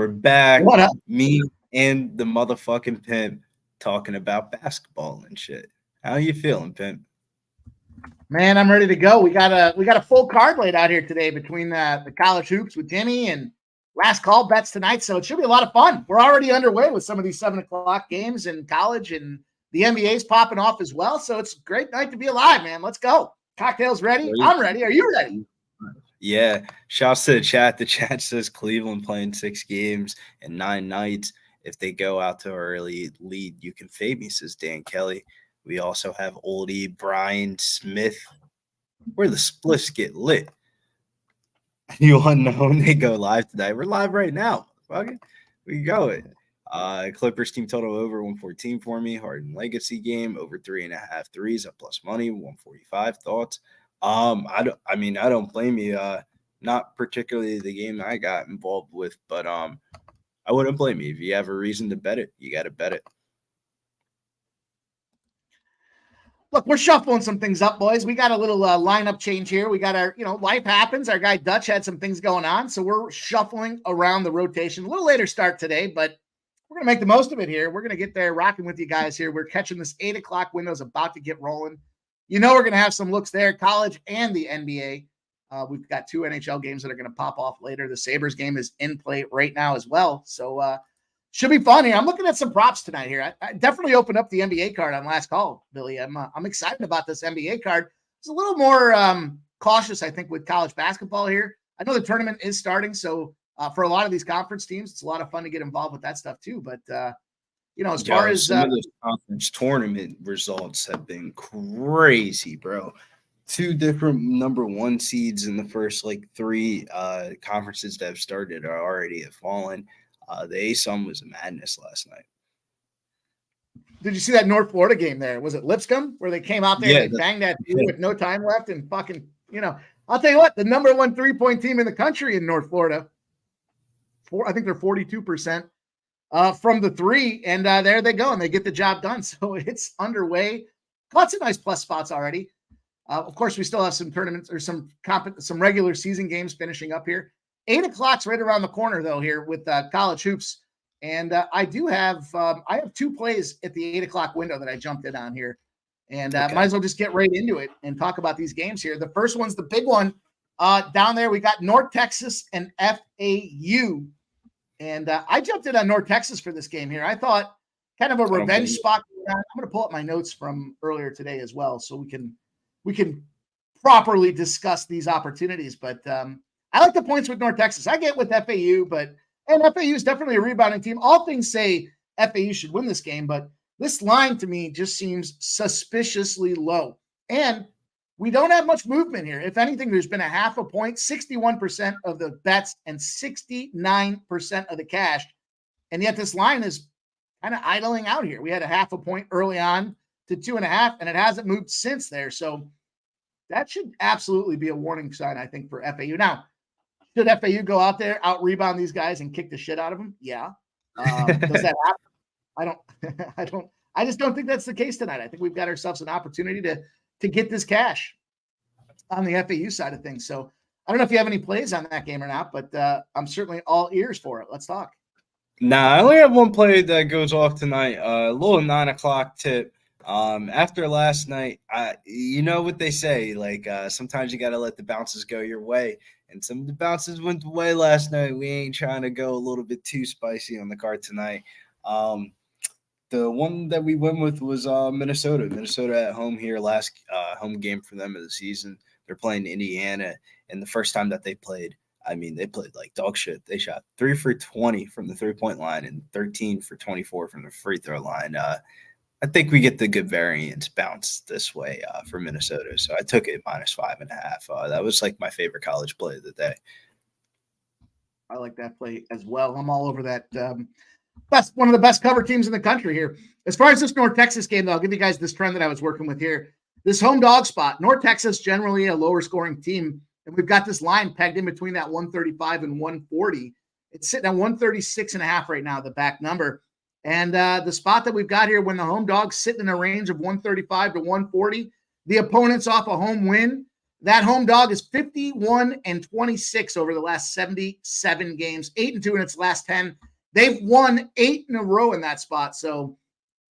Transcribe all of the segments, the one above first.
We're back. What up? Me and the motherfucking pimp talking about basketball and shit. How you feeling, pimp? Man, I'm ready to go. We got a full card laid out here today between the college hoops with Jimmy and last call bets tonight. So it should be a lot of fun. We're already underway with some of these 7:00 games in college, and the NBA's popping off as well. So it's a great night to be alive, man. Let's go. Cocktails ready? I'm ready. Are you ready? Yeah. Shouts to the chat. The chat says Cleveland playing 6 games and 9 nights. If they go out to an early lead, you can fade me, says Dan Kelly. We also have oldie Brian Smith. Where the spliffs get lit. You want to know when they go live tonight? We're live right now. Fuck it. We go. Clippers team total over 114 for me. Harden legacy game over 3.5 threes at plus money 145. Thoughts? I don't blame you. Not particularly the game I got involved with, but I wouldn't blame you if you have a reason to bet it. You got to bet it. Look, we're shuffling some things up, boys. We got a little lineup change here. We got our, life happens. Our guy Dutch had some things going on, so we're shuffling around the rotation. A little later start today, but we're going to make the most of it here. We're going to get there rocking with you guys here. We're catching this 8 o'clock window is about to get rolling. We're going to have some looks there, college and the NBA. We've got 2 NHL games that are going to pop off later. The Sabres game is in play right now as well. So should be fun here. I'm looking at some props tonight here. I definitely opened up the NBA card on last call, Billy. I'm excited about this NBA card. It's a little more cautious, I think, with college basketball here. I know the tournament is starting, so for a lot of these conference teams, it's a lot of fun to get involved with that stuff too. But as far as some of those conference tournament results have been crazy, bro. 2 different number 1 seeds in the first 3 conferences that have started are already have fallen. The ASUN was a madness last night. Did you see that North Florida game there? Was it Lipscomb where they came out there and they banged that with no time left and fucking, I'll tell you what, the number 1 3-point team in the country in North Florida, I think they're 42% from the 3, and there they go, and they get the job done. So it's underway. Lots of nice plus spots already. Of course, we still have some tournaments or some regular season games finishing up here. 8 o'clock's right around the corner, though, here with college hoops. And I have 2 plays at the 8 o'clock window that I jumped in on here. And might as well just get right into it and talk about these games here. The first one's the big one. Down there, we got North Texas and FAU. And I jumped in on North Texas for this game here. I thought kind of a revenge spot. I'm going to pull up my notes from earlier today as well so we can properly discuss these opportunities. But I like the points with North Texas. I get with FAU, and FAU is definitely a rebounding team. All things say FAU should win this game, but this line to me just seems suspiciously low. And we don't have much movement here. If anything, there's been a half a point, 61% of the bets and 69% of the cash. And yet this line is kind of idling out here. We had a half a point early on to 2.5, and it hasn't moved since there. So that should absolutely be a warning sign, I think, for FAU. Now, should FAU go out there, out rebound these guys and kick the shit out of them? Yeah. Does that happen? I just don't think that's the case tonight. I think we've got ourselves an opportunity to get this cash on the FAU side of things. So I don't know if you have any plays on that game or not, but I'm certainly all ears for it. Let's talk. Nah, I only have one play that goes off tonight. A little 9 o'clock tip. After last night, you know what they say, sometimes you got to let the bounces go your way. And some of the bounces went away last night. We ain't trying to go a little bit too spicy on the card tonight. The one that we went with was Minnesota. Minnesota at home here, last home game for them of the season. They're playing Indiana, and the first time that they played, they played like dog shit. They shot 3 for 20 from the 3-point line and 13 for 24 from the free throw line. I think we get the good variance bounce this way for Minnesota. So I took it -5.5. That was like my favorite college play of the day. I like that play as well. I'm all over that. One of the best cover teams in the country here. As far as this North Texas game, though, I'll give you guys this trend that I was working with here. This home dog spot, North Texas, generally a lower scoring team. And we've got this line pegged in between that 135 and 140. It's sitting at 136.5 right now, the back number. And the spot that we've got here, when the home dog's sitting in a range of 135 to 140, the opponent's off a home win, That home dog is 51-26 over the last 77 games, 8-2 in its last 10. They've won 8 in a row in that spot. So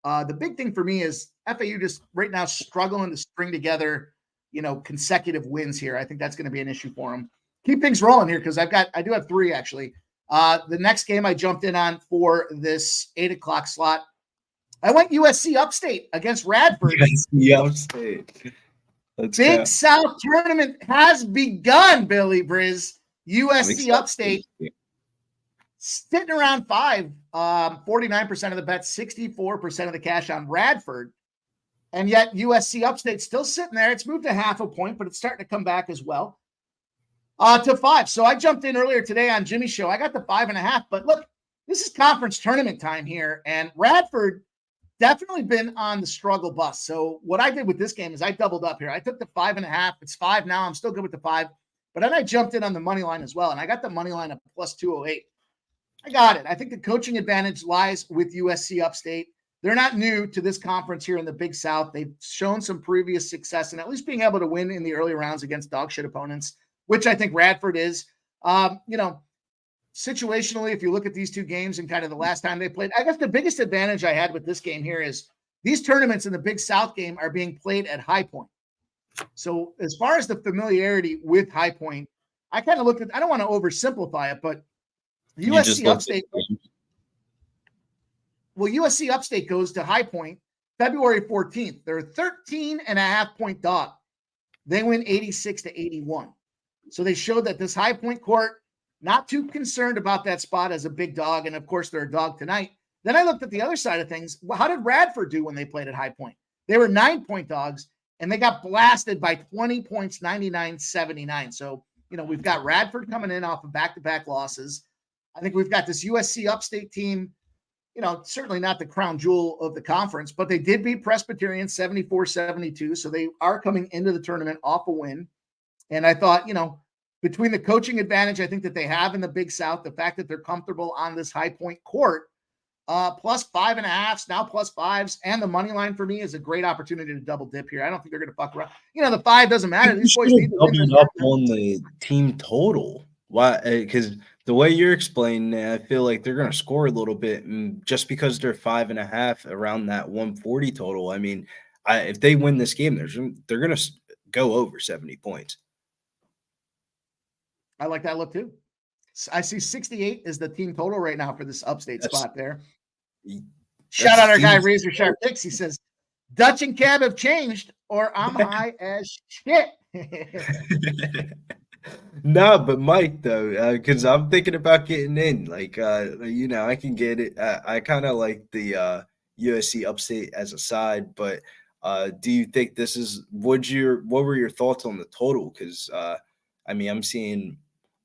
the big thing for me is FAU just right now struggling to string together, consecutive wins here. I think that's going to be an issue for them. Keep things rolling here because I do have 3 actually. The next game I jumped in on for this 8:00 slot, I went USC Upstate against Radford. USC Upstate. Big South tournament has begun, Billy Briz. USC Upstate sitting around 5, 49% of the bets, 64% of the cash on Radford. And yet USC Upstate still sitting there. It's moved to half a point, but it's starting to come back as well to 5. So I jumped in earlier today on Jimmy's show. I got the 5.5, but look, this is conference tournament time here. And Radford definitely been on the struggle bus. So what I did with this game is I doubled up here. I took the 5.5. It's 5 now. I'm still good with the 5. But then I jumped in on the money line as well. And I got the money line at plus 208. I got it. I think the coaching advantage lies with USC Upstate. They're not new to this conference here in the Big South. They've shown some previous success and at least being able to win in the early rounds against dog shit opponents, which I think Radford is. Situationally, if you look at these 2 games and kind of the last time they played, I guess the biggest advantage I had with this game here is these tournaments in the Big South game are being played at High Point. So as far as the familiarity with High Point, I kind of looked at, I don't want to oversimplify it, but USC Upstate. Well, USC Upstate goes to High Point February 14th. They're a 13.5-point dog. They win 86-81. So they showed that this High Point court, not too concerned about that spot as a big dog. And of course, they're a dog tonight. Then I looked at the other side of things. Well, how did Radford do when they played at High Point? They were 9-point dogs and they got blasted by 20 points, 99-79. So, we've got Radford coming in off of back-to-back losses. I think we've got this USC Upstate team, certainly not the crown jewel of the conference, but they did beat Presbyterian 74-72. So they are coming into the tournament off a win. And I thought, between the coaching advantage I think that they have in the Big South, the fact that they're comfortable on this High Point court, plus 5.5s, now plus 5s, and the money line for me is a great opportunity to double dip here. I don't think they're going to fuck around. The 5 doesn't matter. These boys need to win up on the team total. Why? Because the way you're explaining it, I feel like they're going to score a little bit, and just because they're 5.5 around that 140 total. I mean, if they win this game, they're going to go over 70 points. I like that look too. I see 68 is the team total right now for this Upstate spot there. Shout out our guy Razor Sharp Picks. He says, Dutch and Cab have changed, or I'm high as shit. No, but Mike, though, because I'm thinking about getting in. I can get it. I kind of like the USC Upstate as a side, but do you think this is what were your thoughts on the total? Because I'm seeing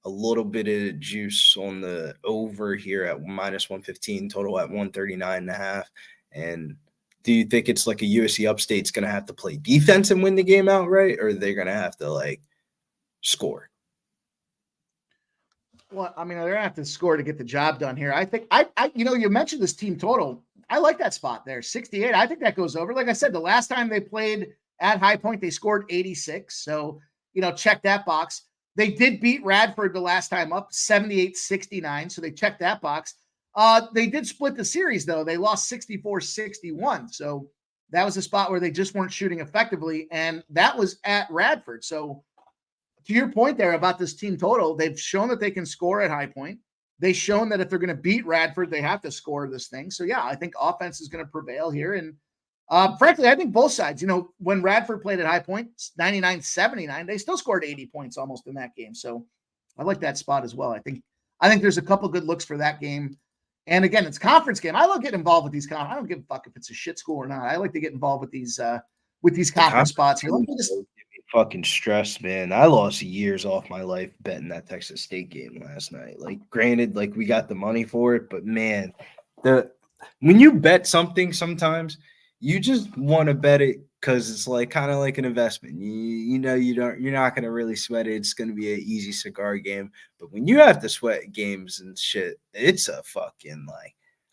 a little bit of juice on the over here at minus 115, total at 139.5. And do you think it's like a USC Upstate's going to have to play defense and win the game outright, or are they going to have to score? Well, they're going to have to score to get the job done here. I think you mentioned this team total. I like that spot there, 68. I think that goes over. Like I said, the last time they played at High Point, they scored 86. So, check that box. They did beat Radford the last time up, 78-69. So they checked that box. They did split the series, though. They lost 64-61. So that was a spot where they just weren't shooting effectively. And that was at Radford. So to your point there about this team total, they've shown that they can score at High Point. They've shown that if they're going to beat Radford, they have to score this thing. So, yeah, I think offense is going to prevail here. And frankly, I think both sides, when Radford played at High Point, 99-79, they still scored 80 points almost in that game. So I like that spot as well. I think there's a couple good looks for that game. And again, it's a conference game. I love getting involved with these I don't give a fuck if it's a shit school or not. I like to get involved with these conference spots here. Let me just fucking stressed, man. I lost years off my life betting that Texas State game last night. Granted, we got the money for it, but man, when you bet something, sometimes you just want to bet it because it's kind of like an investment. You're not going to really sweat it. It's going to be an easy cigar game. But when you have to sweat games and shit, it's a fucking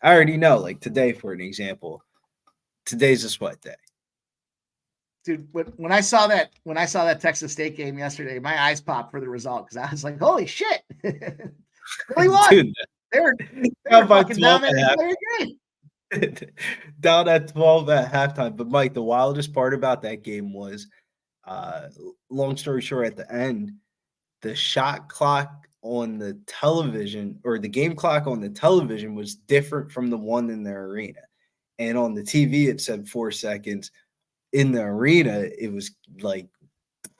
I already know. Today, for an example, today's a sweat day. dude, when I saw that Texas State game yesterday, my eyes popped for the result because I was like, "Holy shit!" Really won. Dude, they were fucking down there to play a game. Down at 12 at halftime. But Mike, the wildest part about that game was, long story short, at the end, the shot clock on the television, or the game clock on the television, was different from the one in the arena. And on the TV, it said 4 seconds. In the arena, it was like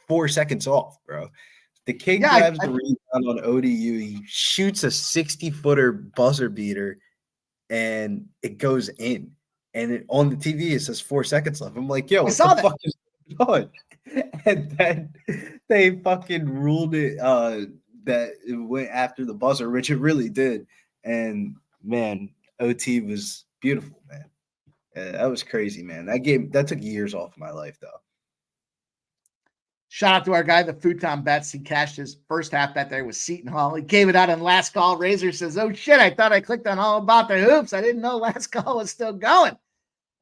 4 seconds off, bro. The kid grabs the rebound on ODU. He shoots a 60-footer buzzer beater, and it goes in. And on the TV, it says 4 seconds left. I'm like, yo, what the fuck is going on? And then they fucking ruled it that it went after the buzzer, which it really did. And, man, OT was beautiful, man. That was crazy, man. That took years off my life, though. Shout out to our guy, the Futon Bets. He cashed his first half bet there with Seton Hall. He gave it out on last call. Razor says, "Oh shit, I thought I clicked on all about the hoops. I didn't know last call was still going."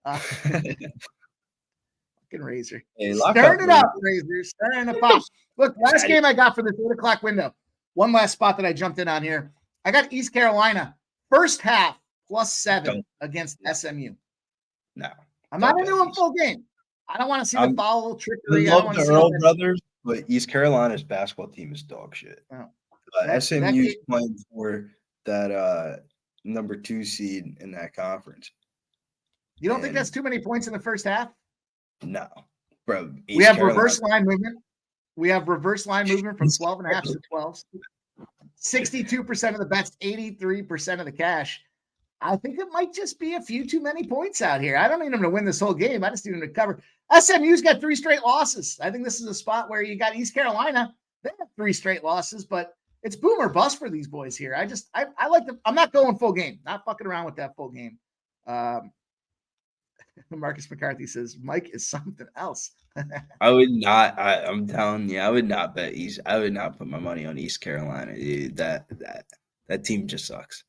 Fucking Razor. Hey, stirring it up, Razor. Stirring it up. Look, last game I got for this 8 o'clock window. One last spot that I jumped in on here. I got East Carolina first half +7 against SMU. No. I'm not into a full game. I don't want to see the foul trickery. I love the Earl brothers, but East Carolina's basketball team is dog shit. SMU's playing for that number 2 seed in that conference. You don't think that's too many points in the first half? No, bro. We have reverse line movement. We have reverse line movement from 12.5 to 12. 62% of the bets, 83% of the cash. I think it might just be a few too many points out here. I don't need them to win this whole game. I just need them to cover. SMU's got 3 straight losses. I think this is a spot where you got East Carolina. They have 3 straight losses, but it's boom or bust for these boys here. I like them. I'm not going full game. Not fucking around with that full game. Marcus McCarthy says Mike is something else. I would not. I'm telling you, I would not bet East. I would not put my money on East Carolina. Dude, that team just sucks.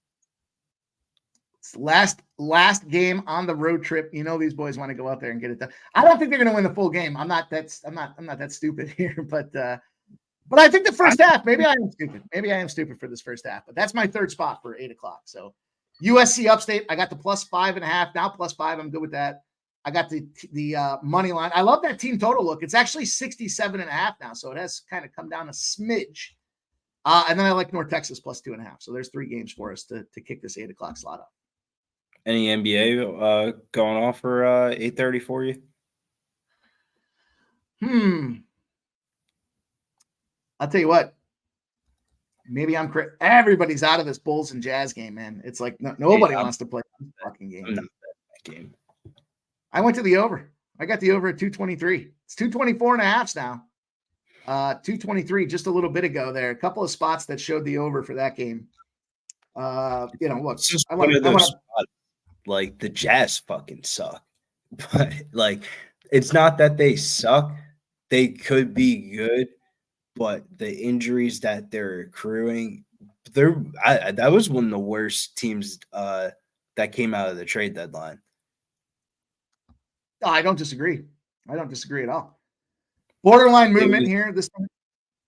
Last game on the road trip. You know these boys want to go out there and get it done. I don't think they're going to win the full game. I'm not that stupid here, but I think the first half. Maybe I am stupid. Maybe I am stupid for this first half. But that's my third spot for 8 o'clock. So USC Upstate. I got the +5.5 now. +5. I'm good with that. I got the money line. I love that team total look. It's actually 67.5 now, so it has kind of come down a smidge. And then I like North Texas +2.5. So there's 3 games for us to kick this 8 o'clock slot up. Any NBA going off for 8:30 for you? I'll tell you what. Maybe I'm correct. Everybody's out of this Bulls and Jazz game, man. It's like nobody wants to play this fucking game. I'm not betting that game. I went to the over. I got the over at 223. It's 224.5 now. 223 just a little bit ago there. A couple of spots that showed the over for that game. Look, I want like the Jazz fucking suck, but like it's not that they suck. They could be good, but the injuries that they're accruing, that was one of the worst teams that came out of the trade deadline. I don't disagree. I don't disagree at all. Borderline movement here.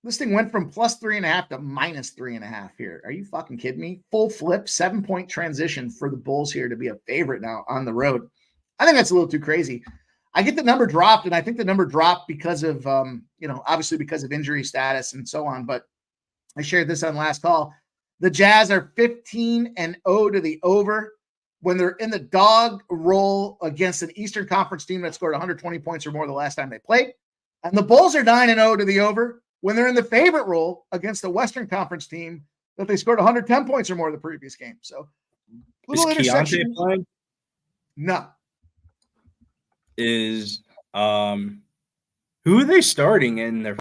This thing went from +3.5 to -3.5 here. Are you fucking kidding me? Full flip, 7-point transition for the Bulls here to be a favorite now on the road. I think that's a little too crazy. I get the number dropped, and I think the number dropped because of, obviously because of injury status and so on. But I shared this on last call. The Jazz are 15-0 to the over when they're in the dog roll against an Eastern Conference team that scored 120 points or more the last time they played. And the Bulls are 9-0 to the over when they're in the favorite role against the Western Conference team that they scored 110 points or more the previous game. So little intersection. Playing? No. Is who are they starting in their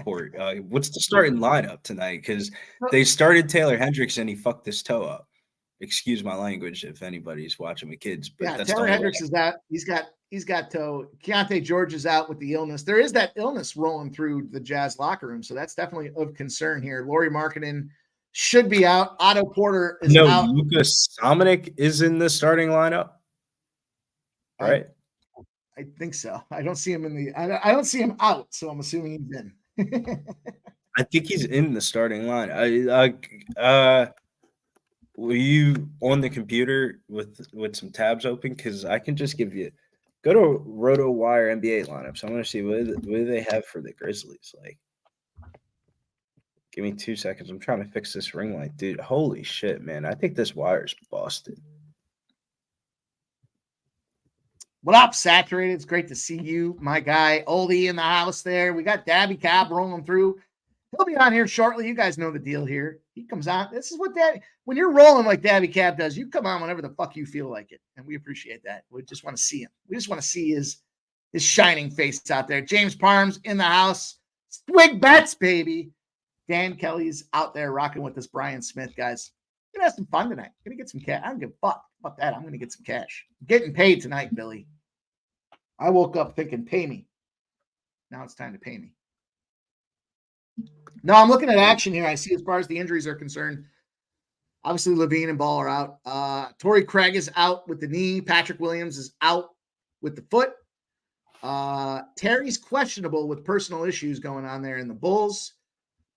court? What's the starting lineup tonight? Because they started Taylor Hendricks and he fucked his toe up. Excuse my language if anybody's watching with kids, but yeah, Taylor Hendricks is out. He's got toe. Keontae George is out with the illness. There is that illness rolling through the Jazz locker room, so that's definitely of concern here. Lauri Markkanen should be out. Otto Porter is out. Luka Samanic is in the starting lineup, right? I think so. I don't see him I don't see him out, so I'm assuming he's in. I think he's in the starting line. Were you on the computer with some tabs open? Because I can just go to RotoWire NBA lineups. I want to see what do they have for the Grizzlies. Like, give me 2 seconds. I'm trying to fix this ring light, dude. Holy shit, man! I think this wire's busted. What up, Saturated? It's great to see you, my guy. Oldie in the house there. We got Dabby Cab rolling through. He'll be on here shortly. You guys know the deal here. He comes on. This is what when you're rolling like Dabby Cab does, you come on whenever the fuck you feel like it. And we appreciate that. We just want to see him. We just want to see his shining face out there. James Parms in the house. Swig bets, baby. Dan Kelly's out there rocking with us. Brian Smith, guys. We're going to have some fun tonight. Going to get some cash. I don't give a fuck about that. I'm going to get some cash. I'm getting paid tonight, Billy. I woke up thinking, pay me. Now it's time to pay me. No, I'm looking at action here. I see as far as the injuries are concerned, obviously Levine and Ball are out. Torrey Craig is out with the knee. Patrick Williams is out with the foot. Terry's questionable with personal issues going on there in the Bulls.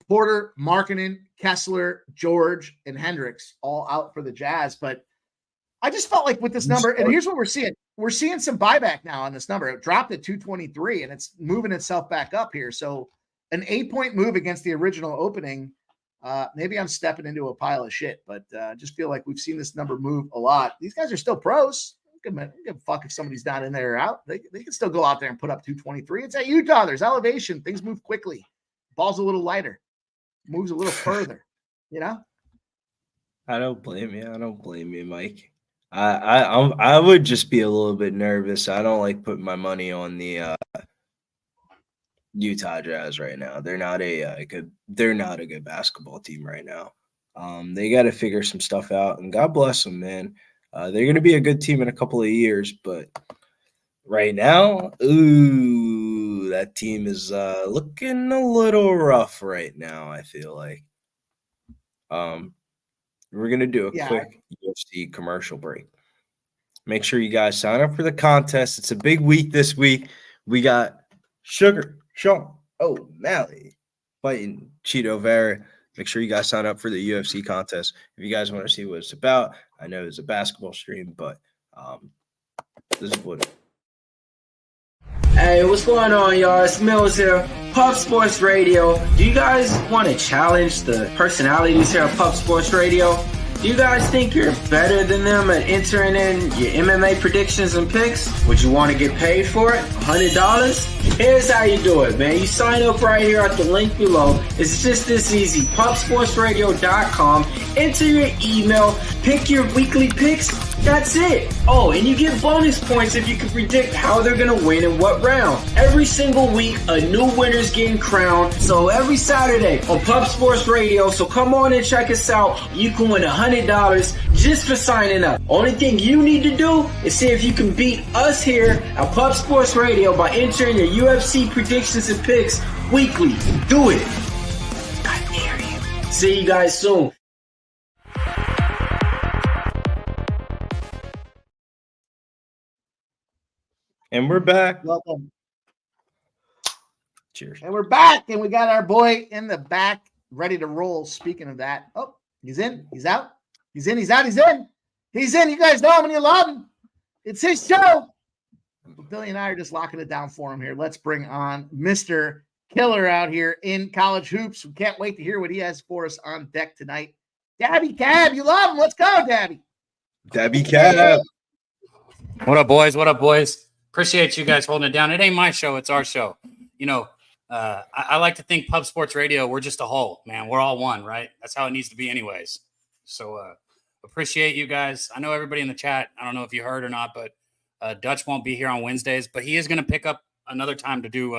Porter, Markkanen, Kessler, George, and Hendricks all out for the Jazz. But I just felt like with this number, and here's what we're seeing. We're seeing some buyback now on this number. It dropped at 223, and it's moving itself back up here. So an 8-point move against the original opening. Maybe I'm stepping into a pile of shit, but just feel like we've seen this number move a lot. These guys are still pros. Give a fuck if somebody's not in there or out. They can still go out there and put up 223. It's at Utah. There's elevation. Things move quickly. Ball's a little lighter. Moves a little further, you know? I don't blame you, Mike. I would just be a little bit nervous. I don't like putting my money on the Utah Jazz right now. They're not a good basketball team right now. They got to figure some stuff out, and God bless them, man. They're going to be a good team in a couple of years, but right now, that team is looking a little rough right now, I feel like. We're going to do a quick UFC commercial break. Make sure you guys sign up for the contest. It's a big week this week. We got Sugar Sean O'Malley fighting Cheeto Vera. Make sure you guys sign up for the UFC contest. If you guys want to see what it's about, I know it's a basketball stream, but this is what Hey, what's going on, y'all? It's Mills here, Pub Sports Radio. Do you guys want to challenge the personalities here at Pub Sports Radio? Do you guys think you're better than them at entering in your MMA predictions and picks? Would you want to get paid for it? $100? Here's how you do it, man. You sign up right here at the link below. It's just this easy. PubSportsRadio.com. Enter your email. Pick your weekly picks. That's it. Oh, and you get bonus points if you can predict how they're going to win in what round. Every single week, a new winner's getting crowned. So every Saturday on Pub Sports Radio. So come on and check us out. You can win $100 just for signing up. Only thing you need to do is see if you can beat us here at Pub Sports Radio by entering your UFC predictions and picks weekly. Do it. I dare you. See you guys soon. And we're back. Welcome. Cheers. And we're back, and we got our boy in the back ready to roll. Speaking of that, oh, he's in, he's out, he's in, he's out, he's in, he's in. You guys know him and you love him. It's his show. Billy and I are just locking it down for him here. Let's bring on Mr. Killer out here in college hoops. We can't wait to hear what he has for us on deck tonight. Dabby Cab, you love him. Let's go, Dabby. Dabby Cab. What up, boys? What up, boys? Appreciate you guys holding it down. It ain't my show. It's our show. You know, I like to think Pub Sports Radio, we're just a whole, man. We're all one, right? That's how it needs to be anyways. So appreciate you guys. I know everybody in the chat. I don't know if you heard or not, but Dutch won't be here on Wednesdays, but he is going to pick up another time to do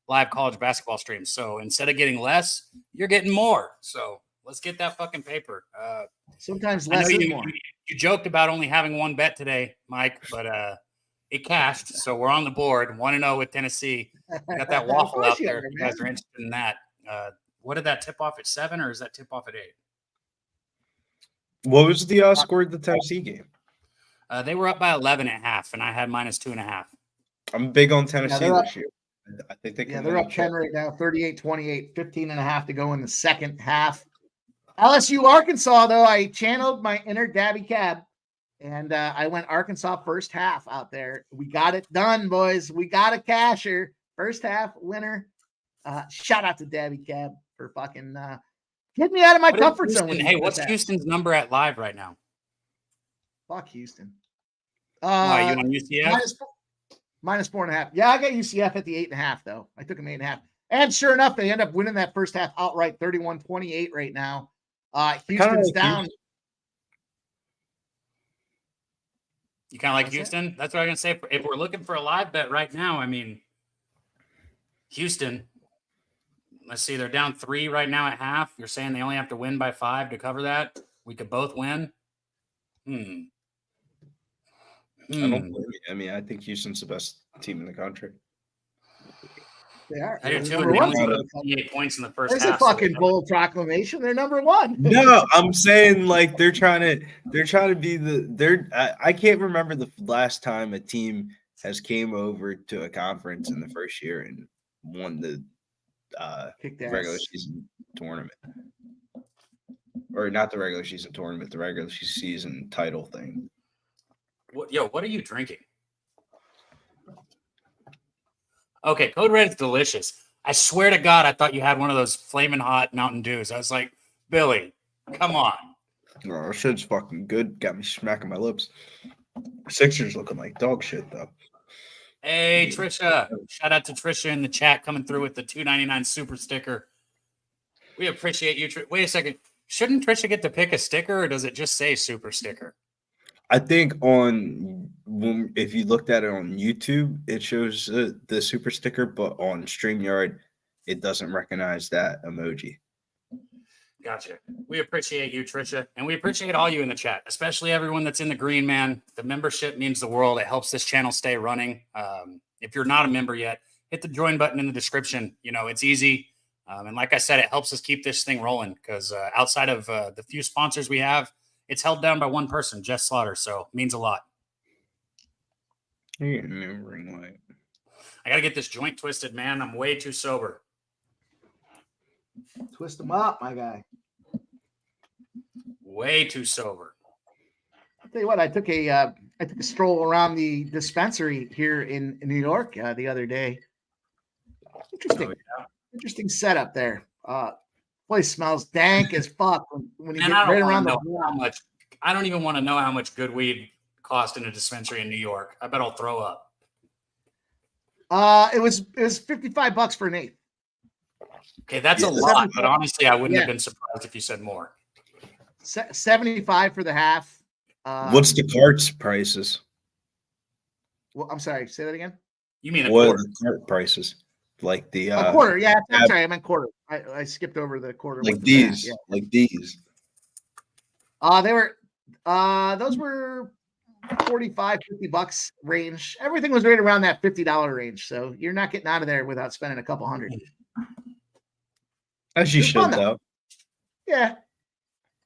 live college basketball streams. So instead of getting less, you're getting more. So let's get that fucking paper. Sometimes less is more. You joked about only having one bet today, Mike, but it cashed, so we're on the board. 1-0 with Tennessee. Got that waffle out there. If you guys are interested in that. What did that tip off at 7, or is that tip off at 8? What was the score of the Tennessee game? They were up by 11.5, and I had -2.5. I'm big on Tennessee Yeah, this year. I think they can. they're up 10 right now, 38-28, 15.5 to go in the second half. LSU Arkansas, though, I channeled my inner Dabby Cab, and I went Arkansas first half out there. We got it done, boys. We got a casher. First half winner. Shout out to Dabby Cab for fucking getting me out of my comfort zone. Hey, what's Houston's number at live right now? Fuck Houston. Why, you on UCF? Minus 4.5. Yeah, I got UCF at the 8.5, though. I took them 8.5. And sure enough, they end up winning that first half outright, 31-28 right now. Houston's down. You kind of like Houston? That's what I'm going to say. If we're looking for a live bet right now, I mean, Houston, let's see, they're down 3 right now at half. You're saying they only have to win by 5 to cover that? We could both win? I don't believe it. I mean, I think Houston's the best team in the country. They are. I do too. They only put up 28 points in the first half. There's a fucking bold proclamation. They're number 1. No, I'm saying like they're trying to be I can't remember the last time a team has came over to a conference in the first year and won the regular season tournament. Or not the regular season tournament, the regular season title thing. What are you drinking? Okay, Code Red is delicious. I swear to God, I thought you had one of those flaming hot Mountain Dews. I was like, Billy, come on. Oh, shit's fucking good. Got me smacking my lips. Sixers looking like dog shit, though. Hey, Trisha. Shout out to Trisha in the chat coming through with the $2.99 super sticker. We appreciate you. Wait a second. Shouldn't Trisha get to pick a sticker, or does it just say super sticker? I think if you looked at it on YouTube, it shows the super sticker, but on StreamYard, it doesn't recognize that emoji. Gotcha. We appreciate you, Trisha, and we appreciate all you in the chat, especially everyone that's in the green, man. The membership means the world. It helps this channel stay running. If you're not a member yet, hit the join button in the description. You know, it's easy. And like I said, it helps us keep this thing rolling because outside of the few sponsors we have, it's held down by one person, Jess Slaughter, so it means a lot. You're getting new ring light. I got to get this joint twisted, man. I'm way too sober. Twist them up, my guy. Way too sober. I'll tell you what, I took a stroll around the dispensary here in New York the other day. Interesting. Oh, yeah. Interesting setup there. Place smells dank as fuck when you get right around the wall. I don't even want to know how much good weed cost in a dispensary in New York. I bet I'll throw up. It was $55 for an eighth. Okay, that's a lot, but honestly, I wouldn't have been surprised if you said more. 75 for the half. What's the carts prices? Well, I'm sorry. Say that again. You mean what are the cart prices? Like the a quarter? Yeah, I'm sorry. I meant quarter. I skipped over the quarter. Like these. Yeah. Like these. They were. Those were $45-$50 range. Everything was right around that $50 range. So you're not getting out of there without spending a couple $100. As you should, though. Yeah.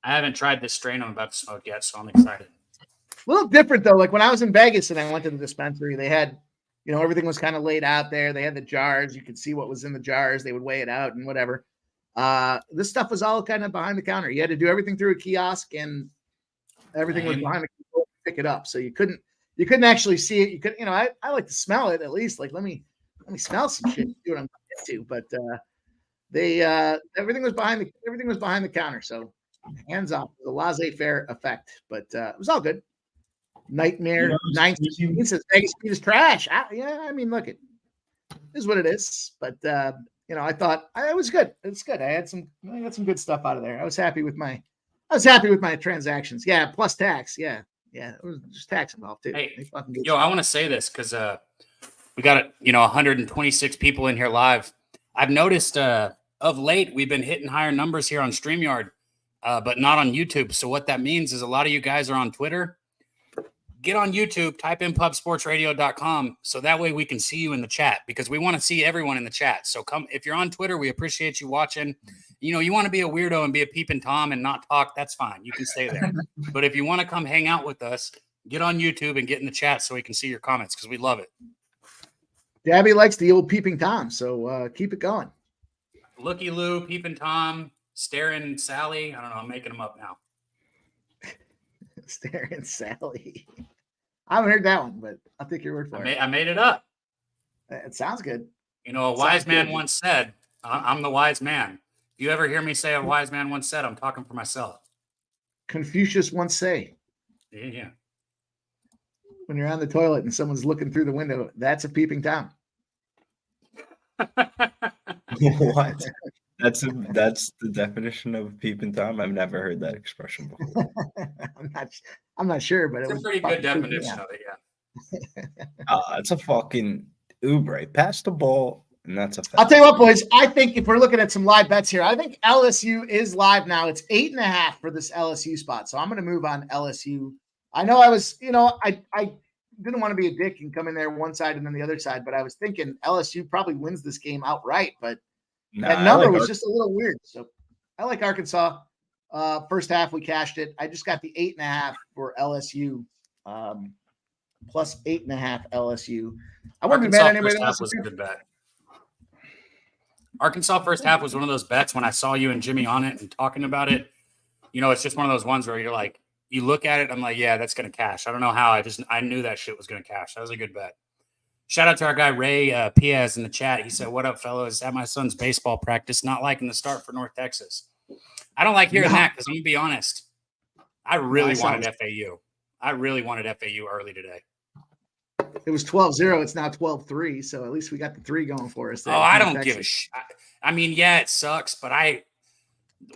I haven't tried this strain I'm about to smoke yet, so I'm excited. A little different, though. Like when I was in Vegas and I went to the dispensary, they had, everything was kind of laid out there. They had the jars. You could see what was in the jars. They would weigh it out and whatever. This stuff was all kind of behind the counter. You had to do everything through a kiosk, and everything was behind the counter to pick it up. So you couldn't actually see it. You could, I like to smell it at least. Like let me smell some shit. See what I'm into. But everything was behind the counter. So hands off, the laissez-faire effect. But it was all good. Nightmare 19 says Vegas speed is trash. I mean, look, it is what it is. But I thought it was good. It's good. I got some good stuff out of there. I was happy with my transactions. Yeah, plus tax. Yeah. It was just tax involved too. Hey, I want to say this because we got 126 people in here live. I've noticed of late we've been hitting higher numbers here on StreamYard, but not on YouTube. So what that means is a lot of you guys are on Twitter. Get on YouTube, type in pubsportsradio.com so that way we can see you in the chat because we want to see everyone in the chat. So come if you're on Twitter, we appreciate you watching. You want to be a weirdo and be a peeping Tom and not talk, that's fine. You can stay there. But if you want to come hang out with us, get on YouTube and get in the chat so we can see your comments because we love it. Dabby likes the old peeping Tom, so keep it going. Looky Lou, Peeping Tom, Staring Sally. I don't know. I'm making them up now. Staring Sally. I haven't heard that one, but I'll take your word for it. I made it up. It sounds good. You know, a wise man once said, I'm the wise man. If you ever hear me say a wise man once said, I'm talking for myself. Confucius once say. Yeah. When you're on the toilet and someone's looking through the window, that's a peeping Tom. What? That's the definition of peeping Tom. I've never heard that expression before. I'm not sure, but it's a pretty good definition of it. Yeah. It's a fucking Ubre. Pass the ball, and that's a fact. I'll tell you what, boys. I think if we're looking at some live bets here, I think LSU is live now. It's 8.5 for this LSU spot, so I'm going to move on LSU. I know I was, I didn't want to be a dick and come in there one side and then the other side, but I was thinking LSU probably wins this game outright, but that number was just a little weird. So I like Arkansas. First half, we cashed it. I just got the 8.5 for LSU, plus 8.5 LSU. I wouldn't bet anybody else. Was a good bet. Arkansas first half was one of those bets when I saw you and Jimmy on it and talking about it. It's just one of those ones where you're like, you look at it, I'm like, yeah, that's going to cash. I don't know how. I knew that shit was going to cash. That was a good bet. Shout out to our guy, Ray Piaz in the chat. He said, what up, fellas? At my son's baseball practice, not liking the start for North Texas. I don't like hearing that because I'm going to be honest. I really wanted FAU. I really wanted FAU early today. It was 12-0. It's now 12-3. So at least we got the 3 going for us. Oh, I don't give a shit. I mean, yeah, it sucks. But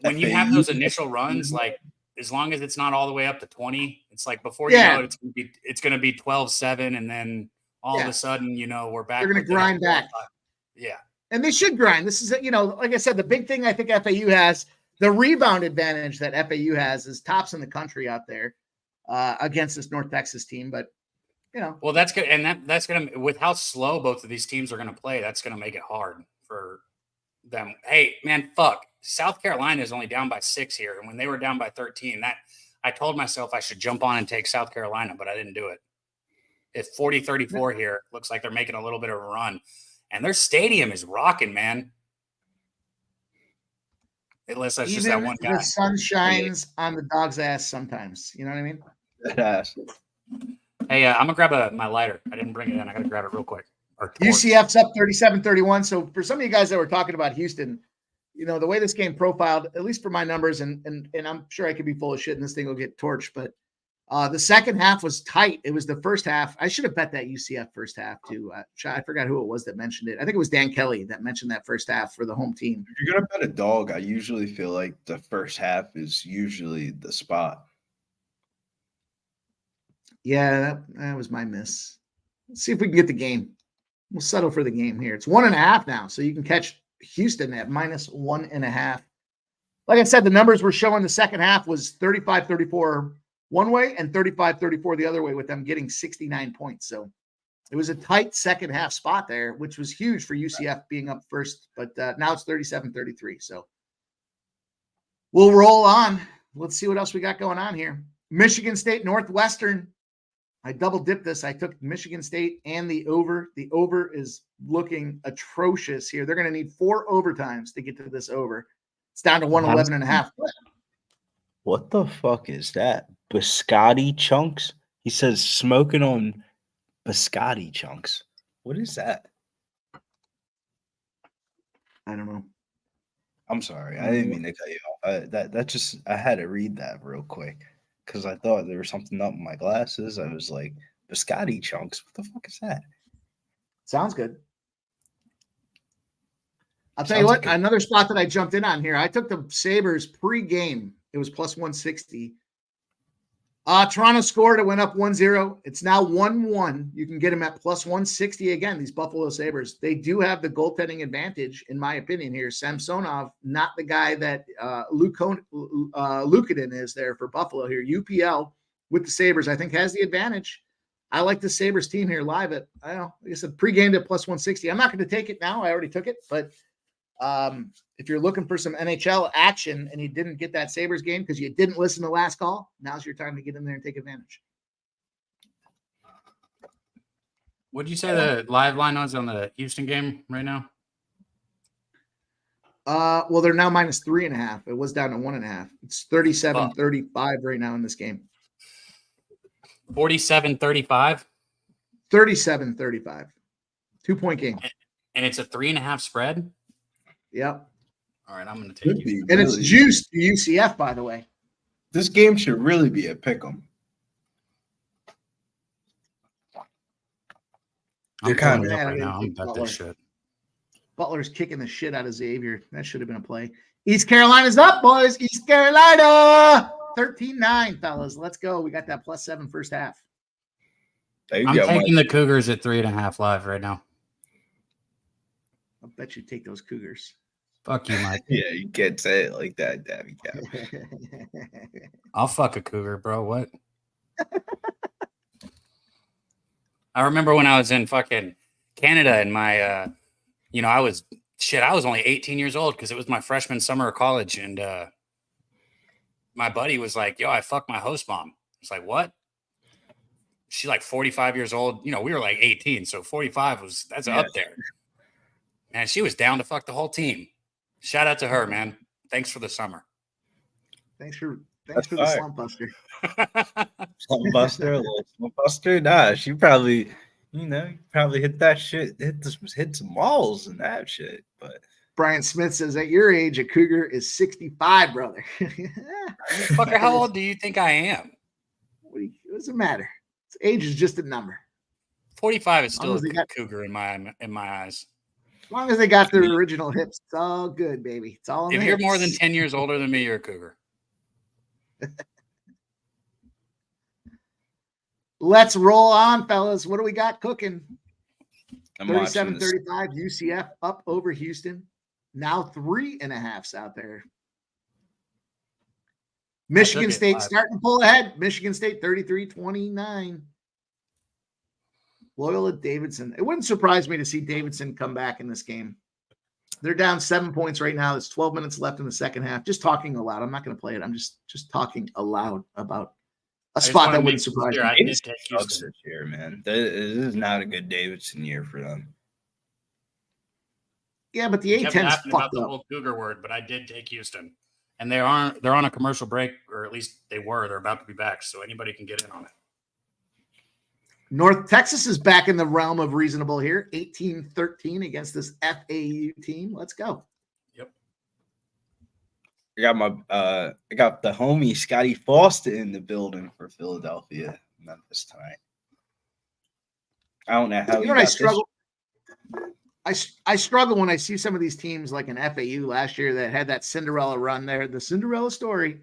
when you have those initial runs, like, as long as it's not all the way up to 20, it's like before you know it, it's going to be 12-7, and then all of a sudden, we're back. They're going to grind back. Yeah. And they should grind. This is, like I said, the big thing I think FAU has, the rebound advantage that FAU has is tops in the country out there against this North Texas team. But, Well, that's good. And that's going to, with how slow both of these teams are going to play, that's going to make it hard for them. Hey, man, fuck. South Carolina is only down by 6 here. And when they were down by 13, I told myself I should jump on and take South Carolina, but I didn't do it. It's 40-34 here. Looks like they're making a little bit of a run. And their stadium is rocking, man. Unless that's just that one guy. The sun shines on the dog's ass sometimes. You know what I mean? That ass. Hey, I'm going to grab my lighter. I didn't bring it in. I got to grab it real quick. UCF's up 37-31. So for some of you guys that were talking about Houston, the way this game profiled, at least for my numbers, and I'm sure I could be full of shit and this thing will get torched, but the second half was tight. It was the first half. I should have bet that UCF first half too. I forgot who it was that mentioned it. I think it was Dan Kelly that mentioned that first half for the home team. If you're going to bet a dog, I usually feel like the first half is usually the spot. Yeah, that was my miss. Let's see if we can get the game. We'll settle for the game here. It's 1.5 now, so you can catch Houston at -1.5. Like I said, the numbers were showing the second half was 35-34 one way and 35-34 the other way, with them getting 69 points. So it was a tight second half spot there, which was huge for UCF being up first. But now it's 37-33. So we'll roll on. Let's see what else we got going on here. Michigan State Northwestern. I double dipped this. I took Michigan State and the over. The over is looking atrocious here. They're going to need 4 overtimes to get to this over. It's down to 111.5. What the fuck is that? Biscotti chunks? He says smoking on biscotti chunks. What is that? I don't know. I'm sorry. I didn't mean to cut you off. I had to read that real quick because I thought there was something up in my glasses. I was like, biscotti chunks? What the fuck is that? Sounds good. I'll tell you what, another spot that I jumped in on here. I took the Sabres pre-game. It was plus 160. Toronto scored. It went up 1-0. It's now 1-1. You can get them at plus 160 again, these Buffalo Sabres. They do have the goaltending advantage, in my opinion here. Samsonov, not the guy that Luukkonen is there for Buffalo here. UPL with the Sabres, I think, has the advantage. I like the Sabres team here live at, I don't know, like I said, pre-game to plus 160. I'm not going to take it now. I already took it, but if you're looking for some NHL action and you didn't get that Sabres game because you didn't listen to last call, now's your time to get in there and take advantage. What did you say the live line was on the Houston game right now? Well, they're now minus 3.5. It was down to 1.5. It's 37-35 right now in this game. 47-35? 37-35. 2-point game. And it's a 3.5 spread? Yep. All right, I'm going to take you. And it's juiced to UCF, by the way. This game should really be a pick'em. I'm kind of right now. I'm about this shit. Butler's kicking the shit out of Xavier. That should have been a play. East Carolina's up, boys. East Carolina. 13-9, fellas. Let's go. We got that +7 first half. I'm taking the Cougars at 3.5 live right now. I'll bet you take those Cougars. Fuck you, Mike. Yeah, you can't say it like that, Dabby Cab. I'll fuck a Cougar, bro. What? I remember when I was in fucking Canada and my, I was only 18 years old because it was my freshman summer of college. And my buddy was like, yo, I fucked my host mom. It's like, what? She's like 45 years old. We were like 18. So 45 that's up there. And she was down to fuck the whole team. Shout out to her, man. Thanks for the summer. Thanks for the slump buster. Slump buster, a little slump buster. Nah, she probably, hit that shit, hit some walls and that shit. But Brian Smith says, at your age, a Cougar is 65, brother. Fucker, how old do you think I am? What does it matter? Age is just a number. 45 is still a Cougar in my eyes. As long as they got their original hips, it's all good, baby. It's all. If you're more than 10 years older than me, you're a Cougar. Let's roll on, fellas. What do we got cooking? 37-35, UCF up over Houston. Now 3.5s out there. Michigan State starting to pull ahead. Michigan State 33-29. Loyola Davidson. It wouldn't surprise me to see Davidson come back in this game. They're down 7 points right now. There's 12 minutes left in the second half. Just talking aloud. I'm not going to play it. I'm just talking aloud about a spot that wouldn't surprise me. This year, man. This is not a good Davidson year for them. Yeah, but the A-10's fucked about the up. whole Cougar word, but I did take Houston. And they're on a commercial break, or at least they were. They're about to be back, so anybody can get in on it. North Texas is back in the realm of reasonable here. 18-13 against this FAU team. Let's go. Yep. I got the homie Scotty Foster in the building for Philadelphia, Memphis tonight. I don't know how I struggle. I struggle when I see some of these teams like an FAU last year that had that Cinderella run there, the Cinderella story.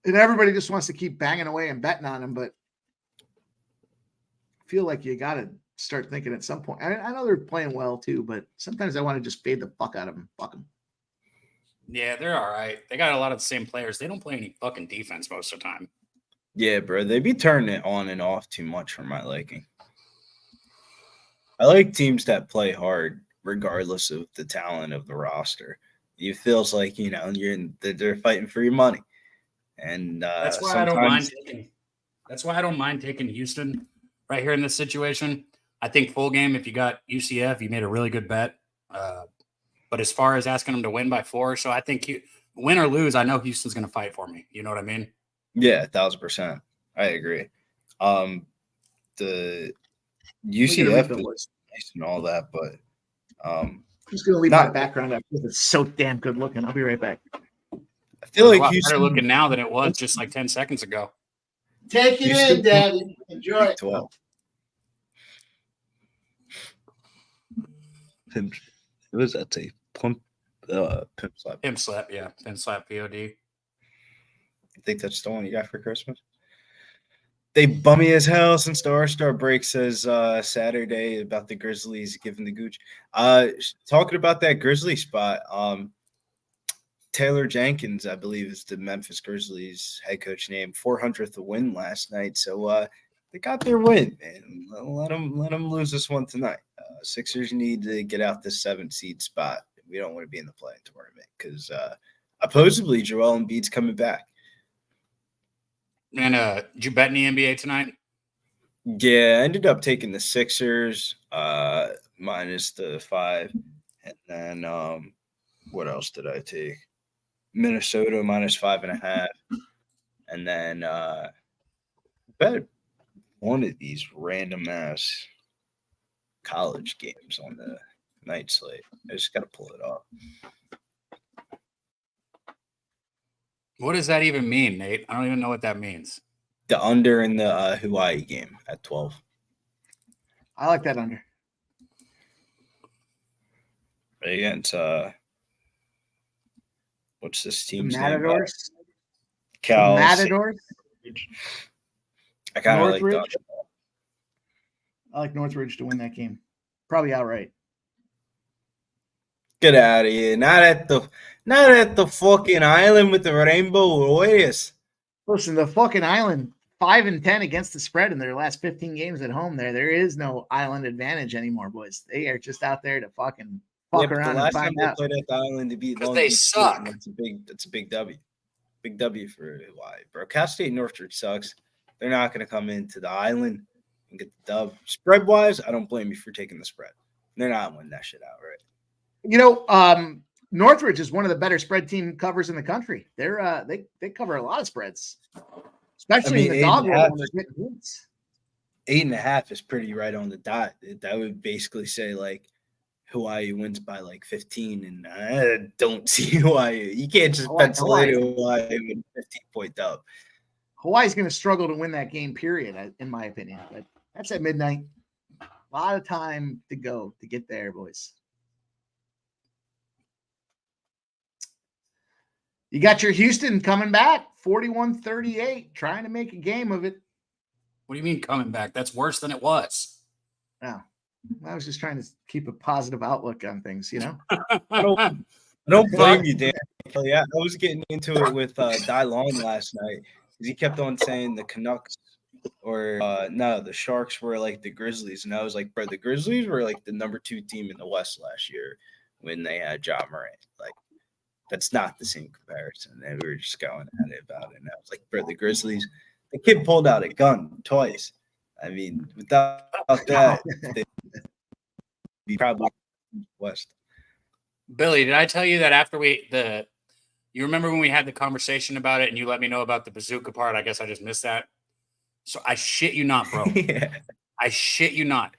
And everybody just wants to keep banging away and betting on them, but I feel like you got to start thinking at some point. I know they're playing well too, but sometimes I want to just fade the fuck out of them. Fuck them. Yeah, they're all right. They got a lot of the same players. They don't play any fucking defense most of the time. Yeah, bro. They be turning it on and off too much for my liking. I like teams that play hard regardless of the talent of the roster. It feels like, they're fighting for your money. And that's why I don't mind taking. That's why I don't mind taking Houston right here in this situation. I think full game, if you got UCF, you made a really good bet. But as far as asking them to win by 4, so I think win or lose, I know Houston's going to fight for me. You know what I mean? Yeah, 1,000%. I agree. The UCF is nice and all that, but I'm just going to leave my background up because it's so damn good looking. I'll be right back. I feel like Houston better looking now than it was just like 10 seconds ago. Take it Houston, in, Daddy. Enjoy it. 12. What does that say? Pimp slap. Pimp slap, yeah. Pimp slap POD. I think that's the one you got for Christmas. They bummy as hell since the All-Star break, says Saturday about the Grizzlies giving the gooch. Talking about that Grizzly spot, Taylor Jenkins, I believe, is the Memphis Grizzlies head coach name. 400th win last night, so they got their win, man. Let them lose this one tonight. Sixers need to get out this 7th seed spot. We don't want to be in the play-in tournament because supposedly Joel Embiid's coming back. And did you bet in the NBA tonight? Yeah, I ended up taking the Sixers minus the 5. And then what else did I take? Minnesota minus 5.5. And then bet one of these random ass college games on the night slate. I just gotta pull it up. What does that even mean, Nate? I don't even know what that means. The under in the Hawaii game at 12. I like that under. Against what's this team's Matadors? name? Cal Matadors? I kind of like Northridge. I like Northridge to win that game. Probably outright. Get out of here. Not at the fucking island with the Rainbow Warriors. Listen, the fucking island 5-10 against the spread in their last 15 games at home. There is no island advantage anymore, boys. They are just out there to fucking fuck around and find out. The last time they played at the island to beat Long they Beach suck. That's a big W. Big W for Hawaii, bro. Cal State Northridge sucks. They're not going to come into the island and get the dub. Spread wise, I don't blame you for taking the spread. They're not winning that shit outright. You know, Northridge is one of the better spread team covers in the country. They cover a lot of spreads, especially in the dog world when they're getting hits. 8.5 is pretty right on the dot. That would basically say like Hawaii wins by like 15, and I don't see Hawaii. You can't just pencil in Hawaii with a 15-point dub. Hawaii's going to struggle to win that game, period, in my opinion. But that's at midnight. A lot of time to go to get there, boys. You got your Houston coming back, 41-38, trying to make a game of it. What do you mean coming back? That's worse than it was. No, I was just trying to keep a positive outlook on things, you know? I don't blame you, Dan. Yeah, I was getting into it with Dai Long last night because he kept on saying the Canucks or the Sharks were like the Grizzlies. And I was like, bro, the Grizzlies were like the number 2 team in the West last year when they had Ja Morant. Like, that's not the same comparison. And we were just going at it about it. And I was like, bro, the Grizzlies, the kid pulled out a gun twice. I mean, without that, they'd be probably West. Billy, did I tell you that after you remember when we had the conversation about it and you let me know about the bazooka part? I guess I just missed that. So I shit you not, bro. Yeah. I shit you not.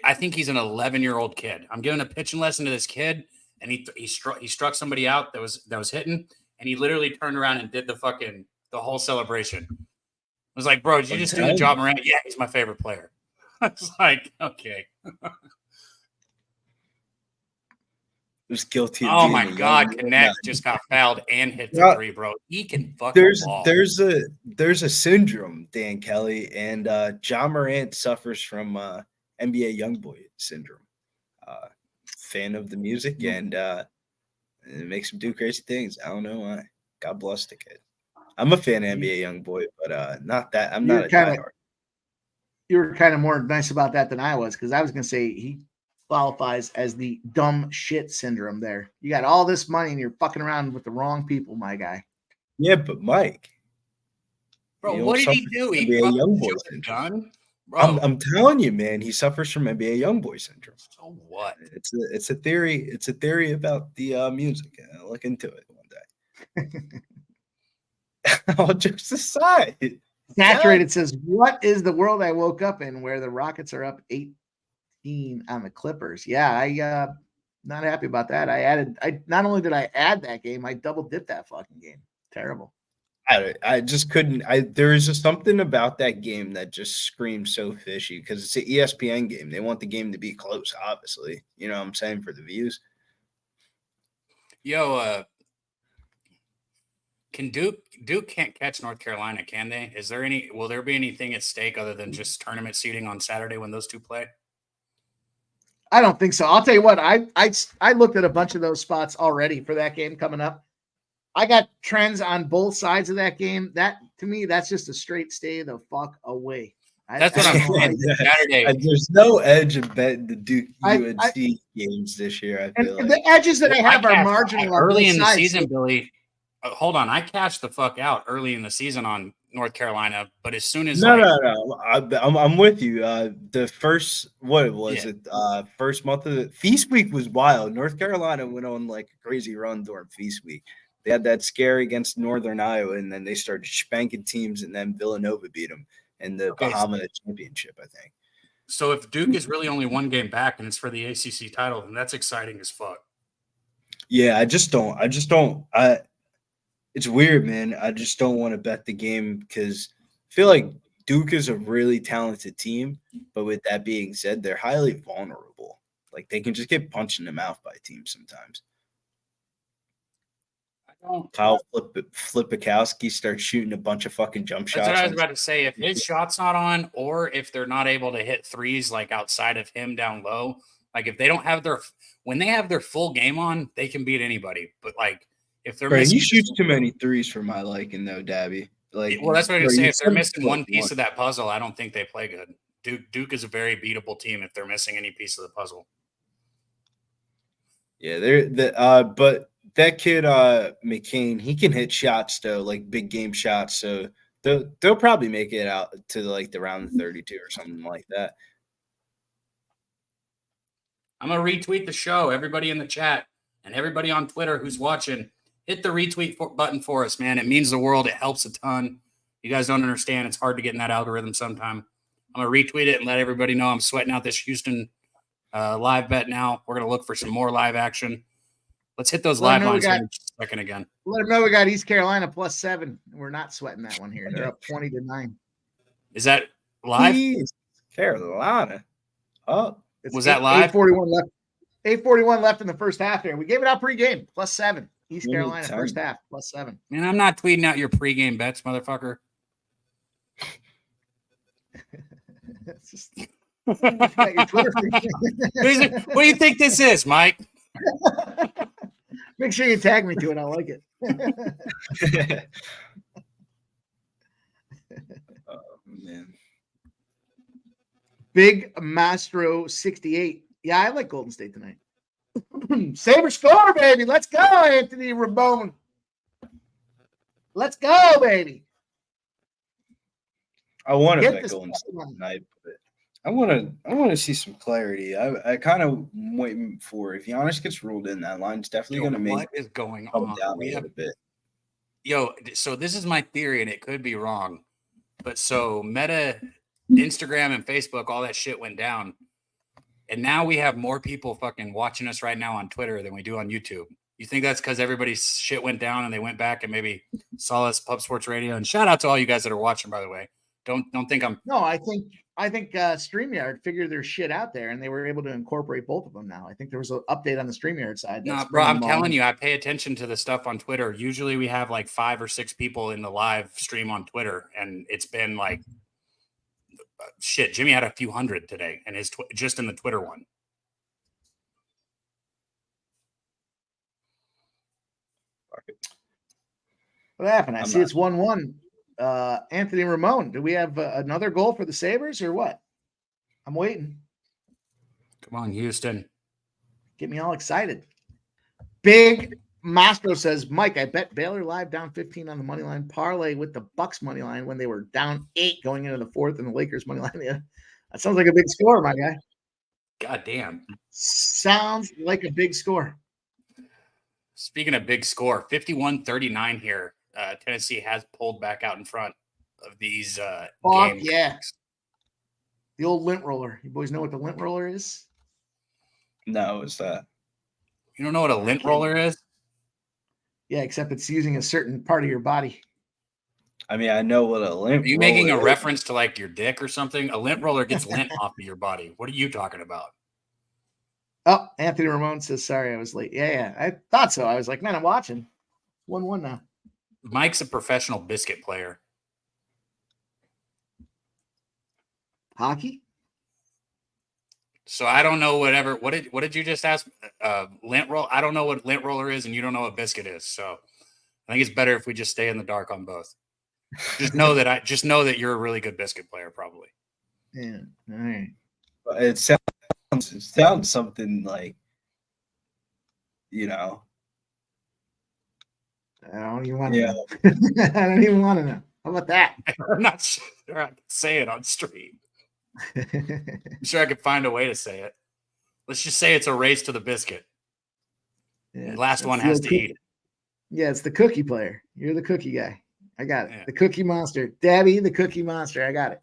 I think he's an 11-year-old kid. I'm giving a pitching lesson to this kid. And he struck somebody out that was hitting, and he literally turned around and did the whole celebration. I was like, bro, did you just do the job, Morant? Yeah, he's my favorite player. I was like, okay. It was guilty. Oh my God, Connect just got fouled and hit the 3, bro. He can fucking ball. There's a syndrome, Dan Kelly, and Ja Morant suffers from NBA Youngboy syndrome. Fan of the music, and it makes him do crazy things. I don't know why. God bless the kid. I'm a fan of NBA Youngboy, but not that. I'm not a diehard. You were kind of more nice about that than I was, because I was going to say he qualifies as the dumb shit syndrome there. You got all this money and you're fucking around with the wrong people, my guy. Yeah, but Mike. Bro, what did he do? He fucking a gun? I'm telling you, man, he suffers from NBA Youngboy syndrome. So what? It's a theory. It's a theory about the music. I'll look into it one day. All jokes aside, Saturated says, "What is the world I woke up in where the Rockets are up 18 on the Clippers?" Yeah, I not happy about that. I not only did I add that game, I double dipped that fucking game. Terrible. I just couldn't. There is just something about that game that just screams so fishy because it's an ESPN game. They want the game to be close, obviously. You know what I'm saying, for the views. Yo, can Duke can't catch North Carolina, can they? Will there be anything at stake other than just tournament seeding on Saturday when those two play? I don't think so. I'll tell you what, I looked at a bunch of those spots already for that game coming up. I got trends on both sides of that game. That, to me, that's just a straight stay the fuck away. That's what I'm saying. Saturday. There's no edge of betting the Duke UNC games this year. I feel like the edges that I have are marginal. Early in the season, Billy. Hold on, I cashed the fuck out early in the season on North Carolina, but as soon as no, I'm with you. The first first month of the Feast Week was wild. North Carolina went on like a crazy run during Feast Week. They had that scare against Northern Iowa, and then they started spanking teams, and then Villanova beat them in the Bahama Championship, I think. So if Duke is really only one game back and it's for the ACC title, then that's exciting as fuck. Yeah, I just don't. It's weird, man. I just don't want to bet the game because I feel like Duke is a really talented team, but with that being said, they're highly vulnerable. Like they can just get punched in the mouth by teams sometimes. Kyle Flipikowski starts shooting a bunch of fucking jump shots. That's what I was about to say. If his shot's not on, or if they're not able to hit threes like outside of him down low, like if they don't have when they have their full game on, they can beat anybody. But like if they're missing, he shoots too many threes for my liking, though, Dabby. Like, well, that's what I was saying. If they're missing one piece of that puzzle, I don't think they play good. Duke is a very beatable team if they're missing any piece of the puzzle. Yeah, but that kid McCain, he can hit shots though, like big game shots. So they'll probably make it out to like the round of 32 or something like that. I'm gonna retweet the show. Everybody in the chat and everybody on Twitter who's watching, hit the retweet button for us, man. It means the world. It helps a ton. You guys don't understand. It's hard to get in that algorithm sometime. I'm gonna retweet it and let everybody know I'm sweating out this Houston live bet now. We're gonna look for some more live action. Let's hit those live lines in a second again. Let them know we got East Carolina +7. We're not sweating that one here. They're up 20-9. Is that live? East Carolina. Oh, was that live? 8:41 left. 8:41 left in the first half there. We gave it out pregame. +7. East Carolina first half +7. Man, I'm not tweeting out your pregame bets, motherfucker. It's just your Twitter what do you think this is, Mike? Make sure you tag me to it. I like it. Oh, man. Big Mastro 68. Yeah, I like Golden State tonight. Saber score, baby. Let's go, Anthony Ramon. Let's go, baby. I want to bet Golden State tonight, but I want to see some clarity. I kind of waiting for if Giannis gets ruled in, that line's definitely going to make what is going on down a little bit. Yo, so this is my theory, and it could be wrong, but so Meta, Instagram, and Facebook, all that shit went down, and now we have more people fucking watching us right now on Twitter than we do on YouTube. You think that's because everybody's shit went down and they went back and maybe saw us Pub Sports Radio? And shout out to all you guys that are watching, by the way. Don't think I'm. No, I think StreamYard figured their shit out there, and they were able to incorporate both of them now. I think there was an update on the StreamYard side. No, bro, I'm telling you, I pay attention to the stuff on Twitter. Usually we have like 5 or 6 people in the live stream on Twitter, and it's been like shit. Jimmy had a few hundred today, and his just in the Twitter one. What happened? I see it's 1-1. Anthony Ramon, do we have another goal for the Sabres or what? I'm waiting. Come on, Houston. Get me all excited. Big Mastro says, Mike, I bet Baylor live down 15 on the money line parlay with the Bucks money line when they were down 8 going into the fourth and the Lakers money line. Yeah, that sounds like a big score, my guy. God damn. Sounds like a big score. Speaking of big score, 51-39 here. Tennessee has pulled back out in front of these games. Yeah. The old lint roller. You boys know what the lint roller is? No, what's that? You don't know what a lint roller is? Yeah, except it's using a certain part of your body. I mean, I know what a lint roller is. Are you making a reference to like your dick or something? A lint roller gets lint off of your body. What are you talking about? Oh, Anthony Ramon says, sorry, I was late. Yeah, I thought so. I was like, man, I'm watching. 1-1 now. Mike's a professional biscuit player. Hockey? So I don't know what did you just ask? Lint roll? I don't know what lint roller is, and you don't know what biscuit is. So I think it's better if we just stay in the dark on both. Just know that you're a really good biscuit player, probably. Yeah. All right. It sounds something like, you know. I don't even want to know. I don't even want to know. How about that? I'm not sure I can say it on stream. I'm sure I could find a way to say it. Let's just say it's a race to the biscuit. Yeah, last one has to eat it. Yeah, it's the cookie player. You're the cookie guy. I got it. Yeah. The cookie monster. Dabby, the cookie monster. I got it.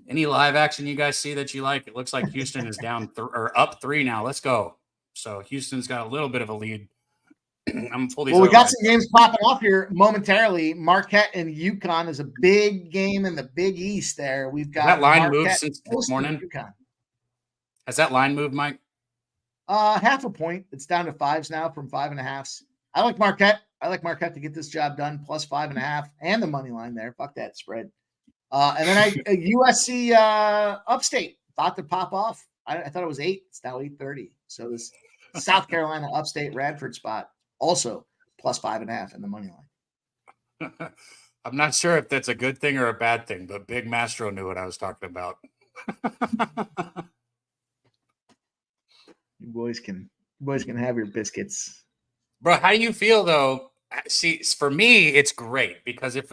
Any live action you guys see that you like? It looks like Houston is down or up 3 now. Let's go. So Houston's got a little bit of a lead. I'm fully. Well, we got some games popping off here momentarily. Marquette and UConn is a big game in the Big East. There, we've got that line Marquette moved since this morning. UConn. Has that line moved, Mike? Half a point. It's down to 5s now from 5.5s. I like Marquette. I like Marquette to get this job done. Plus 5.5 and the money line there. Fuck that spread. And then USC Upstate about to pop off. I thought it was 8. It's now 8:30. So this South Carolina Upstate Radford spot also plus 5.5 in the money line. I'm not sure if that's a good thing or a bad thing, but Big Mastro knew what I was talking about. You boys can have your biscuits. Bro, how do you feel though? See, for me, it's great because if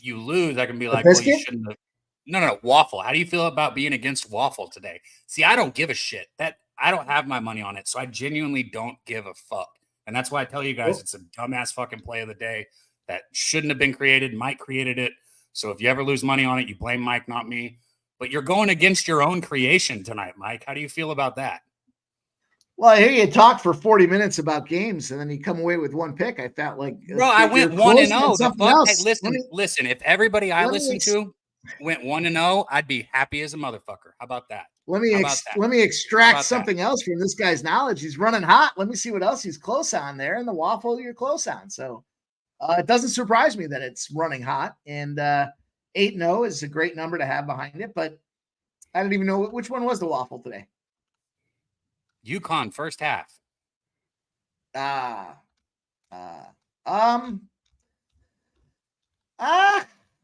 you lose, I can be like, well, you shouldn't have. No, Waffle. How do you feel about being against Waffle today? See, I don't give a shit. That I don't have my money on it, so I genuinely don't give a fuck. And that's why I tell you guys it's a dumbass fucking play of the day that shouldn't have been created. Mike created it. So if you ever lose money on it, you blame Mike, not me. But you're going against your own creation tonight, Mike. How do you feel about that? Well, I hear you talk for 40 minutes about games, and then you come away with one pick. I felt like, bro, I went 1-0. Hey, listen. If everybody I listen to went 1-0, I'd be happy as a motherfucker. How about that? Let me extract something else from this guy's knowledge. He's running hot. Let me see what else he's close on there. And the Waffle, you're close on. So it doesn't surprise me that it's running hot. And 8-0 is a great number to have behind it. But I don't even know which one was the Waffle today. UConn first half.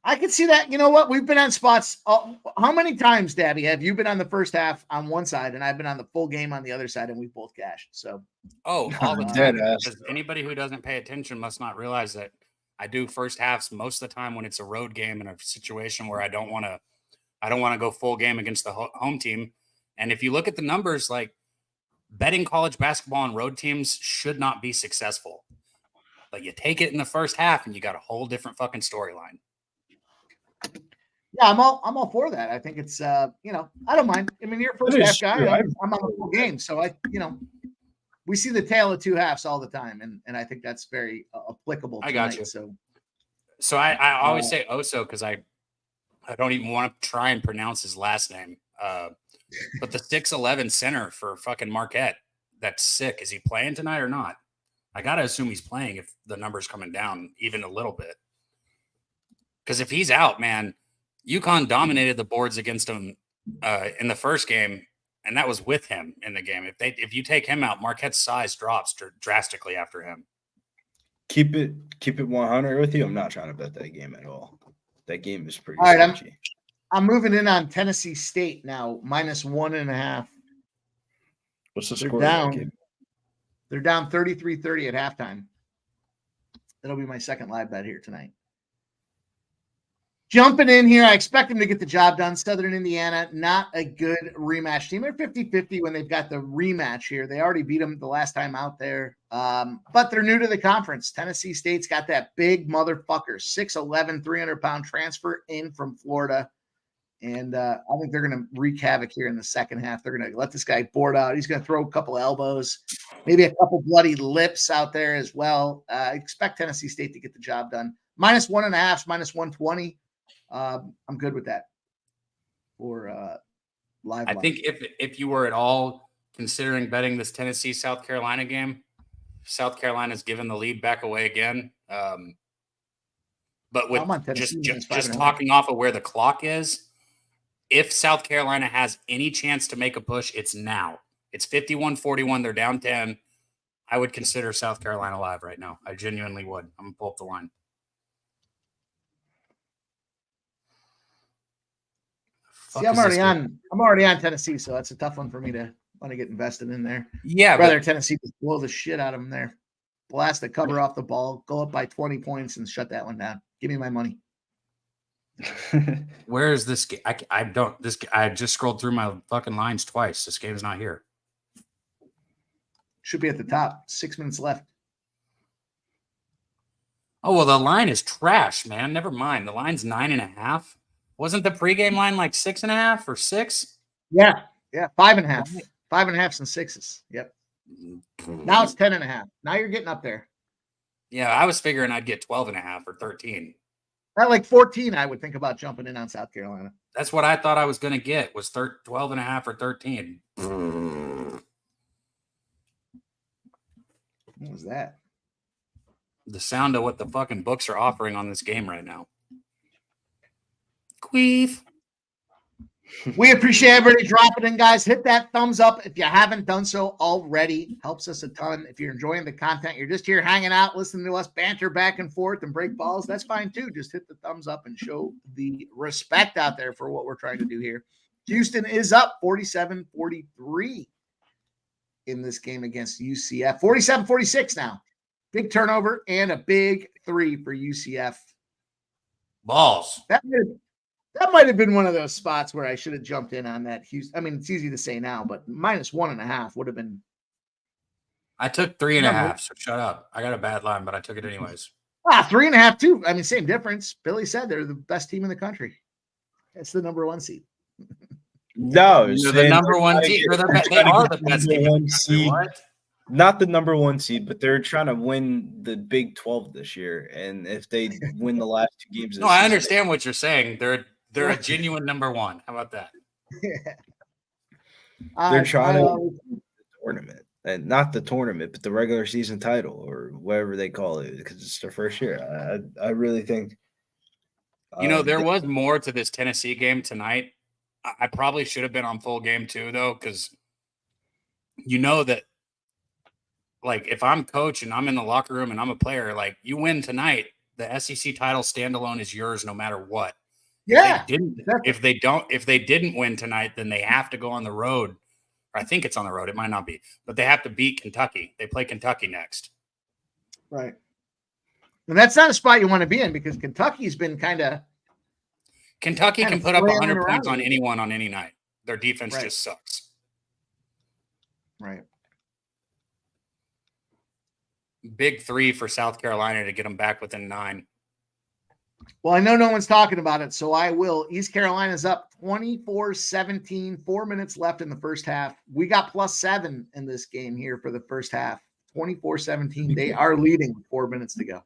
I could see that. You know what? We've been on spots. How many times, Dabby, have you been on the first half on one side and I've been on the full game on the other side and we both cashed? So, all the time. Because anybody who doesn't pay attention must not realize that I do first halves most of the time when it's a road game in a situation where I don't want to go full game against the home team. And if you look at the numbers, like betting college basketball on road teams should not be successful. But you take it in the first half and you got a whole different fucking storyline. Yeah, I'm all for that. I think it's I don't mind. I mean, you're a first half guy. I'm on the full game, so we see the tale of two halves all the time, and I think that's very applicable. I got you. So I always say Oso because I don't even want to try and pronounce his last name. But the 6'11" center for fucking Marquette, that's sick. Is he playing tonight or not? I gotta assume he's playing if the number's coming down even a little bit. Because if he's out, man, UConn dominated the boards against him in the first game, and that was with him in the game. If you take him out, Marquette's size drops drastically after him. Keep it 100 with you. I'm not trying to bet that game at all. That game is pretty. All right, I'm moving in on Tennessee State now, -1.5. What's the score? They're down 33-30 at halftime. That'll be my second live bet here tonight. Jumping in here, I expect them to get the job done. Southern Indiana, not a good rematch team. They're 50-50 when they've got the rematch here. They already beat them the last time out there, but they're new to the conference. Tennessee State's got that big motherfucker, 6'11", 300-pound transfer in from Florida. And I think they're going to wreak havoc here in the second half. They're going to let this guy board out. He's going to throw a couple elbows, maybe a couple bloody lips out there as well. I expect Tennessee State to get the job done. -1.5, -120. I'm good with that for live. I think if you were at all considering betting this Tennessee-South Carolina game, South Carolina's given the lead back away again. But with just talking off of where the clock is, if South Carolina has any chance to make a push, it's now. It's 51-41. They're down 10. I would consider South Carolina live right now. I genuinely would. I'm going to pull up the line. See, I'm already on Tennessee, so that's a tough one for me to want to get invested in there. Yeah, rather Tennessee just blow the shit out of them there. blast the cover off the ball, go up by 20 points, and shut that one down. Give me my money. Where is this game? I just scrolled through my fucking lines twice. This game's not here. Should be at the top. 6 minutes left. Oh, well, the line is trash, man. Never mind. The line's 9.5. Wasn't the pregame line like 6.5 or 6? Yeah. 5.5. 5.5s and 6s. Yep. Now it's 10.5. Now you're getting up there. Yeah, I was figuring I'd get 12.5 or 13. At like 14, I would think about jumping in on South Carolina. That's what I thought I was going to get, was 12.5 or 13. What was that? The sound of what the fucking books are offering on this game right now. Queef. We appreciate everybody dropping in, guys. Hit that thumbs up if you haven't done so already. Helps us a ton. If you're enjoying the content, you're just here hanging out, listening to us banter back and forth and break balls, that's fine too. Just hit the thumbs up and show the respect out there for what we're trying to do here. Houston is up 47-43 in this game against UCF. 47-46 now. Big turnover and a big 3 for UCF. Balls. That might have been one of those spots where I should have jumped in on that. Houston. I mean, it's easy to say now, but -1.5 would have been. I took 3.5, so shut up. I got a bad line, but I took it anyways. 3.5 too. I mean, same difference. Billy said they're the best team in the country. That's the number 1 seed. No, they're the number 1 team. They are the best team in the country. What? Not the number 1 seed, but they're trying to win the Big 12 this year. And if they win the last 2 games, no, I understand what you're saying. They're a genuine number 1. How about that? They're trying to win the tournament, and not the tournament, but the regular season title or whatever they call it, because it's their first year. I really think. There was more to this Tennessee game tonight. I probably should have been on full game too, though, because that. Like, if I'm coach and I'm in the locker room and I'm a player, like, you win tonight, the SEC title standalone is yours no matter what. Yeah. If they didn't win tonight, then they have to go on the road. Or I think it's on the road. It might not be, but they have to beat Kentucky. They play Kentucky next. Right. And that's not a spot you want to be in, because Kentucky's been Kentucky can put up 100 points on anyone on any night. Their defense just sucks. Right. Big 3 for South Carolina to get them back within 9. Well, I know no one's talking about it, so I will. East Carolina's up 24-17, 4 minutes left in the first half. We got +7 in this game here for the first half. 24-17. They are leading with 4 minutes to go.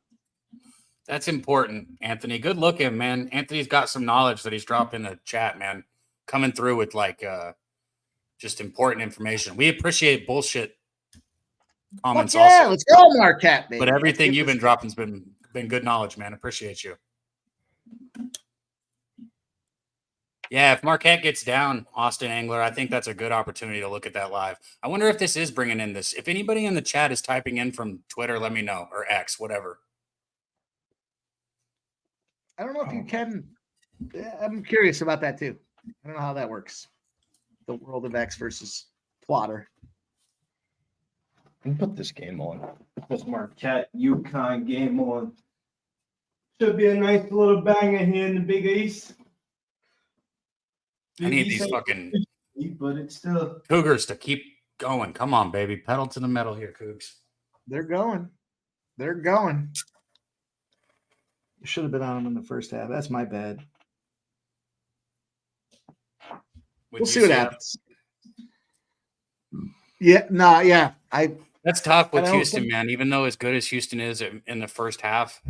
That's important, Anthony. Good looking, man. Anthony's got some knowledge that he's dropped in the chat, man. Coming through with just important information. We appreciate bullshit comments also. Let's go, Marquette, baby. But everything you've been dropping has been good knowledge, man. Appreciate you. Yeah, if Marquette gets down Austin Angler, I think that's a good opportunity to look at that live. I wonder if this is bringing in this. If anybody in the chat is typing in from Twitter, let me know, or X, whatever. I don't know if you can. I'm curious about that too. I don't know how that works. The world of X versus Plotter. And put this game on. This Marquette UConn game on. Should be a nice little banger here in the Big East. I need these fucking but it's still Cougars to keep going. Come on, baby. Pedal to the metal here, Cougs. They're going. They're going. Should have been on them in the first half. That's my bad. We'll see what happens. Yeah. Let's talk with Houston, man. Even though as good as Houston is in the first half,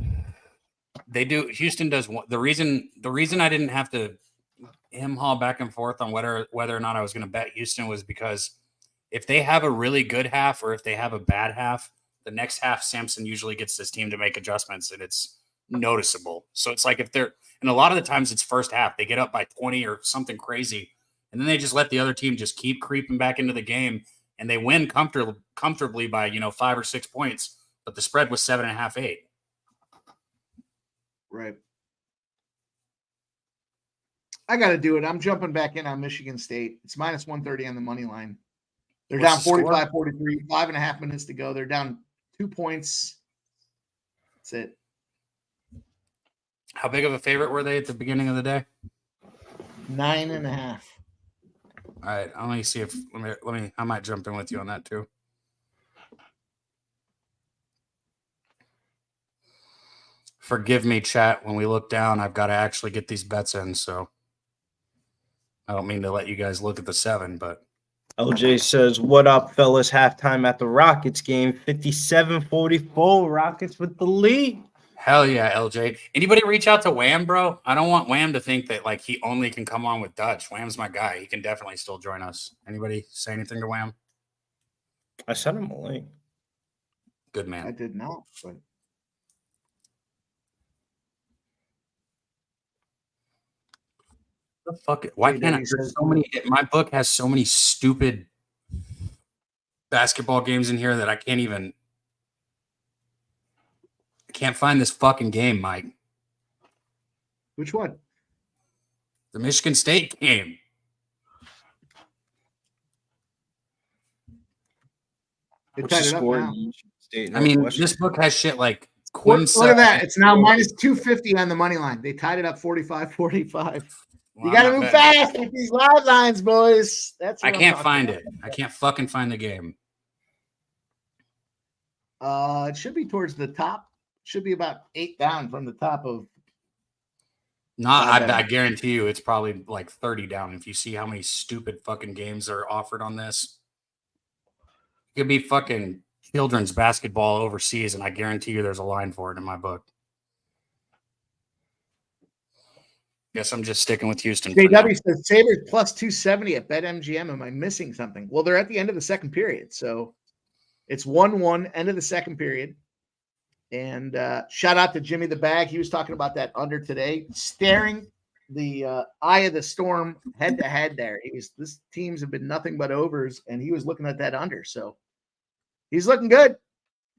Houston does the reason I didn't have to haul back and forth on whether or not I was going to bet Houston was because if they have a really good half or if they have a bad half, the next half Sampson usually gets this team to make adjustments and it's noticeable. So it's like and a lot of the times it's first half, they get up by 20 or something crazy, and then they just let the other team just keep creeping back into the game, and they win comfortably by 5 or 6 points, but the spread was 7.5, 8. Right. I got to do it. I'm jumping back in on Michigan State. It's -130 on the money line. They're down 45-43, 5.5 minutes to go. They're down 2 points. That's it. How big of a favorite were they at the beginning of the day? 9.5. All right, let me see if let me. I might jump in with you on that too. Forgive me, chat. When we look down, I've got to actually get these bets in. So I don't mean to let you guys look at the 7, but LJ says, "What up, fellas? Halftime at the Rockets game, 57-44. Rockets with the lead." hell yeah, LJ. Anybody reach out to Wham, bro? I don't want Wham to think that like he only can come on with Dutch. Wham's my guy. He can definitely still join us. Anybody say anything to Wham? I sent him a link. Good man. I did not. But the fuck? Why can't I? There's so many. My book has so many stupid basketball games in here that I can't even. I can't find this fucking game, Mike. which one? The Michigan State game. They tied it up now. I mean, this book has shit like Look at that. It's now minus 250 on the money line. They tied it up 45-45. Well, You got to move fast with these live lines, boys. That's I can't find it. I can't fucking find the game. It should be towards the top. Should be about 8 down from the top of. I guarantee you it's probably like 30 down. If you see how many stupid fucking games are offered on this, it could be fucking children's basketball overseas, and I guarantee you there's a line for it in my book. Guess I'm just sticking with Houston. JW says Sabres plus 270 at BetMGM. Am I missing something? Well, they're at the end of the second period, so it's 1-1 end of the second period. And shout out to Jimmy the Bag. He was talking about that under today, staring the eye of the storm head to head there. This teams have been nothing but overs, and he was looking at that under. So he's looking good.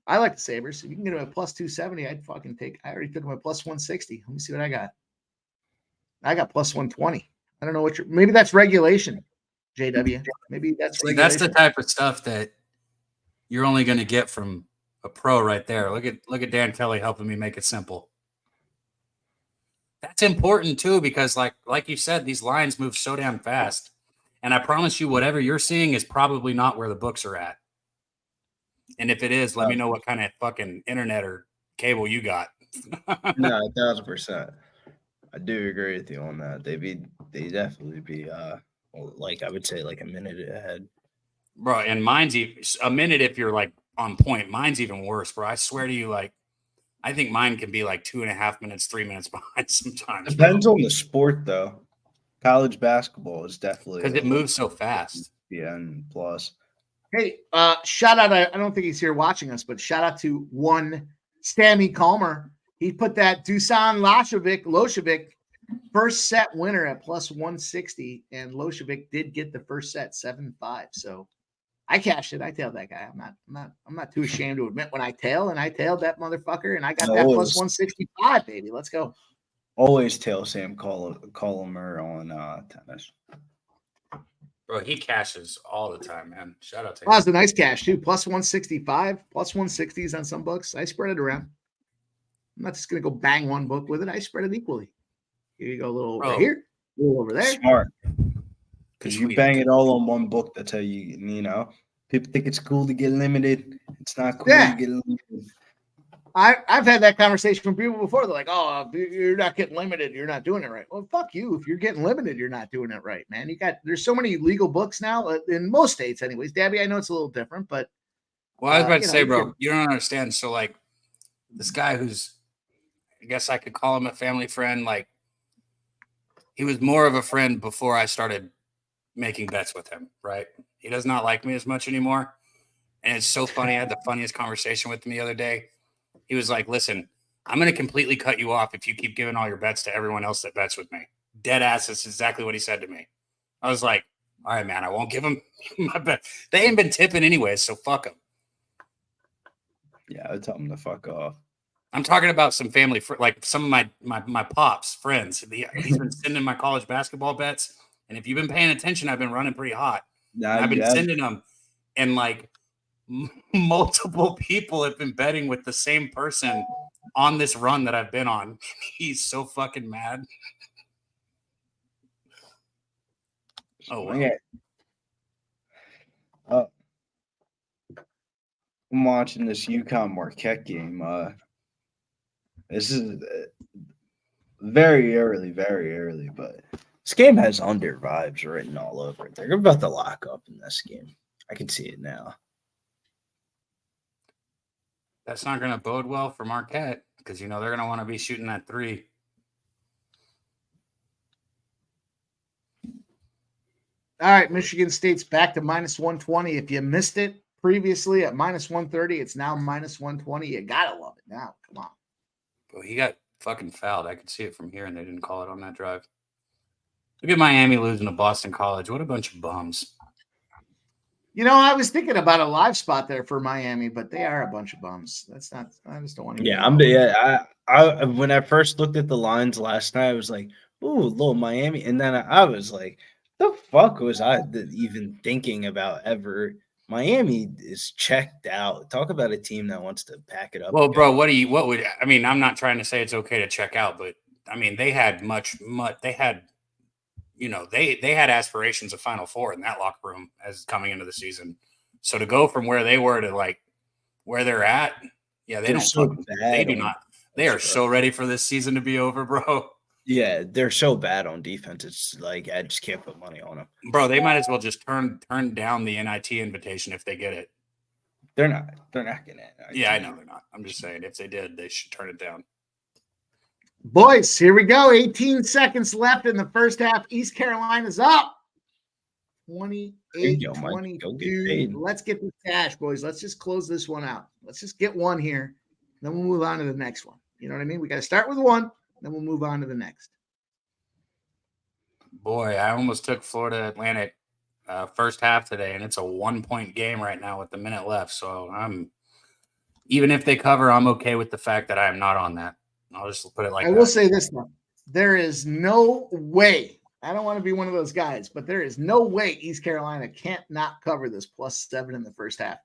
I like the Sabres. If you can get him at plus 270, I'd fucking take. I already took him at plus 160. Let me see what I got. I got plus 120. I don't know what maybe that's regulation, JW. Maybe that's regulation. That's the type of stuff that you're only going to get from a pro right there. Look at Dan Kelly helping me make it simple. That's important too, because like you said, these lines move so damn fast. And I promise you, whatever you're seeing is probably not where the books are at. And if it is, let me know what kind of fucking internet or cable you got. No, 1,000%. I do agree with you on that. They definitely be like I would say like a minute ahead. Bro, and mine's a minute if you're like on point. Mine's even worse, bro. I swear to you, like I think mine can be like 2.5 minutes, 3 minutes behind sometimes. Depends on the sport though. College basketball is definitely because it moves so fast. Yeah, and plus. Hey, shout out. I don't think he's here watching us, but shout out to one Stammy Calmer. He put that Dusan Lošević first set winner at plus 160, and Lošević did get the first set 7-5. So I cashed it. I tailed that guy. I'm not too ashamed to admit when I tail, and I tailed that motherfucker, and I got that plus 165, baby. Let's go. Always tail Sam Collimer on tennis. Bro, he cashes all the time, man. Shout out to him. That was a nice cash too. Plus 165, plus 160s on some books. I spread it around. I'm not just going to go bang one book with it. I spread it equally. Here you go, a little over here, a little over there. Smart. Because you bang it all on one book. That's how you know. People think it's cool to get limited. It's not cool to get limited. I've had that conversation from people before. They're like, oh, you're not getting limited. You're not doing it right. Well, fuck you. If you're getting limited, you're not doing it right, man. There's so many legal books now in most states anyways. Dabby, I know it's a little different, but. Well, I was about to say, bro, you don't understand. So like this guy who's, I guess I could call him a family friend. Like he was more of a friend before I started making bets with him, right? He does not like me as much anymore. And it's so funny. I had the funniest conversation with him the other day. He was like, listen, I'm going to completely cut you off if you keep giving all your bets to everyone else that bets with me. Dead ass. That's exactly what he said to me. I was like, all right, man, I won't give him my bet. They ain't been tipping anyways, so fuck them. Yeah, I would tell him to fuck off. I'm talking about some family, like some of my pops, friends. He's been sending my college basketball bets. And if you've been paying attention, I've been running pretty hot. I've been sending them. And like multiple people have been betting with the same person on this run that I've been on. He's so fucking mad. Oh, well. Yeah. I'm watching this UConn Marquette game. This is very early, but this game has under vibes written all over it. They're about to lock up in this game. I can see it now. That's not going to bode well for Marquette because, they're going to want to be shooting that three. All right, Michigan State's back to -120. If you missed it previously at -130, it's now -120. You got to love it now. Come on. Well, he got fucking fouled. I could see it from here, and they didn't call it on that drive. Look at Miami losing to Boston College. What a bunch of bums. I was thinking about a live spot there for Miami, but they are a bunch of bums. That's not. I just don't want to. Yeah, I when I first looked at the lines last night, I was like, "Ooh, little Miami," and then I was like, "The fuck was I even thinking about ever?" Miami is checked out. Talk about a team that wants to pack it up. Well, bro, I'm not trying to say it's okay to check out, but they had much, they had, they had aspirations of Final Four in that locker room as coming into the season. So to go from where they were to like where they're at, yeah, they do not. They are so ready for this season to be over, bro. Yeah, they're so bad on defense. It's like I just can't put money on them. Bro, they might as well just turn down the NIT invitation if they get it. They're not getting it. Yeah, I know they're not. I'm just saying if they did, they should turn it down. Boys, here we go. 18 seconds left in the first half. East Carolina's up. 28-22. Let's get the cash, boys. Let's just close this one out. Let's just get one here. Then we'll move on to the next one. You know what I mean? We got to start with one. Then we'll move on to the next. Boy, I almost took Florida Atlantic first half today, and it's a 1-point game right now with a minute left. So even if they cover, I'm okay with the fact that I am not on that. I'll just put it like that. I will say this one. There is no way. I don't want to be one of those guys, but there is no way East Carolina can't not cover this +7 in the first half.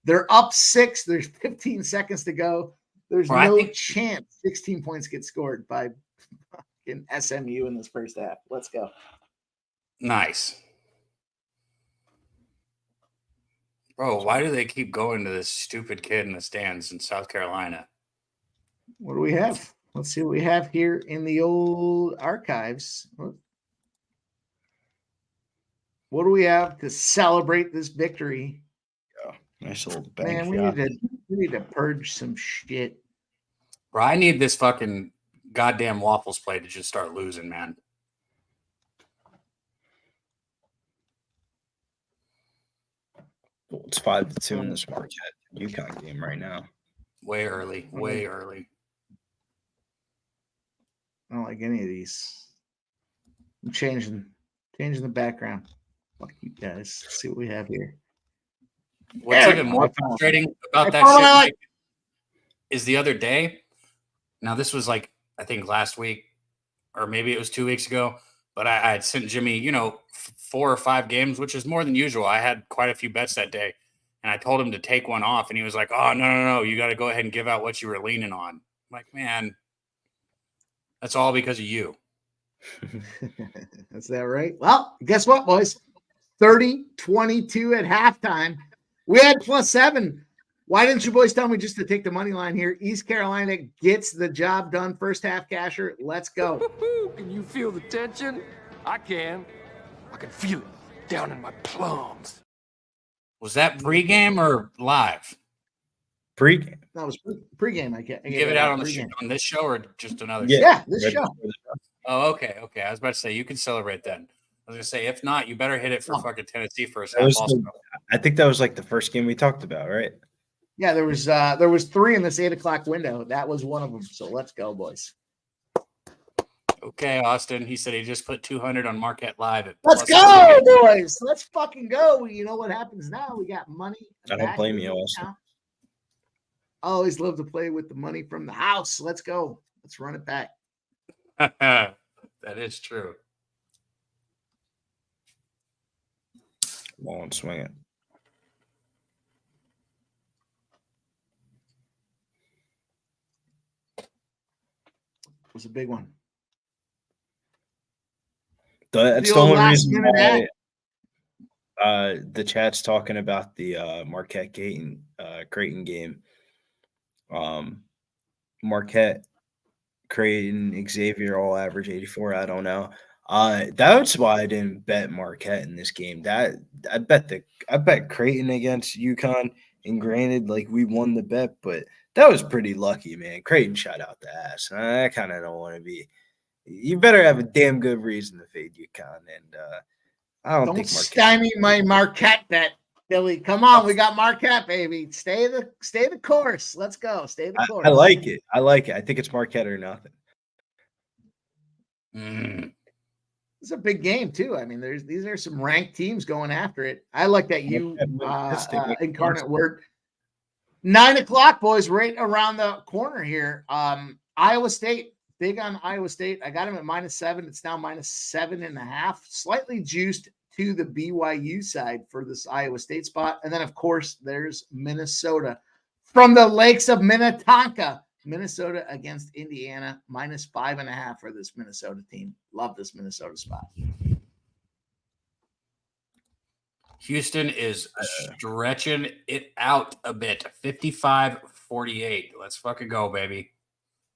They're up 6. There's 15 seconds to go. There's no chance 16 points get scored by fucking SMU in this first half. Let's go. Nice. Bro, why do they keep going to this stupid kid in the stands in South Carolina? What do we have? Let's see what we have here in the old archives. What do we have to celebrate this victory? Nice little bang. Man, we need to purge some shit. Bro, I need this fucking goddamn waffles play to just start losing, man. Well, it's 5-2 in this Marquette UConn game right now. Way early. I don't like any of these. I'm changing the background. Fuck you guys. Let's see what we have here. What's even more frustrating about that shit is the other day. Now, this was like, I think last week, or maybe it was 2 weeks ago, but I had sent Jimmy, 4 or 5 games, which is more than usual. I had quite a few bets that day, and I told him to take one off, and he was like, oh, no, you got to go ahead and give out what you were leaning on. I'm like, man, that's all because of you. Is that right? Well, guess what, boys? 30-22 at halftime. We had +7. Why didn't you boys tell me just to take the money line here? East Carolina gets the job done. First half casher. Let's go. Can you feel the tension? I can. I can feel it down in my plums. Was that pregame or live? Pregame. That was pregame. I can't give it out on this show or just another show? Yeah, this show. Oh, okay. I was about to say you can celebrate then. I was gonna say if not, you better hit it for fucking Tennessee first half. I think that was like the first game we talked about, right? Yeah, there was 3 in this 8 o'clock window. That was one of them. So let's go, boys. Okay, Austin. He said he just put 200 on Marquette Live. Let's go, boys. Let's fucking go. You know what happens now? We got money. I don't blame you, Austin. I always love to play with the money from the house. Let's go. Let's run it back. That is true. Come on, swing it. was a big one. That's the only reason why the chat's talking about the Marquette Creighton game. Marquette, Creighton, Xavier all average 84. I don't know. That's why I didn't bet Marquette in this game. I bet Creighton against UConn, and granted, like we won the bet, but that was pretty lucky, man. Creighton shot out the ass. I kind of don't want to be. You better have a damn good reason to fade UConn, and I don't think Marquette. Stymie my Marquette bet, Billy. Come on, we got Marquette, baby. Stay the course. Let's go. Stay the course. I like it. I think it's Marquette or nothing. It's a big game too. I mean, these are some ranked teams going after it. I like that incarnate word. 9 o'clock, boys, right around the corner here. Iowa State. Big on Iowa State. I got him at -7. It's now -7.5. Slightly juiced to the BYU side for this Iowa State spot. And then, of course, there's Minnesota from the lakes of Minnetonka. Minnesota against Indiana, -5.5 for this Minnesota team. Love this Minnesota spot. Houston is stretching it out a bit. 55-48. Let's fucking go, baby.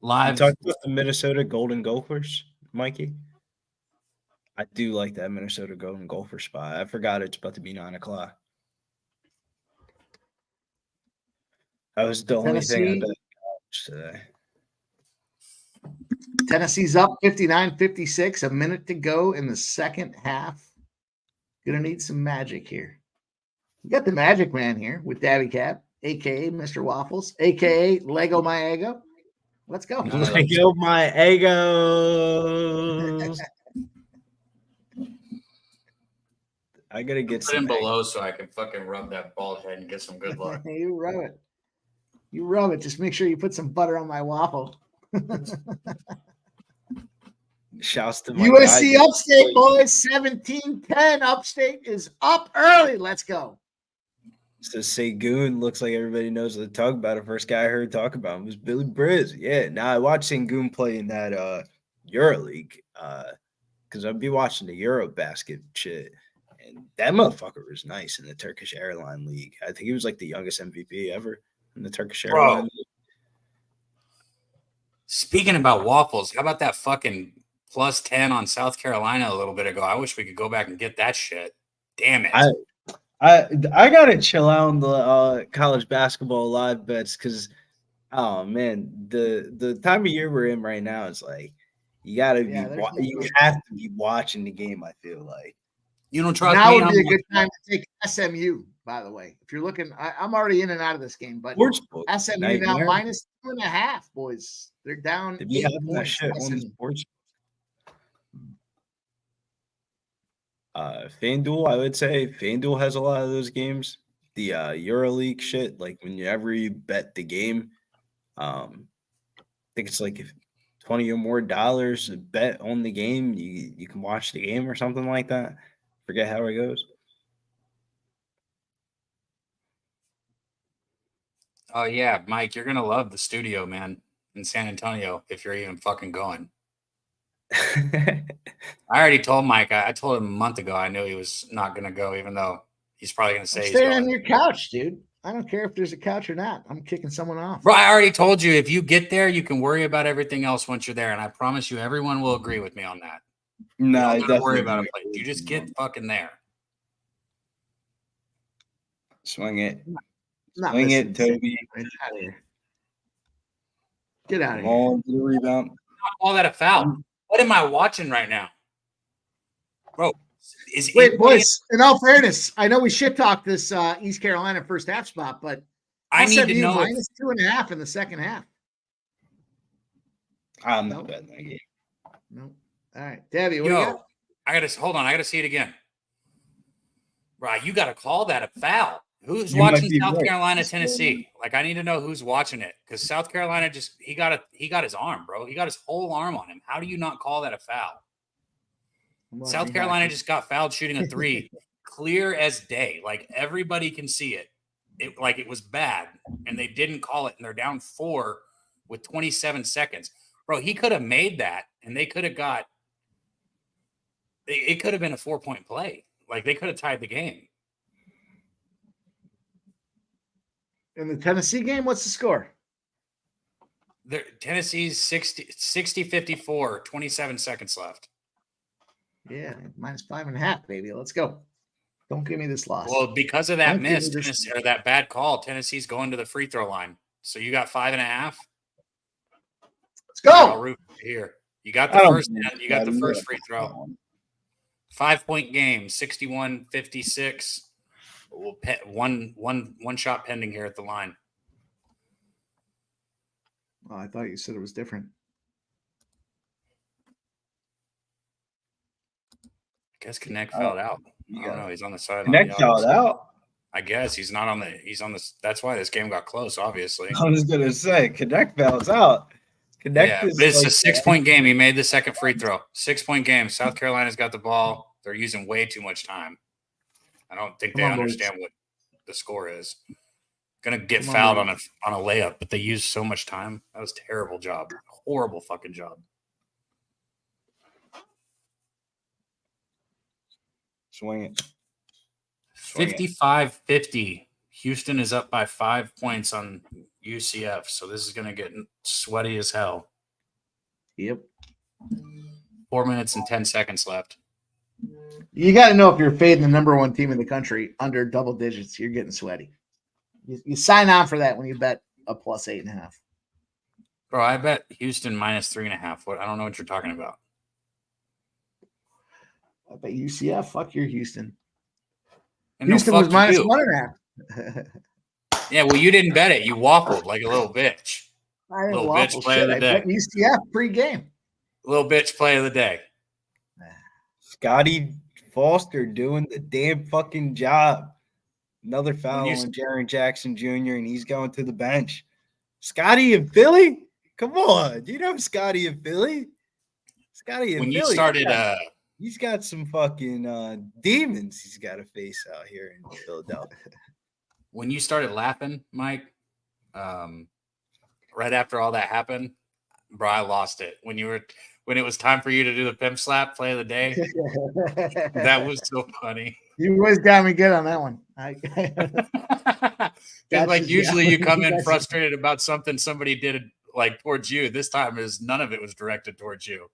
Live. Talk about the Minnesota Golden Gophers, Mikey. I do like that Minnesota Golden Gopher spot. I forgot it's about to be 9 o'clock. That was the only thing I bet today. Tennessee's up 59-56. A minute to go in the second half. Gonna need some magic here. We got the Magic Man here with Dabby Cab, aka Mr. Waffles, aka Lego My Ego. Let's go. Lego My Ego. I gotta get some below so I can fucking rub that bald head and get some good luck. You rub it. You rub it. Just make sure you put some butter on my waffle. Shouts to my USC Upstate, boys. 17-10. Upstate is up early. Let's go. So Sengun looks like everybody knows what to talk about. The first guy I heard talk about him was Billy Briz. Yeah. Now I watched Sengun play in that EuroLeague because I'd be watching the Eurobasket shit. And that motherfucker was nice in the Turkish Airline League. I think he was like the youngest MVP ever in the Turkish Airline League. Speaking about waffles, how about that fucking +10 on South Carolina a little bit ago? I wish we could go back and get that shit. Damn it. I gotta chill out on the college basketball live bets because, oh man, the time of year we're in right now is like you have to be watching the game. I feel like you don't trust now me. Would be a good time to take SMU. By the way, if you're looking, I'm already in and out of this game, but SMU now -2.5. Boys, they're down. To be having that shit on the sports. FanDuel, I would say FanDuel has a lot of those games. The EuroLeague shit, like whenever you bet the game, I think it's like if $20 or more to bet on the game, you can watch the game or something like that. Forget how it goes. Oh yeah, Mike, you're gonna love the studio, man, in San Antonio if you're even fucking going. I already told Mike. I told him a month ago. I knew he was not going to go, even though he's probably going to say he's stay on your couch, dude. I don't care if there's a couch or not. I'm kicking someone off. Bro, I already told you. If you get there, you can worry about everything else once you're there, and I promise you, everyone will agree with me on that. No, you don't worry about it. You just get fucking there. Swing it. Swing it, Toby. Get out of here. Get out of here. All the rebound. Call that a foul. What am I watching right now? Bro, wait, boys, in all fairness, I know we shit talked this East Carolina first half spot, but I need to know -2.5 in the second half. I'm not betting that game. No. All right. Dabby, what do you got? I gotta see it again. Right, you gotta call that a foul. Who's watching South Carolina, Tennessee? Like, I need to know who's watching it because South Carolina he got his arm, bro. He got his whole arm on him. How do you not call that a foul? South Carolina just got fouled shooting a 3, clear as day. Like everybody can see it. It was bad, and they didn't call it, and they're down 4 with 27 seconds. Bro, he could have made that, and they could have got – it could have been a 4-point play. Like, they could have tied the game. In the Tennessee game, what's the score? Tennessee's 60-54, 27 seconds left. Yeah, -5.5, baby. Let's go. Don't give me this loss. Well, because of that or that bad call, Tennessee's going to the free throw line. So you got 5.5. Let's go. Here. You got the first free throw. 5-point game, 61-56. One shot pending here at the line. Oh, I thought you said it was different. I guess Connect fouled out. I don't know. He's on the sideline. Connect fouled out. I guess he's not on the. He's on the. That's why this game got close. Obviously, I was gonna say Connect fouls out. Connect but it's a 6-point game. He made the second free throw. 6-point game. South Carolina's got the ball. They're using way too much time. I don't think they understand what the score is. Gonna get fouled on a layup, but they used so much time. That was a terrible job. Horrible fucking job. Swing it. 55-50. Houston is up by 5 points on UCF, so this is gonna get sweaty as hell. Yep. 4 minutes and 10 seconds left. You got to know if you're fading the number one team in the country under double digits, you're getting sweaty. You sign on for that when you bet a +8.5. Bro, I bet Houston -3.5. I don't know what you're talking about. I bet UCF. Fuck your Houston. And Houston was -1.5. Yeah, well, you didn't bet it. You waffled like a little bitch. I didn't little waffle bitch play shit. of the I day. bet UCF pre-game. Little bitch play of the day. Scotty Foster doing the damn fucking job. Another foul on Jaren Jackson Jr., and he's going to the bench. Scotty in Philly? Come on. Do you know Scotty in Philly? Scotty in Philly. When you started he's got some fucking demons he's got to face out here in Philadelphia. When you started laughing, Mike, right after all that happened, bro, I lost it. When it was time for you to do the pimp slap play of the day, that was so funny. You always got me good on that one. Like usually you come in frustrated about something somebody did like towards you. This time is none of it was directed towards you.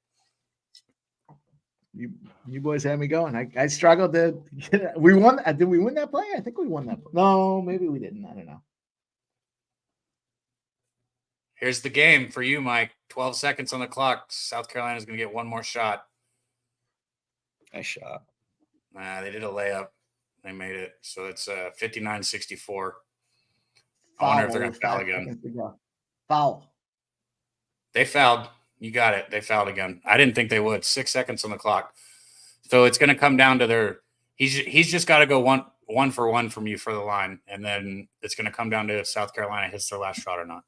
You boys had me going. I struggled to get it. We won. Did we win that play? I think we won that play. No, maybe we didn't. I don't know. Here's the game for you, Mike. 12 seconds on the clock. South Carolina's going to get one more shot. Nice shot. Nah, they did a layup. They made it. So it's 59-64. I wonder if they're going to foul again. Foul. They fouled. You got it. They fouled again. I didn't think they would. 6 seconds on the clock. So it's going to come down to their – he's just got to go one for one from you for the line, and then it's going to come down to if South Carolina hits their last shot or not.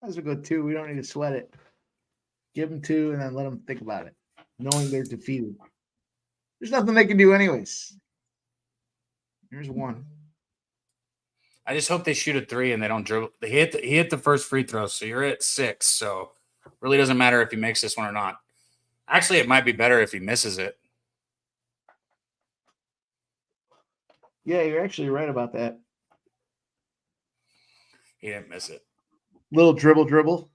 As we go 2, we don't need to sweat it. Give them 2 and then let them think about it, knowing they're defeated. There's nothing they can do anyways. Here's 1. I just hope they shoot a 3 and they don't dribble. He hit the first free throw, so you're at 6. So it really doesn't matter if he makes this one or not. Actually, it might be better if he misses it. Yeah, you're actually right about that. He didn't miss it. Little dribble.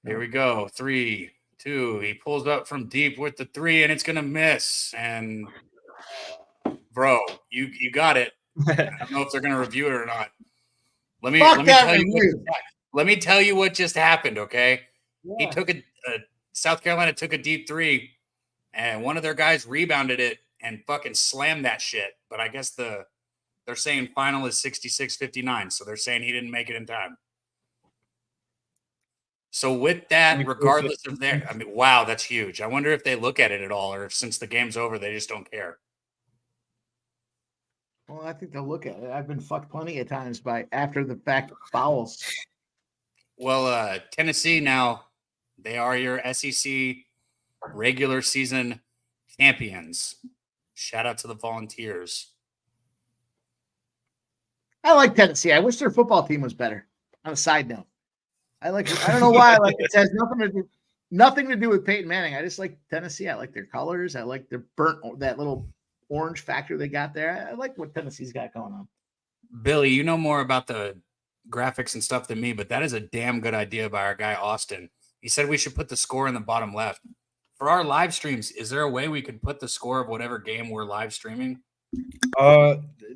Here we go. 3, 2. He pulls up from deep with the 3, and it's going to miss. And, bro, you got it. I don't know if they're going to review it or not. Let me tell you what just happened, okay? Yeah. He took South Carolina took a deep 3, and one of their guys rebounded it and fucking slammed that shit. But I guess they're saying final is 66-59, so they're saying he didn't make it in time. So with that, regardless of their, I mean, wow, that's huge. I wonder if they look at it at all, or if since the game's over, they just don't care. Well, I think they'll look at it. I've been fucked plenty of times by after the fact fouls. Well, Tennessee now, they are your SEC regular season champions. Shout out to the Volunteers. I like Tennessee. I wish their football team was better. On a side note, I don't know why I like it. It has nothing to do with Peyton Manning. I just like Tennessee. I like their colors. I like their that little orange factor they got there. I like what Tennessee's got going on. Billy, you know more about the graphics and stuff than me, but that is a damn good idea by our guy Austin. He said we should put the score in the bottom left. For our live streams, is there a way we could put the score of whatever game we're live streaming?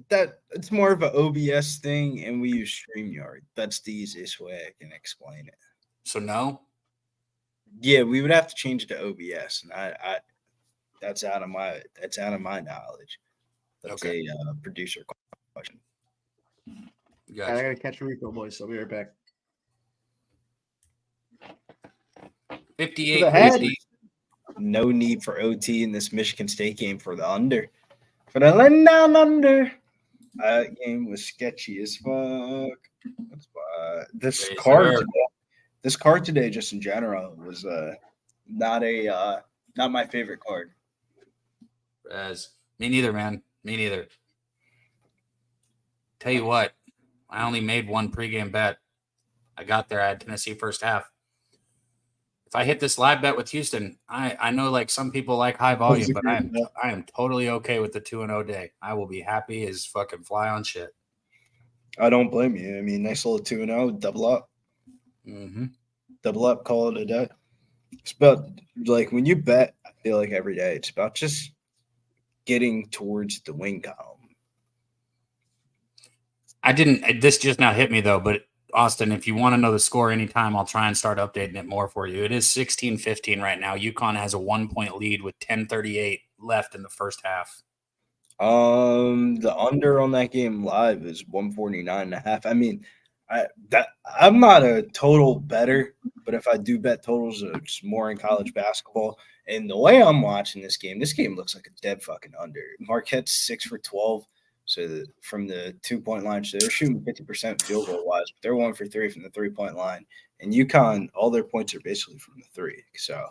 That it's more of an OBS thing, and we use StreamYard. That's the easiest way I can explain it. So no? Yeah, we would have to change it to OBS, and I that's out of my knowledge. That's okay. A producer question. Gotcha. I gotta catch a Rico, boys. I'll be right back. 58-50. No need for OT in this Michigan State game for the under. For the down under. Game was sketchy as fuck. This card today, just in general, was not my favorite card. Me neither, man. Me neither. Tell you what, I only made one pregame bet. I got there. I had Tennessee first half. If I hit this live bet with Houston, I know like some people like high volume, but I am totally okay with the 2-0 day. I will be happy as fucking fly on shit. I don't blame you. I mean, nice little 2-0, double up. Mm-hmm. Double up, call it a day. It's about like when you bet, I feel like every day it's about just getting towards the win column. This just now hit me though, but Austin, if you want to know the score anytime, I'll try and start updating it more for you. It is 16-15 right now. UConn has a 1-point lead with 10:38 left in the first half. The under on that game live is 149.5. I mean, I'm not a total better, but if I do bet totals, it's more in college basketball. And the way I'm watching this game looks like a dead fucking under. Marquette's 6 for 12. So from the 2-point line, so they're shooting 50% field goal wise, but they're 1 for 3 from the 3-point line. And UConn, all their points are basically from the 3. So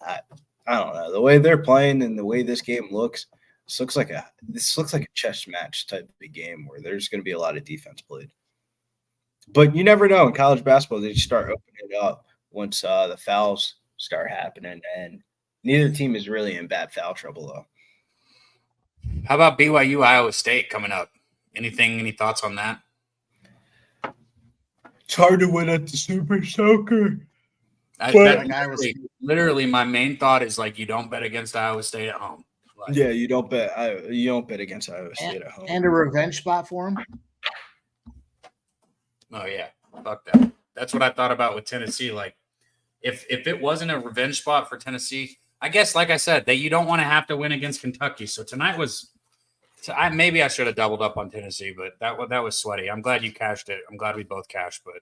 I don't know. The way they're playing and the way this game looks, this looks like a chess match type of game where there's going to be a lot of defense played. But you never know in college basketball, they just start opening it up once the fouls start happening, and neither team is really in bad foul trouble though. How about BYU Iowa State coming up? Any thoughts on that? It's hard to win at the Super Soaker. Literally, my main thought is like you don't bet against Iowa State at home. Like, yeah, you don't bet against Iowa State at home. And a revenge spot for them. Oh yeah, fuck that. That's what I thought about with Tennessee. Like, if it wasn't a revenge spot for Tennessee, I guess, like I said, that you don't want to have to win against Kentucky. So tonight was, maybe I should have doubled up on Tennessee, but that was sweaty. I'm glad you cashed it. I'm glad we both cashed. But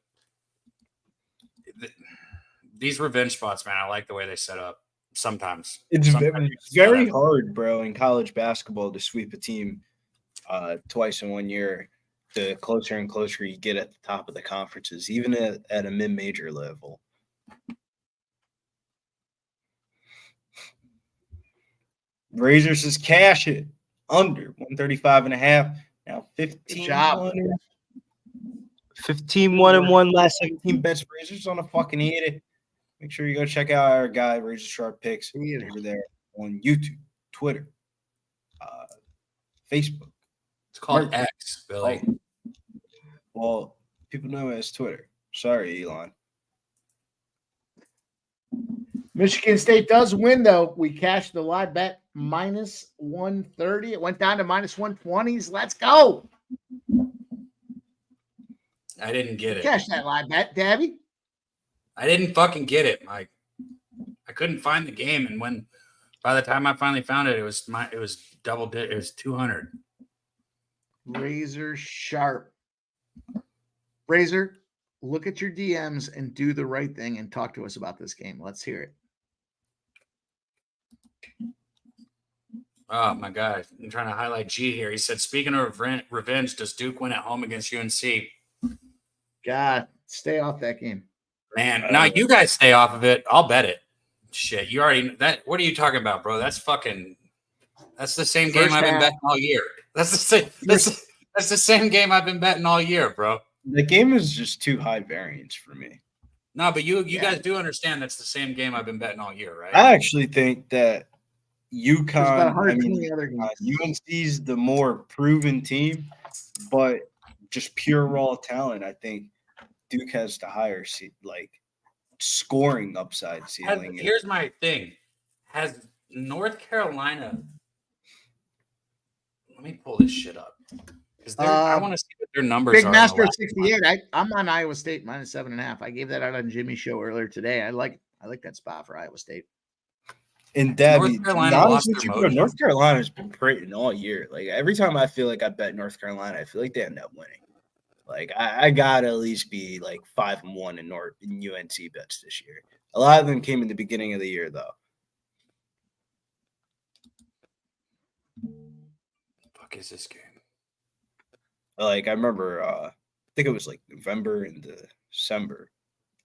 these revenge spots, man, I like the way they set up. Sometimes it's very hard, bro, in college basketball to sweep a team twice in 1 year. The closer and closer you get at the top of the conferences, even at a mid-major level. Razor says cash it under 135.5. Now 15-1-1 last 17 bets. Razor's on a fucking hit it. Make sure you go check out our guy Razor Sharp Picks over there on YouTube, Twitter, Facebook. It's called X, Billy. Well, people know it as Twitter. Sorry, Elon. Michigan State does win, though. We cashed the live bet minus 130. It went down to minus 120s. Let's go. I didn't get it. Cash that live bet, Dabby. I didn't fucking get it, Mike. I couldn't find the game, and by the time I finally found it, it was double digit. It was 200. Razor Sharp. Razor, look at your DMs and do the right thing and talk to us about this game. Let's hear it. Oh, my God. I'm trying to highlight G here. He said, speaking of revenge, does Duke win at home against UNC? God, stay off that game. Man, now you guys stay off of it. I'll bet it. Shit, you already – what are you talking about, bro? That's the same game I've been betting all year. That's the same game I've been betting all year, bro. The game is just too high variance for me. No, but you guys do understand that's the same game I've been betting all year, right? I actually think that about UConn, UNC's the more proven team, but just pure raw talent. I think Duke has the higher scoring upside ceiling. Here's my thing: has North Carolina? Let me pull this shit up because I want to see what their numbers Big are. Big Master 68. I'm on Iowa State -7.5. I gave that out on Jimmy's show earlier today. I like that spot for Iowa State. And Dabby, North Carolina's been pretty all year. Like every time I feel like I bet North Carolina, I feel like they end up winning. Like I gotta at least be like 5-1 in UNC bets this year. A lot of them came in the beginning of the year though. Fuck is this game? Like I remember, I think it was like November and December.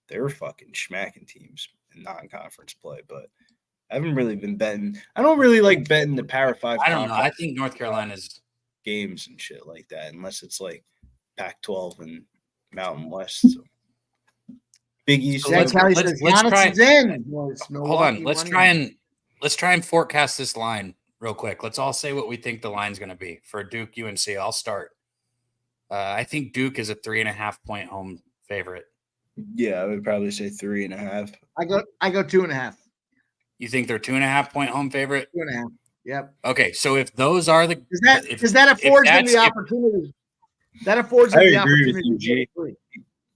They were fucking smacking teams in non-conference play, but I haven't really been betting. I don't really like betting the Power 5. I don't know. I think North Carolina's games and shit like that, unless it's like Pac-12 and Mountain West. So. Big East. So let's try. Hold on. Let's try and forecast this line real quick. Let's all say what we think the line's going to be for Duke UNC. I'll start. I think Duke is a 3.5-point home favorite. Yeah, I would probably say 3.5. I go 2.5. You think they're 2.5-point home favorite? 2.5. Yep. Okay, so if those are the that affords them the opportunity. That affords them the opportunity.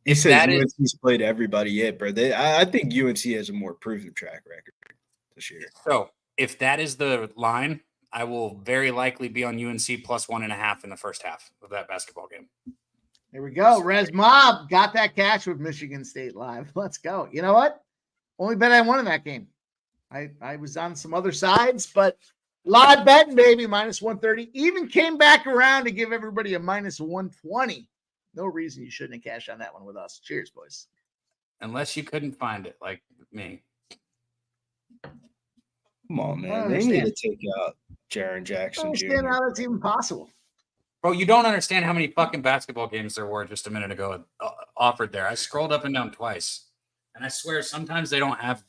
He says UNC's played everybody yet, bro. I think UNC has a more proven track record this year. So if that is the line, I will very likely be on UNC +1.5 in the first half of that basketball game. There we go. Res Mob got that cash with Michigan State live. Let's go. You know what? Only bet I won in that game. I was on some other sides, but live betting, baby, -130. Even came back around to give everybody a -120. No reason you shouldn't have cashed on that one with us. Cheers, boys. Unless you couldn't find it, like me. Come on, man. They need to take out Jaren Jackson. I understand how that's even possible. Bro, you don't understand how many fucking basketball games there were just a minute ago offered there. I scrolled up and down twice, and I swear sometimes they don't have.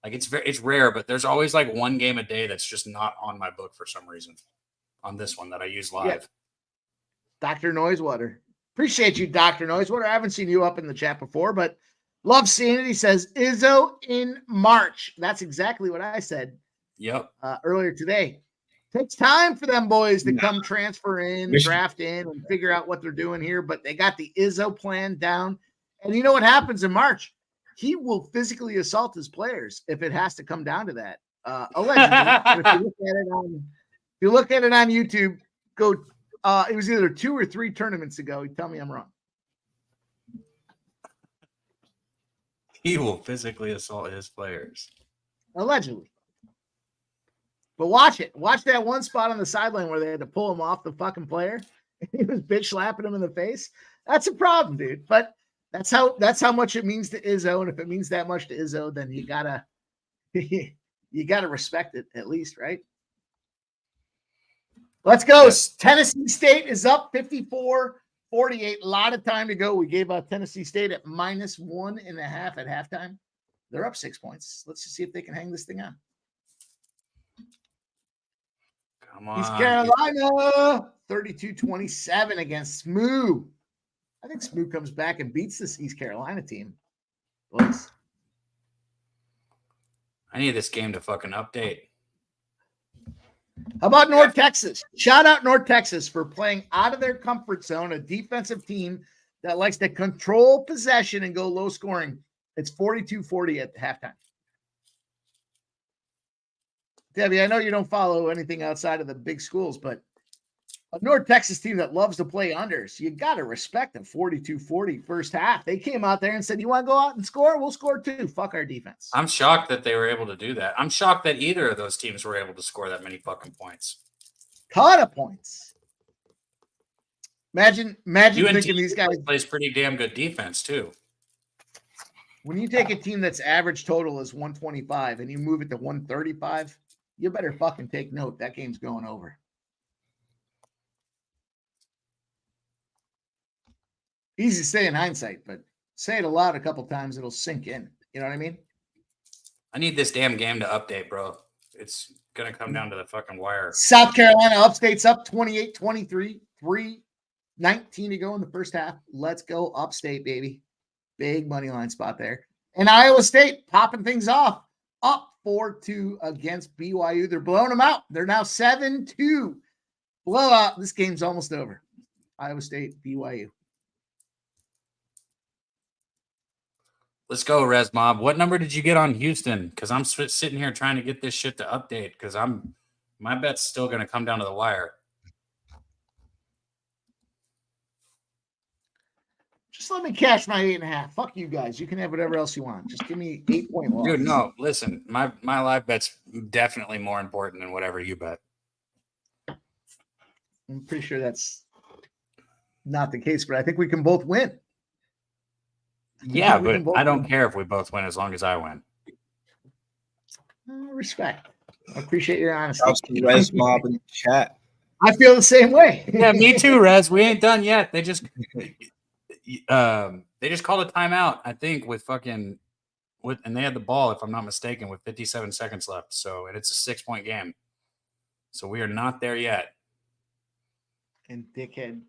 Like it's rare, but there's always like one game a day that's just not on my book for some reason. On this one that I use live. Yeah. Dr. Noisewater. Appreciate you, Dr. Noisewater. I haven't seen you up in the chat before, but love seeing it. He says Izzo in March. That's exactly what I said. Yep. Earlier today. Takes time for them boys to come transfer in, draft in, and figure out what they're doing here, but they got the Izzo plan down. And you know what happens in March? He will physically assault his players if it has to come down to that. Allegedly, if you look at it on YouTube, go. It was either 2 or 3 tournaments ago. You tell me I'm wrong. He will physically assault his players. Allegedly. But watch it. Watch that one spot on the sideline where they had to pull him off the fucking player. He was bitch slapping him in the face. That's a problem, dude. But that's how much it means to Izzo, and if it means that much to Izzo, then you gotta respect it at least, right? Let's go. Yes. Tennessee State is up 54-48. A lot of time to go. We gave out Tennessee State at -1.5 at halftime. They're up 6 points. Let's just see if they can hang this thing on. Come on. East Carolina 32-27 against Smoo. I think Smoo comes back and beats this East Carolina team. Boys. I need this game to fucking update. How about North Texas? Shout out North Texas for playing out of their comfort zone, a defensive team that likes to control possession and go low scoring. It's 42-40 at halftime. Debbie, I know you don't follow anything outside of the big schools, but a North Texas team that loves to play unders, you got to respect them. 42-40 first half. They came out there and said, you want to go out and score? We'll score too. Fuck our defense. I'm shocked that they were able to do that. I'm shocked that either of those teams were able to score that many fucking points. Ton of points. Imagine thinking these guys plays pretty damn good defense too. When you take a team that's average total is 125 and you move it to 135, you better fucking take note. That game's going over. Easy to say in hindsight, but say it aloud a couple times, it'll sink in. You know what I mean? I need this damn game to update, bro. It's going to come down to the fucking wire. South Carolina Upstate's up 28-23, 3:19 to go in the first half. Let's go Upstate, baby. Big money line spot there. And Iowa State popping things off, up 4-2 against BYU. They're blowing them out. They're now 7-2. Blowout. This game's almost over. Iowa State, BYU. Let's go, Res Mob. What number did you get on Houston? Because I'm sitting here trying to get this shit to update because my bet's still going to come down to the wire. Just let me cash my 8.5. Fuck you guys. You can have whatever else you want. Just give me 8 point loss. Dude, no, listen. My live bet's definitely more important than whatever you bet. I'm pretty sure that's not the case, but I think we can both win. Yeah, but I don't care if we both win as long as I win. Respect. I appreciate your honesty. Res Mob in the chat. I feel the same way. Yeah, me too, Res. We ain't done yet. They just called a timeout, I think, and they had the ball, if I'm not mistaken, with 57 seconds left. So, and it's a 6-point game. So we are not there yet. And dickhead.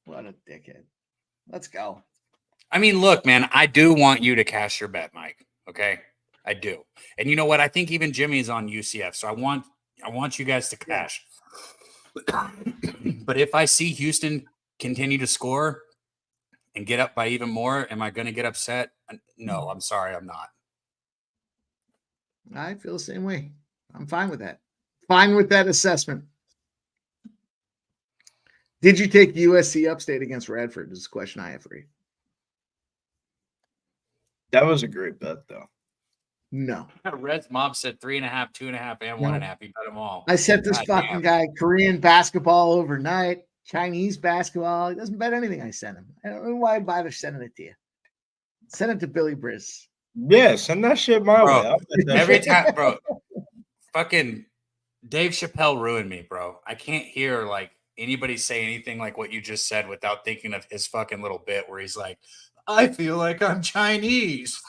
What a dickhead. Let's go. I mean, look, man, I do want you to cash your bet, Mike. Okay, I do. And you know what? I think even Jimmy's on UCF, so I want you guys to cash. But if I see Houston continue to score and get up by even more, am I going to get upset? No, I'm sorry, I'm not. I feel the same way. I'm fine with that. Fine with that assessment. Did you take USC Upstate against Radford? This is a question I have for you. That was a great bet, though. No. Red's Mob said 3.5, 2.5, and 1.5. He bet them all. I set this fucking guy Korean basketball overnight, Chinese basketball. He doesn't bet anything I send him. I don't know why I bother sending it to you. Send it to Billy Briz. Yeah, send that shit my way. Every time, bro. Fucking Dave Chappelle ruined me, bro. I can't hear like anybody say anything like what you just said without thinking of his fucking little bit where he's like, I feel like I'm Chinese.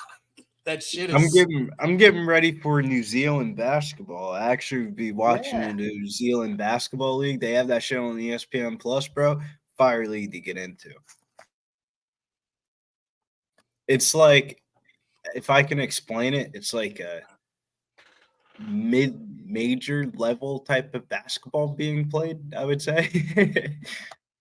That shit is. I'm getting ready for New Zealand basketball. I actually be watching the New Zealand basketball league. They have that show on ESPN Plus, bro. Fire league to get into. It's like, if I can explain it, it's like a mid-major level type of basketball being played, I would say.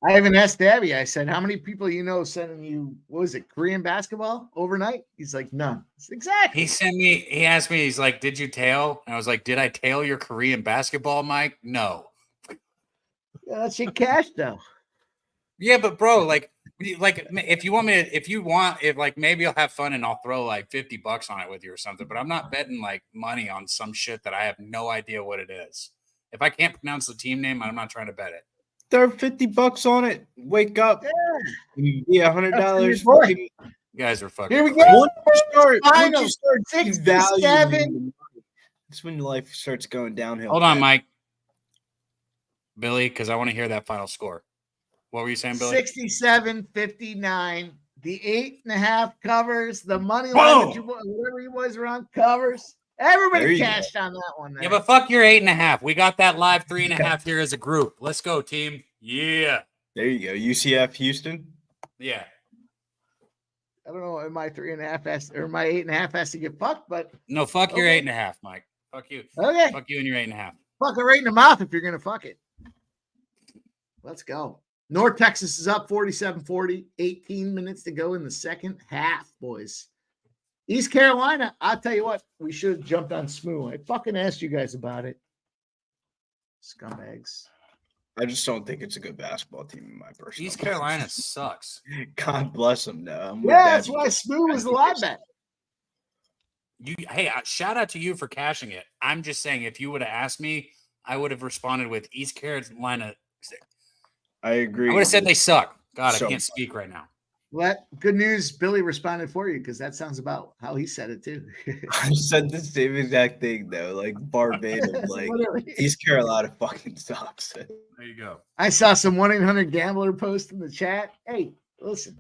I even asked Dabby, I said, how many people you know sending you, what was it, Korean basketball overnight? He's like, none. Exactly. He asked me, he's like, did you tail? And I was like, did I tail your Korean basketball, Mike? No. Yeah, that's your cash though. Yeah, but bro, like if like maybe I'll have fun and I'll throw like $50 on it with you or something, but I'm not betting like money on some shit that I have no idea what it is. If I can't pronounce the team name, I'm not trying to bet it. Throw $50 on it. Wake up. Yeah, $100. You guys are fucking. Here we go. Once you start 67. That's when life starts going downhill. Hold on, Mike. Billy, because I want to hear that final score. What were you saying, Billy? 67-59. The 8.5 covers. The money line, whatever he was around, covers. Everybody cashed on that one. There. Yeah, but fuck your 8.5. We got that live 3.5 here as a group. Let's go, team. Yeah. There you go. UCF Houston. Yeah. I don't know if my 3.5 or my 8.5 has to get fucked, but no, fuck your 8.5, Mike. Fuck you. Okay. Fuck you and your 8.5. Fuck it right in the mouth if you're gonna fuck it. Let's go. North Texas is up 47-40. 18 minutes to go in the second half, boys. East Carolina, I'll tell you what, we should have jumped on Smoo. I fucking asked you guys about it. Scumbags. I just don't think it's a good basketball team in my personal East Carolina sucks. God bless them, though. Yeah, that's why Smoo was the live bet. Hey, shout out to you for cashing it. I'm just saying, if you would have asked me, I would have responded with East Carolina. I agree. I would have said they suck. God, I can't speak right now. Well, good news. Billy responded for you because that sounds about how he said it too. I said the same exact thing though, like verbatim. Like East Carolina fucking sucks. There you go. I saw some 1-800 gambler post in the chat. Hey, listen,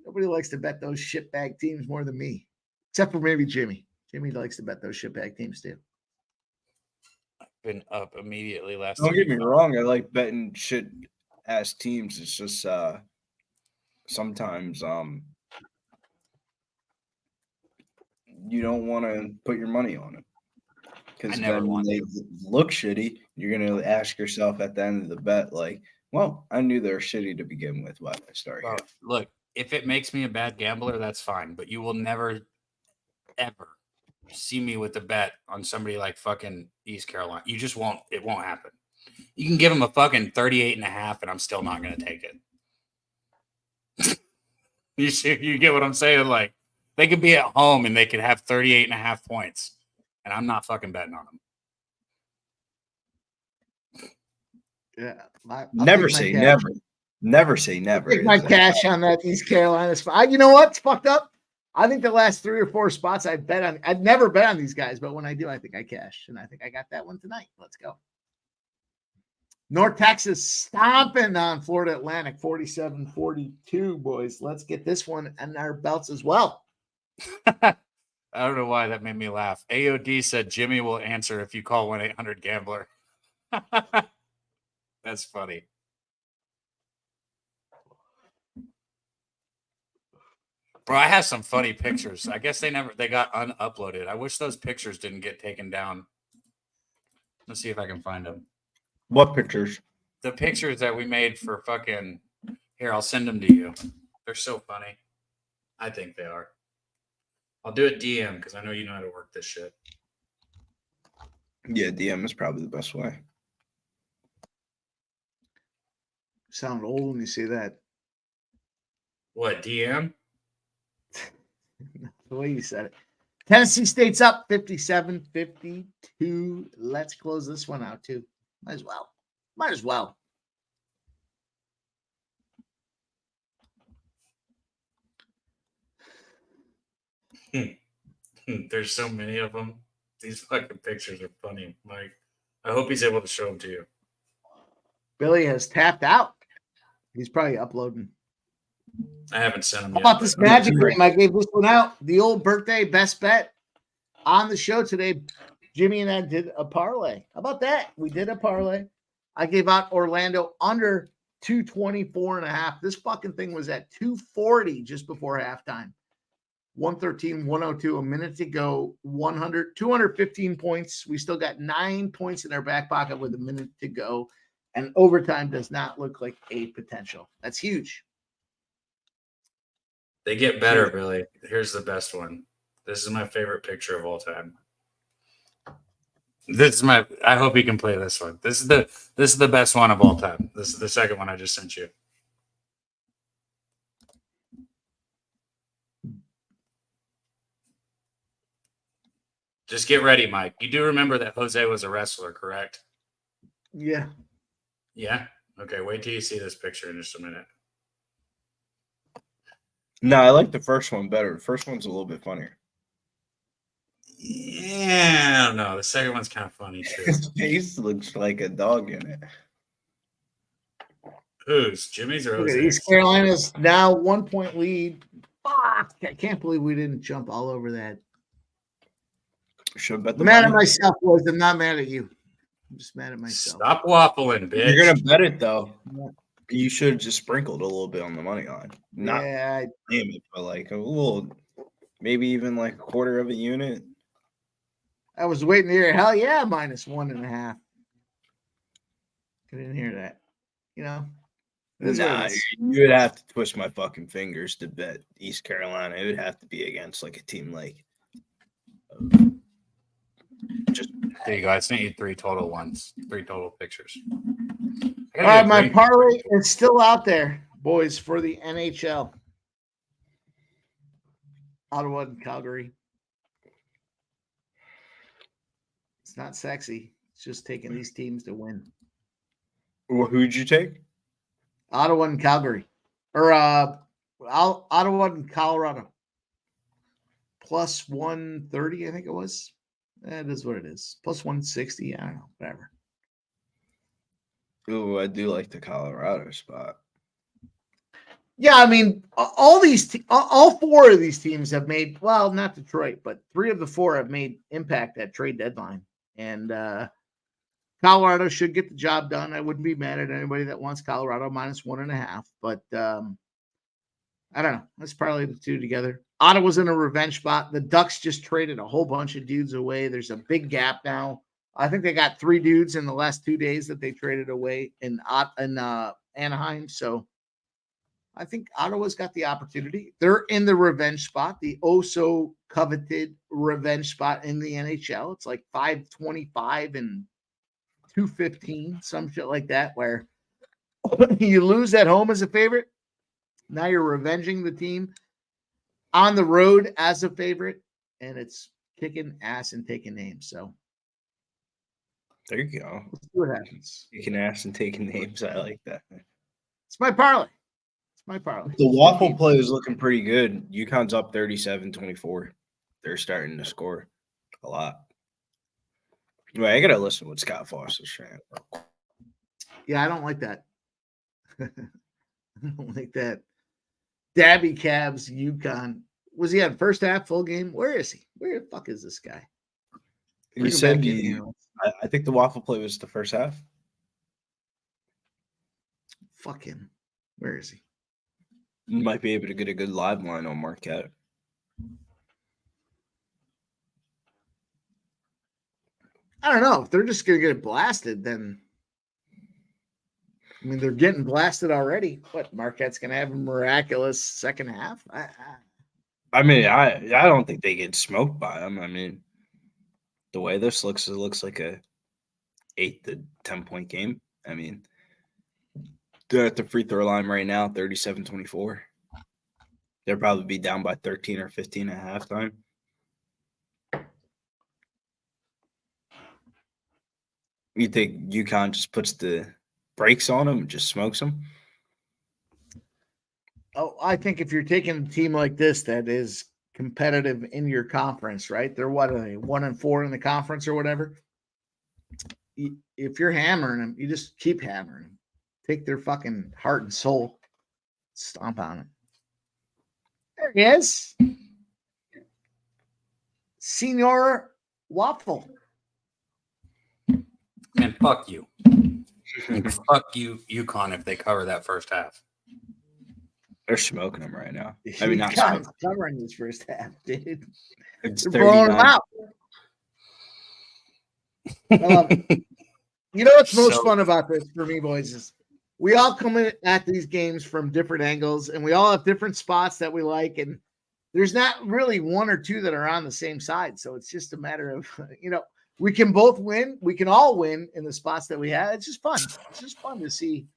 Nobody likes to bet those shitbag teams more than me, except for maybe Jimmy. Jimmy likes to bet those shitbag teams too. I've been up immediately last. Don't get me wrong. I like betting shit ass teams. It's just sometimes you don't want to put your money on it because then when they look shitty, you're gonna ask yourself at the end of the bet, like, well, I knew they were shitty to begin with. Why did I start here? Look, if it makes me a bad gambler, that's fine. But you will never, ever see me with a bet on somebody like fucking East Carolina. You just won't. It won't happen. You can give them a fucking 38.5, and I'm still not going to take it. You get what I'm saying? Like, they could be at home and they could have 38.5 points, and I'm not fucking betting on them. Yeah. Never say never. Never say never. Take my cash on that East Carolina spot. You know what's fucked up? I think the last 3 or 4 spots I'd never bet on these guys, but when I do, I think I cash. And I think I got that one tonight. Let's go. North Texas stomping on Florida Atlantic 47-42, boys. Let's get this one and our belts as well. I don't know why that made me laugh. AOD said Jimmy will answer if you call 1-800-GAMBLER. That's funny. Bro, I have some funny pictures. I guess they got unuploaded. I wish those pictures didn't get taken down. Let's see if I can find them. What pictures? The pictures that we made for fucking... Here, I'll send them to you. They're so funny. I think they are. I'll do a DM because I know you know how to work this shit. Yeah, DM is probably the best way. Sound old when you say that. What, DM? The way you said it. Tennessee State's up 57-52. Let's close this one out too. Might as well. There's so many of them. These fucking pictures are funny, Mike. I hope he's able to show them to you. Billy has tapped out. He's probably uploading. I haven't sent him How yet. about this magic game? I gave this one out. The old birthday best bet on the show today. Jimmy and I did a parlay. How about that? We did a parlay. I gave out Orlando under 224.5. This fucking thing was at 240 just before halftime. 113-102, a minute to go, 215 points. We still got 9 points in our back pocket with a minute to go. And overtime does not look like a potential. That's huge. They get better, Billy. Here's the best one. This is my favorite picture of all time. I hope you can play this one. This is the best one of all time. This is the second one I just sent you. Just get ready, Mike. You do remember that Jose was a wrestler, correct? Yeah. Yeah? Okay, wait till you see this picture in just a minute. No, I like the first one better. The first one's a little bit funnier. Yeah, I don't know. The second one's kind of funny, too. His face looks like a dog in it. Who's? Jimmy's or Jose's? East Carolina's now 1 point lead. Fuck! I can't believe we didn't jump all over that. Should bet the mad money. at myself, boys. I'm not mad at you. I'm just mad at myself. Stop waffling, bitch. You're gonna bet it though. You should have just sprinkled a little bit on the money line. Not damn it, but like a little, maybe even like a quarter of a unit. I was waiting to hear, hell yeah, -1.5. I didn't hear that. You know? Nah, you would have to twist my fucking fingers to bet East Carolina. It would have to be against like a team like. Just there you go. I sent you 3 total ones, 3 total pictures. All right, my parlay is still out there, boys, for the NHL. Ottawa and Calgary. It's not sexy. It's just taking these teams to win. Well, who'd you take? Ottawa and Calgary. Or Ottawa and Colorado. Plus 130, I think it was. That is what it is. Plus 160. I don't know. Whatever. Ooh, I do like the Colorado spot. Yeah, I mean, all four of these teams have made, well, not Detroit, but 3 of the 4 have made impact at trade deadline. And Colorado should get the job done. I wouldn't be mad at anybody that wants Colorado minus 1.5, but I don't know. Let's probably the two together. Ottawa's in a revenge spot. The Ducks just traded a whole bunch of dudes away. There's a big gap now. I think they got 3 dudes in the last 2 days that they traded away in Anaheim. So I think Ottawa's got the opportunity. They're in the revenge spot, the so coveted revenge spot in the NHL. It's like 525 and 215, some shit like that, where you lose at home as a favorite. Now you're revenging the team on the road as a favorite, and it's kicking ass and taking names. So there you go. Let's see what happens. Kicking ass and taking names. I like that. It's my parlay. My parlay. The waffle play is looking pretty good. UConn's up 37-24. They're starting to score a lot. Anyway, I gotta listen to what Scott Foster's saying. Yeah, I don't like that. I don't like that. Dabby Cab's UConn. Was he on first half full game? Where is he? Where the fuck is this guy? He said I think the waffle play was the first half. Fuck him. Where is he? You might be able to get a good live line on Marquette. I don't know. If they're just going to get blasted, then I mean, they're getting blasted already. What, Marquette's going to have a miraculous second half? I mean, I don't think they get smoked by them. I mean, the way this looks, it looks like a 8 to 10 point game. I mean, they're at the free throw line right now, 37-24. They'll probably be down by 13 or 15 at halftime. You think UConn just puts the brakes on them and just smokes them? Oh, I think if you're taking a team like this that is competitive in your conference, right? They're what are they, 1-4 in the conference or whatever. If you're hammering them, you just keep hammering them. Take their fucking heart and soul, stomp on it. There he is, Senior Waffle. Man, fuck you. Fuck you, UConn, if they cover that first half. They're smoking them right now. I mean, not covering this first half, dude. It's They're blowing them out. You know what's most fun about this for me, boys, is we all come in at these games from different angles, and we all have different spots that we like, and there's not really 1 or 2 that are on the same side. So it's just a matter of, we can both win. We can all win in the spots that we have. It's just fun. It's just fun to see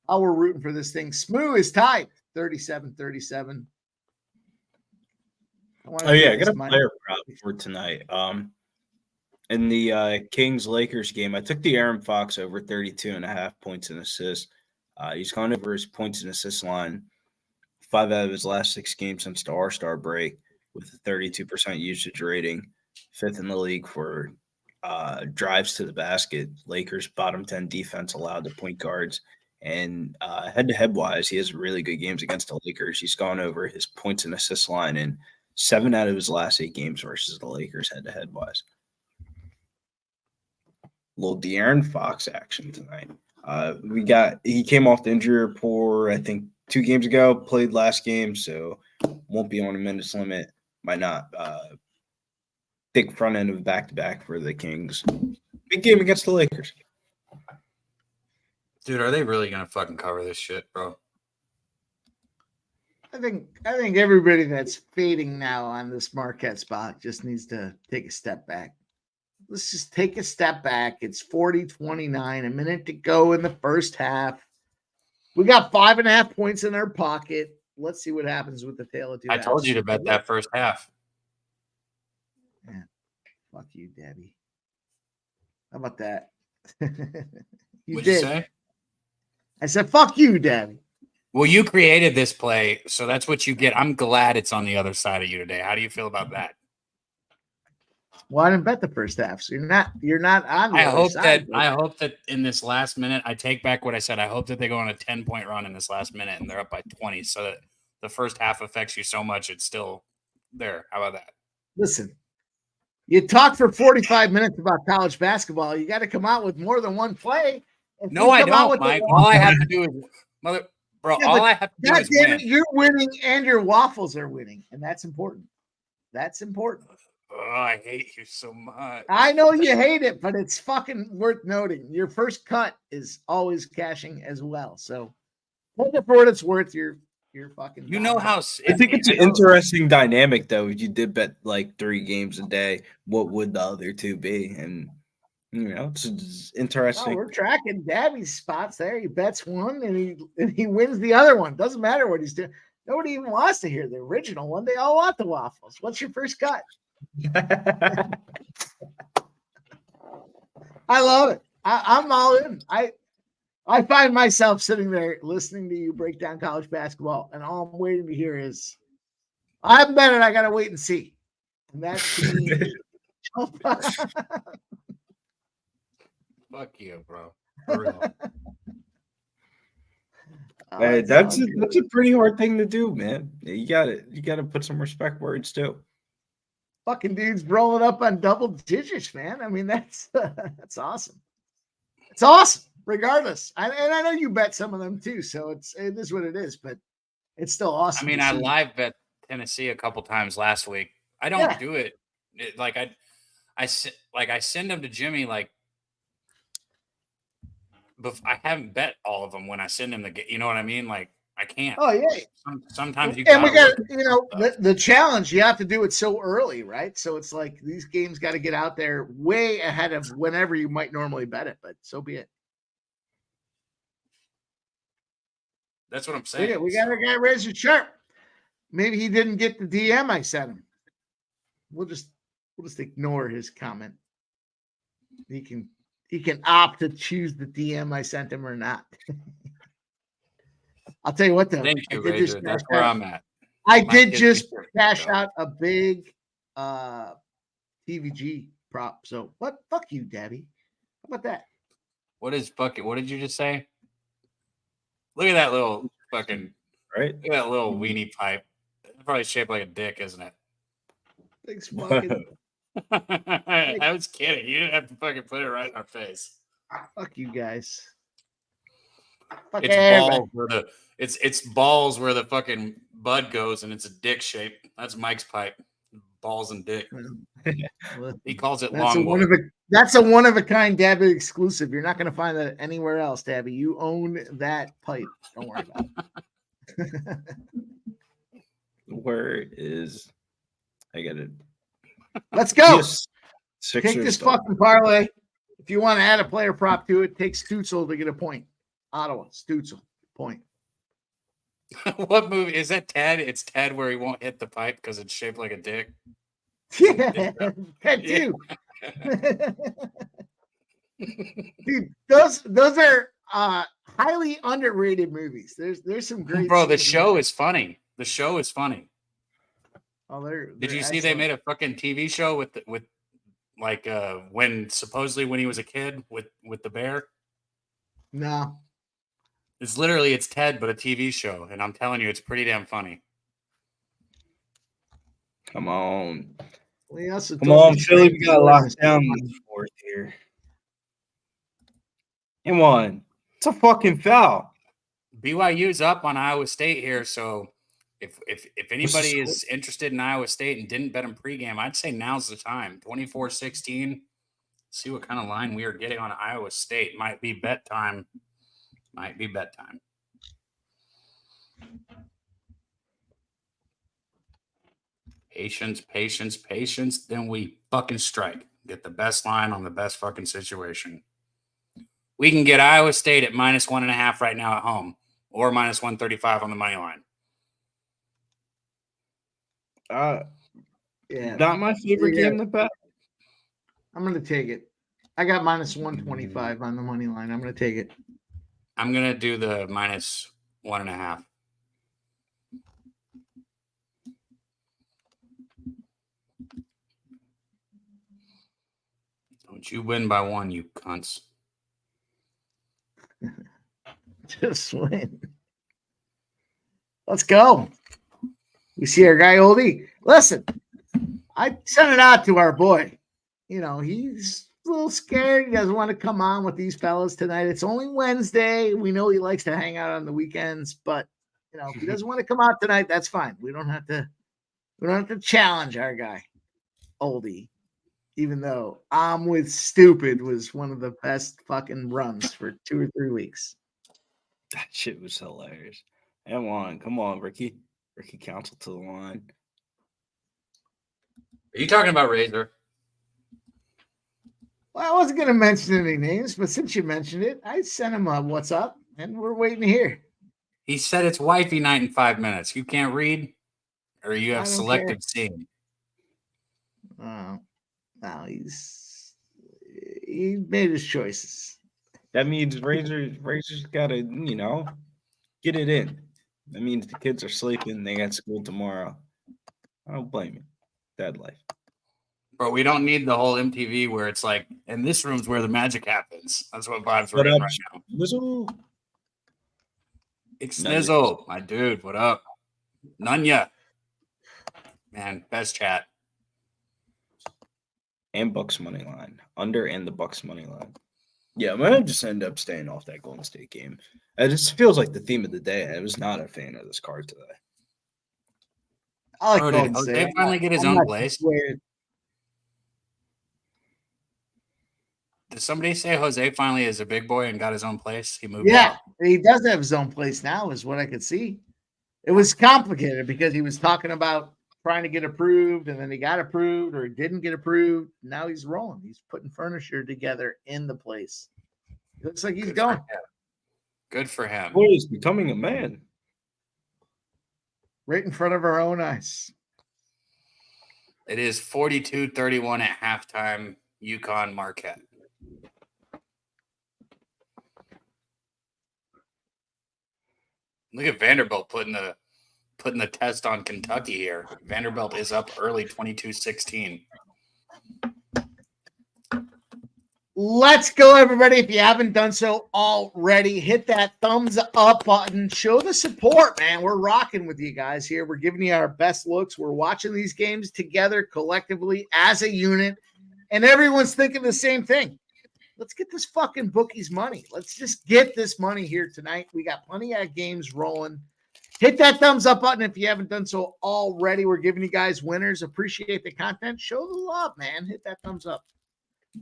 how we're rooting for this thing. Smoo is tied 37-37. I got a player prop for tonight. In the Kings-Lakers game, I took the Aaron Fox over 32.5 points and assists. He's gone over his points and assist line 5 out of his last 6 games since the All-Star break with a 32% usage rating, 5th in the league for drives to the basket. Lakers bottom 10 defense allowed to point guards. And head-to-head wise, he has really good games against the Lakers. He's gone over his points and assist line in 7 out of his last 8 games versus the Lakers head-to-head wise. Little De'Aaron Fox action tonight. He came off the injury report, I think 2 games ago, played last game, so won't be on a minutes limit. Might not think front end of back-to-back for the Kings. Big game against the Lakers. Dude, are they really going to fucking cover this shit, bro? I think everybody that's fading now on this Marquette spot just needs to take a step back. Let's just take a step back. It's 40-29, a minute to go in the first half. We got 5.5 points in our pocket. Let's see what happens with the tail of 2 I told you to bet that first half. Yeah. Fuck you, Dabby. How about that? What'd you say? I said, fuck you, Dabby. Well, you created this play, so that's what you get. I'm glad it's on the other side of you today. How do you feel about that? Well, I didn't bet the first half, so you're not on the other side. I hope that in this last minute, I take back what I said. I hope that they go on a 10-point run in this last minute and they're up by 20, so that the first half affects you so much it's still there. How about that? Listen, you talk for 45 minutes about college basketball. You got to come out with more than one play. No, I don't, Mike. All I have to do is all I have to do is win. You're winning and your waffles are winning, and that's important. That's important. Oh, I hate you so much. I know you hate it, but it's fucking worth noting. Your first cut is always cashing as well. So take it for what it's worth. You're fucking. You know how I think it's an interesting dynamic though. If you did bet like 3 games a day, what would the other 2 be? And it's interesting. We're tracking Dabby's spots there. He bets one and he wins the other one. Doesn't matter what he's doing. Nobody even wants to hear the original one. They all want the waffles. What's your first cut? I love it. I'm all in. I find myself sitting there listening to you break down college basketball, and all I'm waiting to hear is, I haven't bet it. I gotta wait and see. And that's fuck you, bro. For real. Hey, that's a pretty hard thing to do, man. You gotta put some respect where it's due. Fucking dudes rolling up on double digits, man. I mean, that's awesome. It's awesome, regardless. And I know you bet some of them too, so it is what it is. But it's still awesome. I mean, I live bet Tennessee a couple times last week. I don't do it. I send them to Jimmy like. But I haven't bet all of them when I send him you know what I mean? Like I can't. Oh yeah. Sometimes you. And we got the challenge. You have to do it so early, right? So it's like these games got to get out there way ahead of whenever you might normally bet it. But so be it. That's what I'm saying. We got a guy razor sharp. Maybe he didn't get the DM I sent him. We'll just ignore his comment. He can opt to choose the DM I sent him or not. I'll tell you what, though. Thank you, Razor. That's where I'm at. I did just cash out a big TVG prop. So what? Fuck you, Dabby. How about that? What is fucking? What did you just say? Look at that little fucking. Right. Look at that little weenie pipe. It's probably shaped like a dick, isn't it? Thanks, fucking. I was kidding. You didn't have to fucking put it right in our face. Fuck you guys. It's balls where the fucking bud goes, and it's a dick shape. That's Mike's pipe. Balls and dick. He calls it long. That's a one of a kind Dabby exclusive. You're not going to find that anywhere else, Dabby. You own that pipe. Don't worry about it. Where is? I got it. Let's go. Yes. Take this fucking parlay. If you want to add a player prop to it, take Stutzel to get a point. Ottawa, Stutzel, point. What movie is that? Ted? It's Ted where he won't hit the pipe because it's shaped like a dick. Yeah, Ted too. Dude, those are highly underrated movies. There's some great. Bro, the show is funny. The show is funny. Oh, did you see they made a fucking TV show with like when he was a kid with the bear? No. It's Ted, but a TV show, and I'm telling you, it's pretty damn funny. Come on. Come on, Philly, we got locked down in the fourth here. And one. It's a fucking foul. BYU's up on Iowa State here, so if anybody is interested in Iowa State and didn't bet them pregame, I'd say now's the time. 24-16. See what kind of line we are getting on Iowa State. Might be bet time. Patience. Then we fucking strike. Get the best line on the best fucking situation. We can get Iowa State at -1.5 right now at home, or -135 on the money line. Yeah, not my favorite game to bet. I'm going to take it. I got -125 on the money line. I'm going to take it. I'm going to do the -1.5. Don't you win by 1, you cunts. Just win. Let's go. We see our guy Oldie. Listen, I sent it out to our boy. You know, he's a little scared. He doesn't want to come on with these fellas tonight. It's only Wednesday. We know he likes to hang out on the weekends, but you know, if he doesn't want to come out tonight, that's fine. We don't have to challenge our guy, Oldie. Even though I'm with Stupid was one of the best fucking runs for 2 or 3 weeks. That shit was hilarious. Come on, Ricky. Ricky Council to the line. Are you talking about Razor? Well, I wasn't going to mention any names, but since you mentioned it, I sent him a what's up, and we're waiting to hear. He said it's wifey night in 5 minutes. You can't read, or you have selective seeing. Oh, no, he made his choices. That means Razor's got to, get it in. That means the kids are sleeping. They got school tomorrow. I don't blame you. Dad life. Bro, we don't need the whole MTV where it's like, and this room's where the magic happens. That's what vibes we're in right now. Snizzle. Big Snizzle, my dude. What up? Nunya. Man, best chat. And Bucks money line. Under and the Bucks money line. Yeah, I might just end up staying off that Golden State game. It just feels like the theme of the day. I was not a fan of this card today. I like Golden State. Did Jose finally get his own place? Weird. Did somebody say Jose finally is a big boy and got his own place? He moved Yeah, out. he does have his own place now, is what I could see. It was complicated because he was talking about trying to get approved, and then he got approved or didn't get approved. Now he's rolling. He's putting furniture together in the place. It looks like he's going. Good for him. Boy, he's becoming a man. Right in front of our own eyes. It is 42-31 at halftime, UConn Marquette. Look at Vanderbilt putting the test on Kentucky here. Vanderbilt is up early 22-16. Let's go, everybody. If you haven't done so already, hit that thumbs up button. Show the support, man. We're rocking with you guys here. We're giving you our best looks. We're watching these games together collectively as a unit, and everyone's thinking the same thing. Let's get this fucking bookies money. Let's just get this money here tonight. We got plenty of games rolling. Hit that thumbs up button if you haven't done so already. We're giving you guys winners. Appreciate the content. Show the love, man. Hit that thumbs up.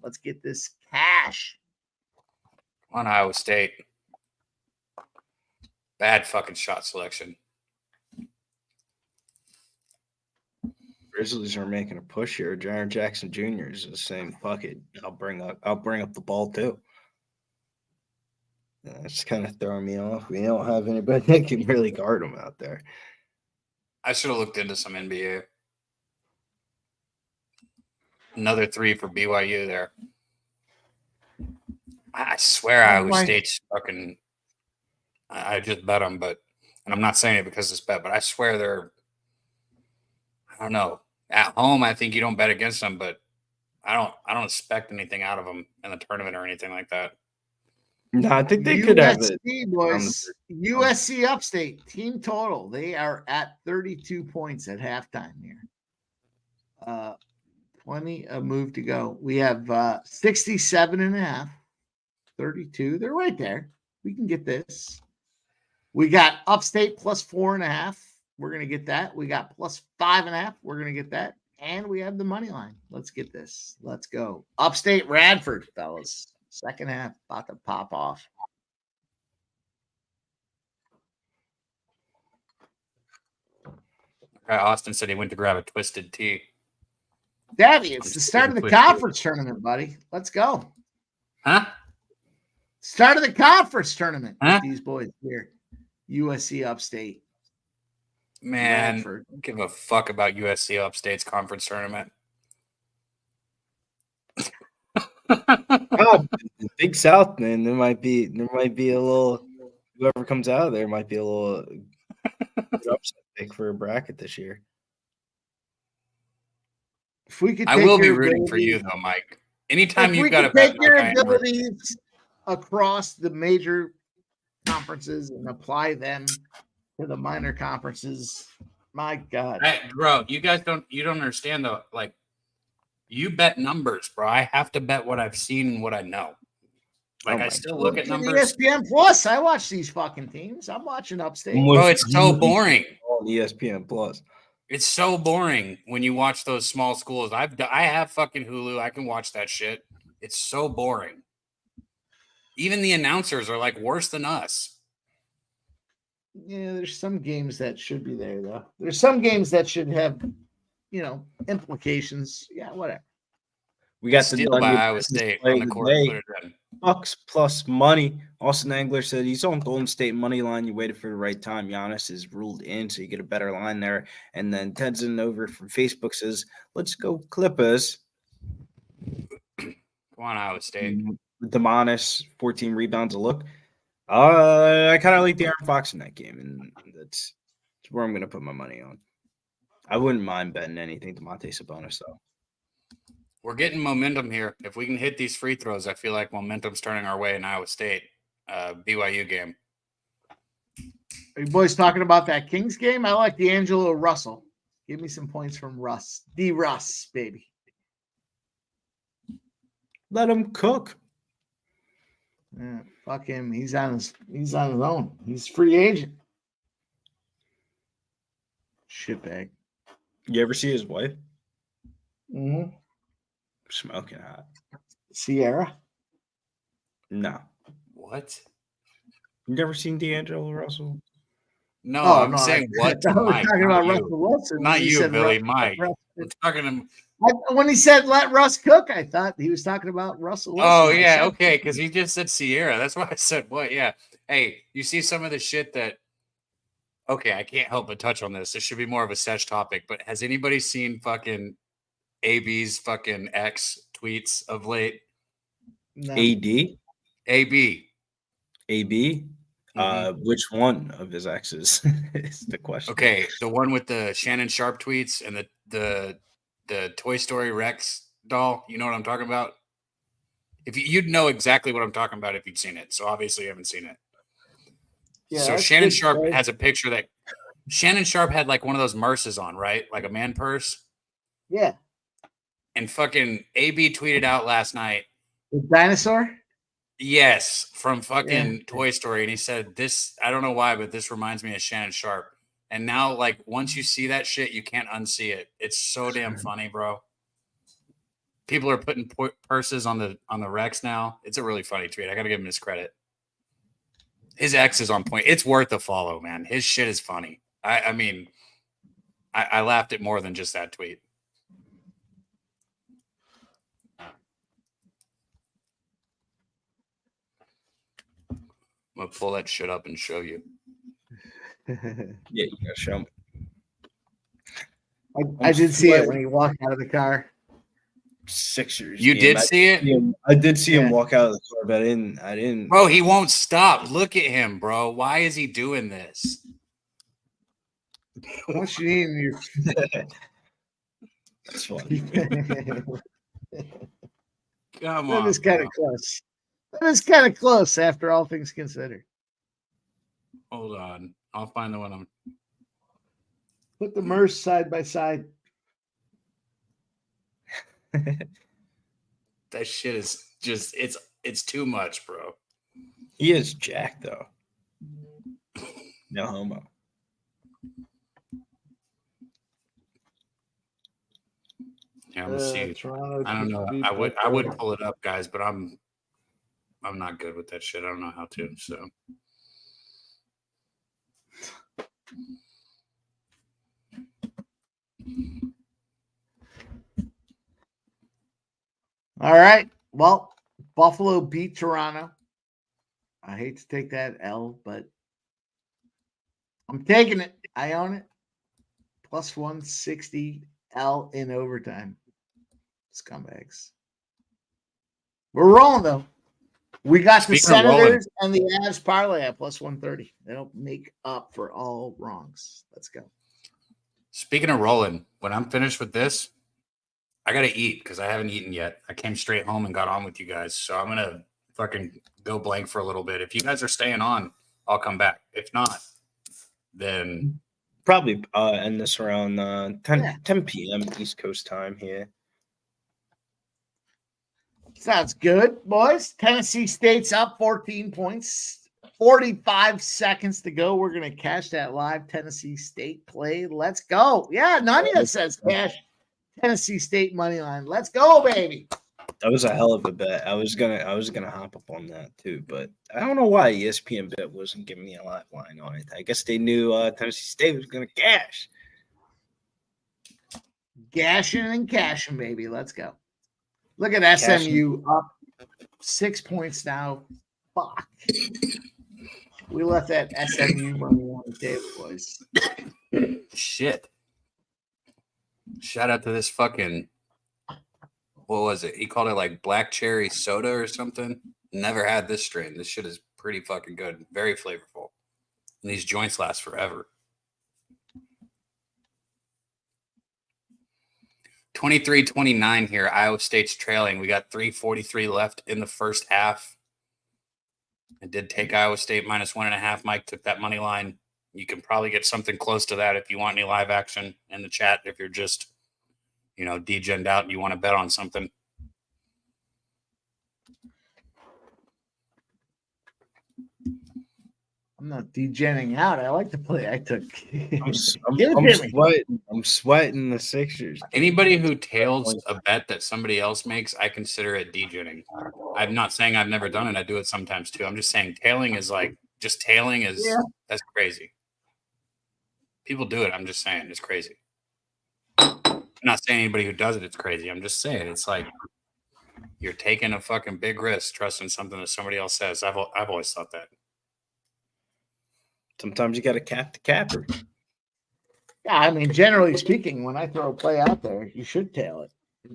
Let's get this cash. On Iowa State. Bad fucking shot selection. Grizzlies are making a push here. Jaren Jackson Jr. is just saying, "Fuck it, I'll bring up the ball too." It's kind of throwing me off. We don't have anybody that can really guard him out there. I should have looked into some NBA. Another 3 for BYU there. I swear Iowa State's fucking. I just bet them, and I'm not saying it because it's bet, but I swear they're. I don't know. At home, I think you don't bet against them, but I don't expect anything out of them in the tournament or anything like that. No, I think they could have it. Boys, USC Upstate team total. They are at 32 points at halftime here. 20 a move to go. We have 67.5, 32. They're right there. We can get this. We got Upstate plus 4.5. We're going to get that. We got plus 5.5. We're going to get that. And we have the money line. Let's get this. Let's go. Upstate Radford, fellas. Second half about to pop off. Austin said he went to grab a twisted tea. Dabby, it's the start of the conference tournament, buddy. Let's go. Huh? Start of the conference tournament. Huh? These boys here. USC Upstate. Man, don't give a fuck about USC Upstate's conference tournament. Big South, man. There might be a little. Whoever comes out of there might be a little upset pick for a bracket this year. If we could, I will be rooting for you though, Mike. Anytime you've we got can a take your abilities across the major conferences and apply them to the minor conferences, my God, bro, you don't understand though. Like, you bet numbers, bro. I have to bet what I've seen and what I know. Like, I still look at numbers. ESPN Plus. I watch these fucking teams. I'm watching Upstate. Bro, it's so boring. On ESPN Plus. It's so boring when you watch those small schools. I have fucking Hulu. I can watch that shit. It's so boring. Even the announcers are like worse than us. Yeah, there's some games that should be there though. There's some games that should have, implications. Yeah, whatever. We got the steal by Iowa State on the court. Bucks plus money. Austin Angler said he's on Golden State money line. You waited for the right time. Giannis is ruled in, so you get a better line there. And then Tenzin over from Facebook says, "Let's go Clippers." Come on, Iowa State. Demonis 14 rebounds a look. I kind of like the Aaron Fox in that game, and that's where I'm going to put my money on. I wouldn't mind betting anything Domantas Sabonis though. We're getting momentum here. If we can hit these free throws, I feel like momentum's turning our way in Iowa State. BYU game. Are you boys talking about that Kings game? I like D'Angelo Russell. Give me some points from Russ. D-Russ, baby. Let him cook. Yeah, fuck him. He's on his own. He's free agent. Shitbag. You ever see his wife? Mm-hmm. Smoking hot. Sierra? No. What? You never seen D'Angelo Russell? No, I'm saying what? We're talking about Russell Wilson. Not you, Billy. Mike. I'm talking to. When he said let Russ cook, I thought he was talking about Russell Wilson. Oh, yeah. Okay. Because he just said Sierra. That's why I said what? Yeah. Hey, you see some of the shit that. Okay, I can't help but touch on this. This should be more of a sesh topic, but has anybody seen fucking AB's fucking ex tweets of late? No. AB? AB. AB? Which one of his exes is the question? Okay, the one with the Shannon Sharp tweets and the Toy Story Rex doll. You know what I'm talking about? If you'd know exactly what I'm talking about if you'd seen it. So obviously you haven't seen it. Yeah, so Shannon Sharp has a picture that Shannon Sharp had like one of those Merces on, right? Like a man purse. Yeah. And fucking AB tweeted out last night. The dinosaur? Yes, from fucking Toy Story. And he said, this, I don't know why, but this reminds me of Shannon Sharp. And now, like, once you see that shit, you can't unsee it. It's so damn funny, bro. People are putting purses on the Rex now. It's a really funny tweet. I got to give him his credit. His ex is on point. It's worth a follow, man. His shit is funny. I mean, I laughed at more than just that tweet. I'm going to pull that shit up and show you. Yeah, you got to show me. I did see it when he walked out of the car. Sixers. You did see it? I did see him walk out of the car, but I didn't. Bro, he won't stop. Look at him, bro. Why is he doing this? What you need in your That's funny. Come on. That is kind of close. That is kind of close after all things considered. Hold on. I'll find the one I'm. Put the Merce side by side. That shit is just it's too much, bro. He is jacked though. No homo. Yeah, let's see. I don't know. I would pull it up, guys, but I'm not good with that shit. I don't know how to. So. All right. Well, Buffalo beat Toronto. I hate to take that L, but I'm taking it. I own it. Plus 160 L in overtime. Scumbags. We're rolling, though. We got the Senators and the Avs parlay at plus 130. They'll make up for all wrongs. Let's go. Speaking of rolling, when I'm finished with this, I got to eat because I haven't eaten yet. I came straight home and got on with you guys. So I'm going to fucking go blank for a little bit. If you guys are staying on, I'll come back. If not, then probably end this around 10 p.m. East Coast time here. Sounds good, boys. Tennessee State's up 14 points. 45 seconds to go. We're going to cash that live Tennessee State play. Let's go. Yeah, Nania says cash Tennessee State money line. Let's go, baby. That was a hell of a bet. I was gonna hop up on that too, but I don't know why ESPN bet wasn't giving me a live line on it. I guess they knew Tennessee State was gonna cash. Gashing and cashing, baby. Let's go. Look at SMU up 6 points now. Fuck. We left that SMU money on the table, boys. Shit. Shout out to this fucking, what was it? He called it like black cherry soda or something. Never had this strain. This shit is pretty fucking good. Very flavorful. And these joints last forever. 23-29 here. Iowa State's trailing. We got 3:43 left in the first half. I did take Iowa State -1.5. Mike took that money line. You can probably get something close to that if you want any live action in the chat. If you're just, degened out and you want to bet on something. I'm not degenning out. I like to play. I took. I'm sweating the Sixers. Anybody who tails a bet that somebody else makes, I consider it degenning. I'm not saying I've never done it. I do it sometimes too. I'm just saying tailing is that's crazy. People do it. I'm just saying it's crazy. I'm not saying anybody who does it's crazy. I'm just saying it's like you're taking a fucking big risk trusting something that somebody else says. I've always thought that. Sometimes you got to cap the capper. Yeah, I mean, generally speaking, when I throw a play out there, you should tail it,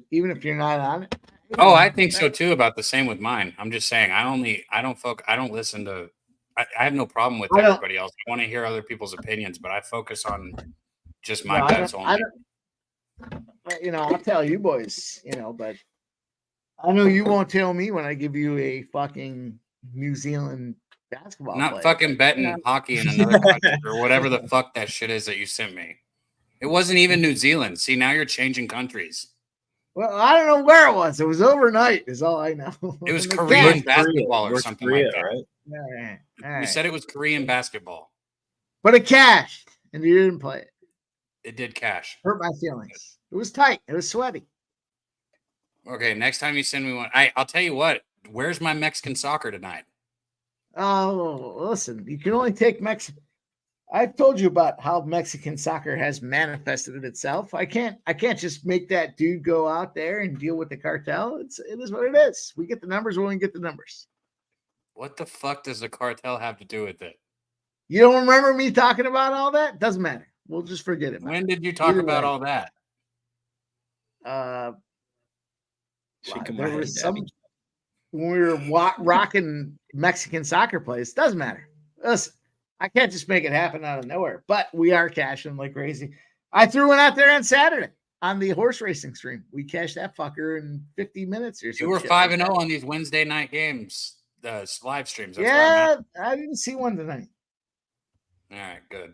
even if you're not on it. Oh, I think so too. About the same with mine. I'm just saying I don't listen to. I have no problem with everybody else. I want to hear other people's opinions, but I focus on just my bets only. I'll tell you boys, but I know you won't tell me when I give you a fucking New Zealand basketball. Not player. Fucking betting hockey in another country or whatever the fuck that shit is that you sent me. It wasn't even New Zealand. See, now you're changing countries. Well, I don't know where it was. It was overnight, is all I know. It was Korean basketball or something like that. Right? All right. You said it was Korean basketball. But it cashed, and you didn't play it. It did cash. Hurt my feelings. It was tight. It was sweaty. Okay, next time you send me one, I'll tell you what. Where's my Mexican soccer tonight? Oh, listen, you can only take Mexican. I've told you about how Mexican soccer has manifested itself. I can't just make that dude go out there and deal with the cartel. It is what it is. We get the numbers when we get the numbers. What the fuck does the cartel have to do with it? You don't remember me talking about all that? Doesn't matter. We'll just forget it. When did you talk about all that? There was some when we were rocking Mexican soccer plays. Doesn't matter. Listen, I can't just make it happen out of nowhere, but we are cashing like crazy. I threw one out there on Saturday on the horse racing stream. We cashed that fucker in 50 minutes or so. You were 5-0 on these Wednesday night games, the live streams. That's I didn't see one tonight. All right, good.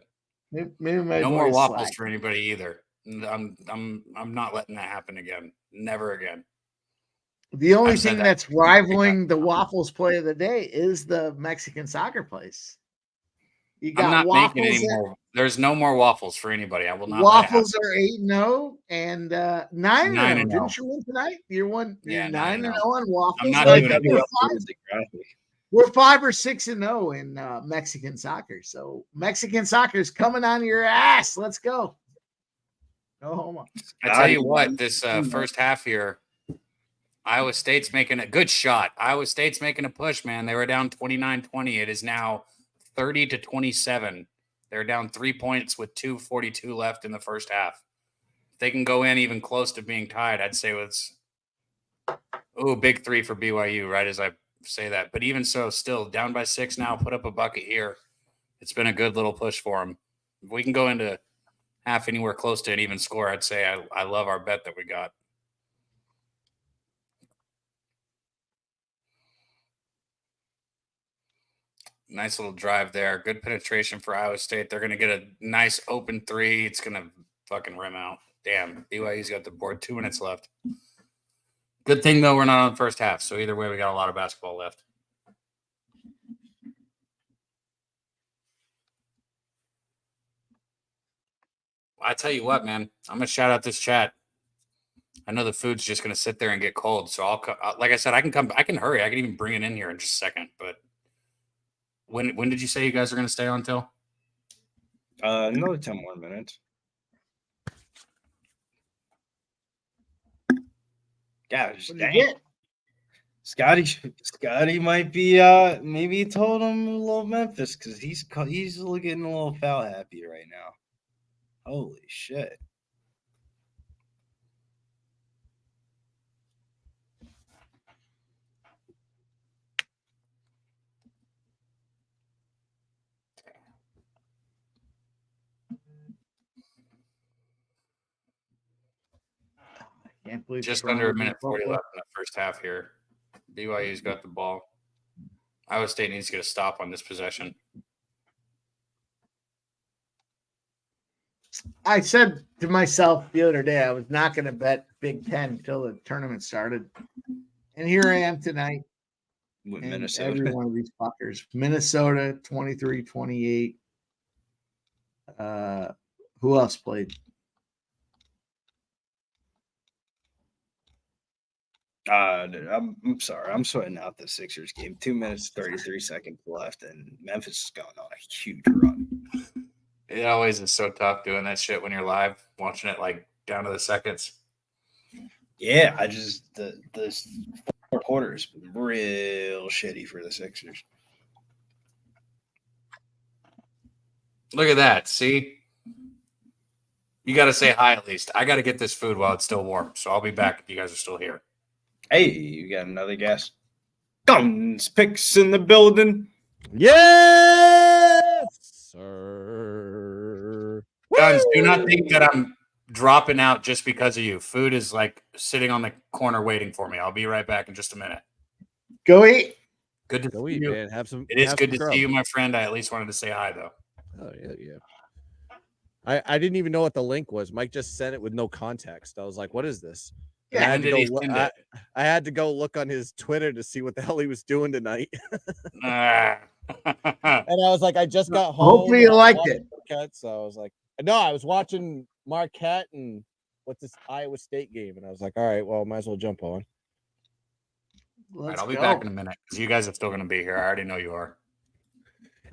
Maybe no more waffles for anybody either. I'm not letting that happen again. Never again. The only thing that's rivaling the waffles play of the day is the Mexican soccer place. You got I'm not waffles making any more. There's no more waffles for anybody. I will not. Waffles are 8-0 and 9-0. Didn't you win tonight? You're 9-0 on waffles. I'm not doing it. We're 5 or 6-0 in Mexican soccer. So Mexican soccer is coming on your ass. Let's go. No homo. I tell you what, this first half here, Iowa State's making a good shot. Iowa State's making a push, man. They were down 29-20. It is now 30-27. They're down 3 points with 2:42 left in the first half. If they can go in even close to being tied, I'd say it's big 3 for BYU, right as I say that. But even so, still down by 6 now, put up a bucket here. It's been a good little push for them. If we can go into half anywhere close to an even score, I'd say I love our bet that we got. Nice little drive there. Good penetration for Iowa State. They're going to get a nice open three. It's going to fucking rim out. Damn, BYU's got the board. 2 minutes left. Good thing, though, we're not on the first half. So either way, we got a lot of basketball left. I tell you what, man, I'm going to shout out this chat. I know the food's just going to sit there and get cold. So like I said, I can hurry. I can even bring it in here in just a second. But when did you say you guys are going to stay on till? Another 10 more minutes. Gosh, dang. Scotty might be maybe he told him a little Memphis because he's getting a little foul happy right now. Holy shit. Can't believe just under a minute 40 left in the first half here. BYU's got the ball. Iowa State needs to get a stop on this possession. I said to myself the other day I was not going to bet Big Ten until the tournament started. And here I am tonight. With Minnesota. Every one of these fuckers. Minnesota, 23-28. Who else played? I'm sorry. I'm sorting out the Sixers game. 2 minutes, 33 seconds left, and Memphis is going on a huge run. It always is so tough doing that shit when you're live, watching it like down to the seconds. Yeah, the fourth quarter has been real shitty for the Sixers. Look at that. See? You got to say hi at least. I got to get this food while it's still warm, so I'll be back if you guys are still here. Hey, you got another guest? Guns Picks in the building. Yes, sir. Guns, do not think that I'm dropping out just because of you. Food is like sitting on the corner waiting for me. I'll be right back in just a minute. Go eat. Good to Go see eat, you. man. Have some. It is have good some to grub. see you, my friend. I at least wanted to say hi, though. Oh yeah. I didn't even know what the link was. Mike just sent it with no context. I was like, "What is this?" And Yeah, I had to did he go. send it? I had to go look on his Twitter to see what the hell he was doing tonight. Ah. And I was like, I just got home. Hopefully you and I liked watched it. Marquette, so I was like, no, I was watching Marquette and what's this Iowa State game, and I was like, all right, well, might as well jump on. All right, I'll be back in a minute because you guys are still going to be here. I already know you are.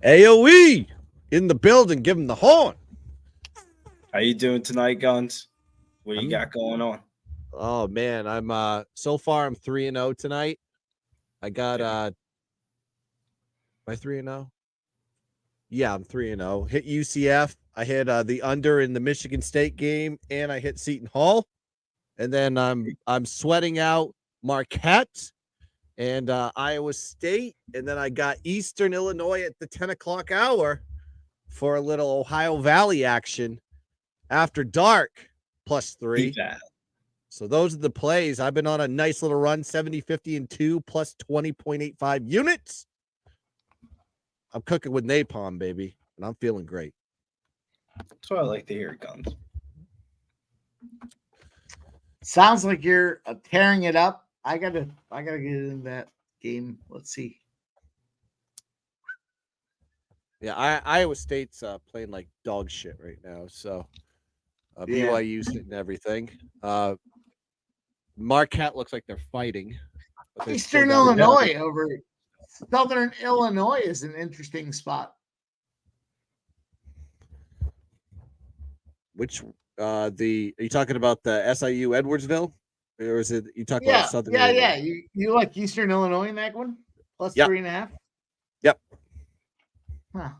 AOE in the building, give him the horn. How you doing tonight, Guns? What you got going on? Oh man, I'm so far I'm 3-0 tonight. I got am I 3-0? Yeah, I'm 3-0. Hit UCF. I hit the under in the Michigan State game, and I hit Seton Hall. And then I'm sweating out Marquette and Iowa State, and then I got Eastern Illinois at the 10 o'clock hour for a little Ohio Valley action after dark +3. So those are the plays. I've been on a nice little run, 70, 50, and 2 plus 20.85 units. I'm cooking with napalm, baby, and I'm feeling great. That's what I like to hear, Guns. Sounds like you're tearing it up. I gotta get in that game. Let's see. Yeah, Iowa State's playing like dog shit right now. So BYU's hitting everything. Marquette looks like they're fighting. but they still Eastern got- Illinois over Southern Illinois is an interesting spot. Which are you talking about the SIU Edwardsville? Or is it you talking Yeah, about Southern yeah, Illinois? yeah. You like Eastern Illinois in that one? Plus Yep. 3.5? Yep. Huh.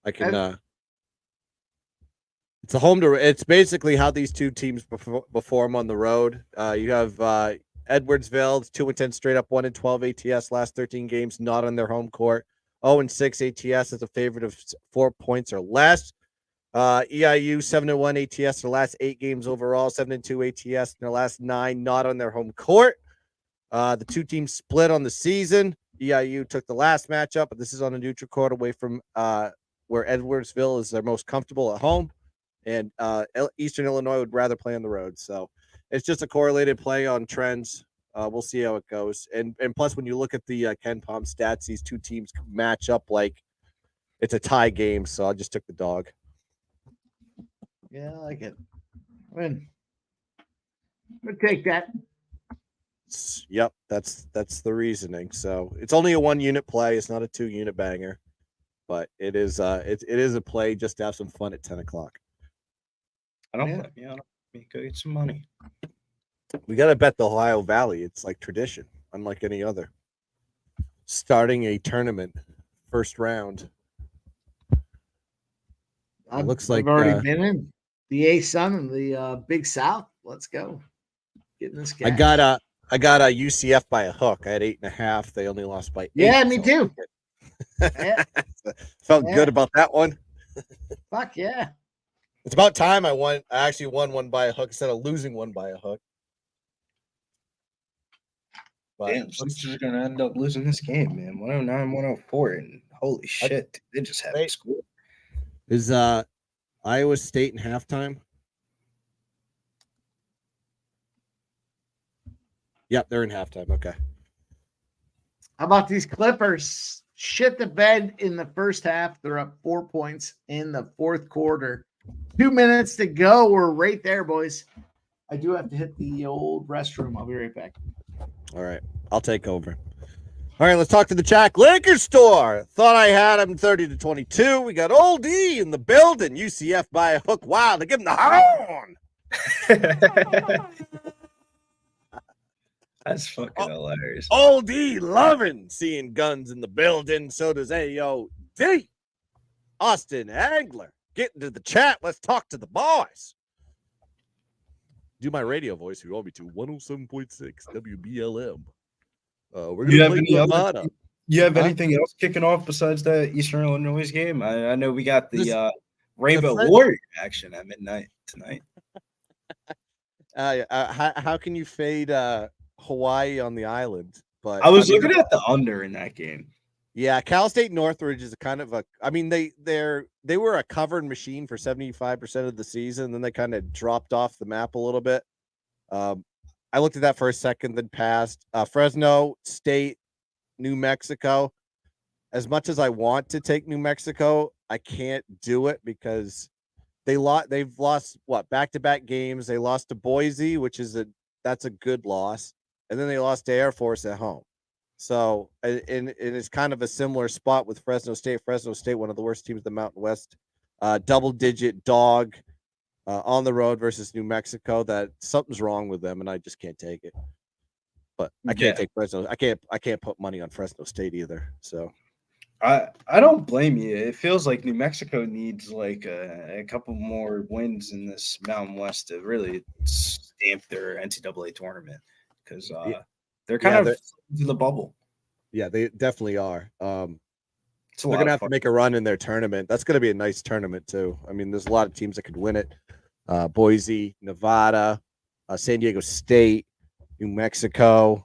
I can it's a home to it's basically how these two teams perform on the road. You have Edwardsville, it's 2-10 straight up, 1-12 ATS last 13 games, not on their home court. 0-6 ATS is a favorite of 4 points or less. EIU 7-1 ATS their last 8 games overall, 7-2 ATS in their last 9, not on their home court. The two teams split on the season. EIU took the last matchup, but this is on a neutral court away from where Edwardsville is their most comfortable at home, and Eastern Illinois would rather play on the road. So it's just a correlated play on trends. We'll see how it goes. And plus, when you look at the Ken Palm stats, these two teams match up like it's a tie game. So I just took the dog. Yeah, I like it. I'm gonna take that. Yep, that's the reasoning. So it's only a 1-unit play. It's not a 2-unit banger, but it is it is a play just to have some fun at 10 o'clock. I don't blame you. Go get some money. We got to bet the Ohio Valley. It's like tradition, unlike any other. Starting a tournament, first round. It looks like I've already been in the A-Sun and the Big South. Let's go. Getting this guy. I got a UCF by a hook. I had 8.5. They only lost by 8. Yeah, me too. Yeah. Felt good about that one. Fuck yeah. It's about time I won. I actually won one by a hook instead of losing one by a hook. But damn, Sisters are going to end up losing this game, man. 109, 104. And holy shit, they just haven't scored. Is Iowa State in halftime? Yep, they're in halftime. Okay. How about these Clippers? Shit the bed in the first half. They're up 4 points in the fourth quarter. 2 minutes to go. We're right there, boys. I do have to hit the old restroom. I'll be right back. All right. I'll take over. All right, let's talk to the Jack Liquor Store. Thought I had him 30-22. We got Old E in the building. UCF by a hook. Wow, they give him the horn. That's fucking hilarious. Old E loving seeing guns in the building. So does AOD. Austin Angler. Get into the chat. Let's talk to the boys. Do my radio voice. You want me to 107.6 WBLM. We're gonna play you have anything else kicking off besides the Eastern Illinois game? I know we got the Rainbow Warrior action at midnight tonight. How can you fade Hawaii on the island? But I was looking at the under in that game. Yeah, Cal State Northridge is a kind of a. I mean, they were a covered machine for 75% of the season. Then they kind of dropped off the map a little bit. I looked at that for a second, then passed. Fresno State, New Mexico. As much as I want to take New Mexico, I can't do it because they've lost back-to-back games. They lost to Boise, which is that's a good loss, and then they lost to Air Force at home. So, and it's kind of a similar spot with Fresno State. Fresno State, one of the worst teams in the Mountain West, double-digit dog on the road versus New Mexico. That something's wrong with them, and I just can't take it. But I can't take Fresno. I can't put money on Fresno State either. So, I don't blame you. It feels like New Mexico needs like a couple more wins in this Mountain West to really stamp their NCAA tournament because they're kind of in the bubble. Yeah, they definitely are. They're going to have to make a run in their tournament. That's going to be a nice tournament, too. I mean, there's a lot of teams that could win it. Boise, Nevada, San Diego State, New Mexico.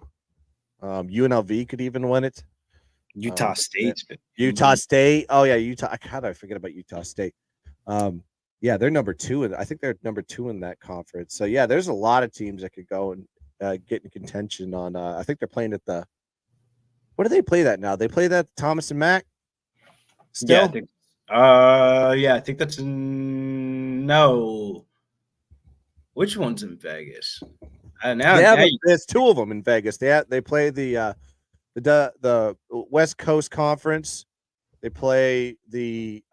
UNLV could even win it. Utah State. Utah State. Oh, yeah, Utah. How did I forget about Utah State? Yeah, they're number 2. I think they're number 2 in that conference. So, yeah, there's a lot of teams that could go and get in contention on. I think they're playing at the. What do they play that now? They play that Thomas and Mack. Still? I think that's no. Which one's in Vegas? There's 2 of them in Vegas. They play the West Coast Conference. They play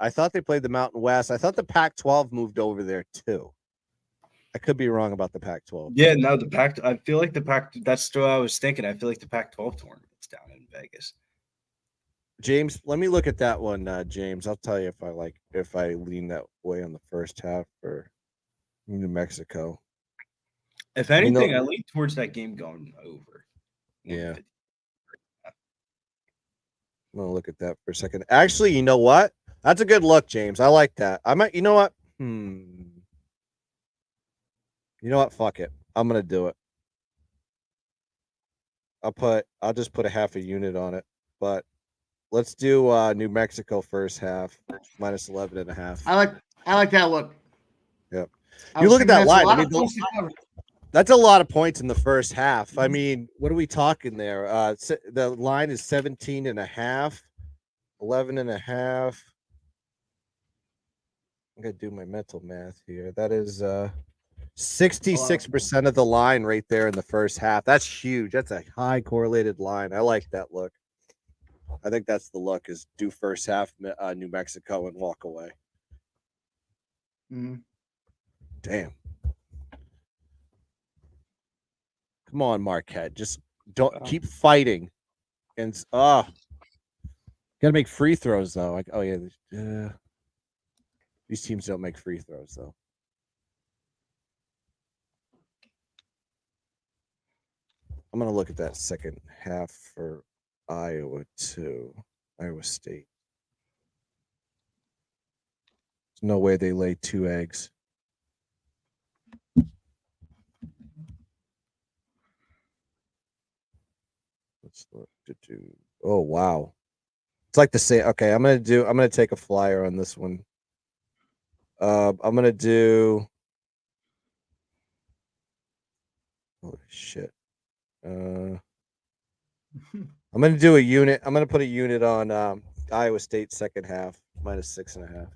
I thought they played the Mountain West. I thought the Pac-12 moved over there too. I could be wrong about the Pac-12. Yeah, no, the Pac. I feel like the Pac. That's what I was thinking. I feel like the Pac-12 tournament's down in Vegas. James, let me look at that one, James. I'll tell you if I lean that way on the first half for New Mexico. If anything, I lean towards that game going over. Yeah. I'm gonna look at that for a second. Actually, you know what? That's a good look, James. I like that. I might. You know what? You know what? Fuck it. I'm gonna do it. I'll just put a half a unit on it. but let's do New Mexico first half minus 11.5. I like that look. Yep. You look at that line. I mean, that's a lot of points in the first half. I mean, what are we talking there? The line is 17.5, 11.5. I'm gonna do my mental math here. That is 66% of the line right there in the first half. That's huge. That's a high correlated line. I like that look. I think that's the look, is do first half New Mexico and walk away. Mm-hmm. Damn. Come on, Marquette. Just don't keep fighting. And gotta make free throws though. Like, oh yeah. These teams don't make free throws though. I'm gonna look at that second half for Iowa State. There's no way they lay 2 eggs. Let's look to do. Oh wow, it's like the same. Okay, I'm gonna take a flyer on this one. I'm gonna do. Holy shit. I'm gonna do a unit. I'm gonna put a unit on Iowa State second half minus 6.5.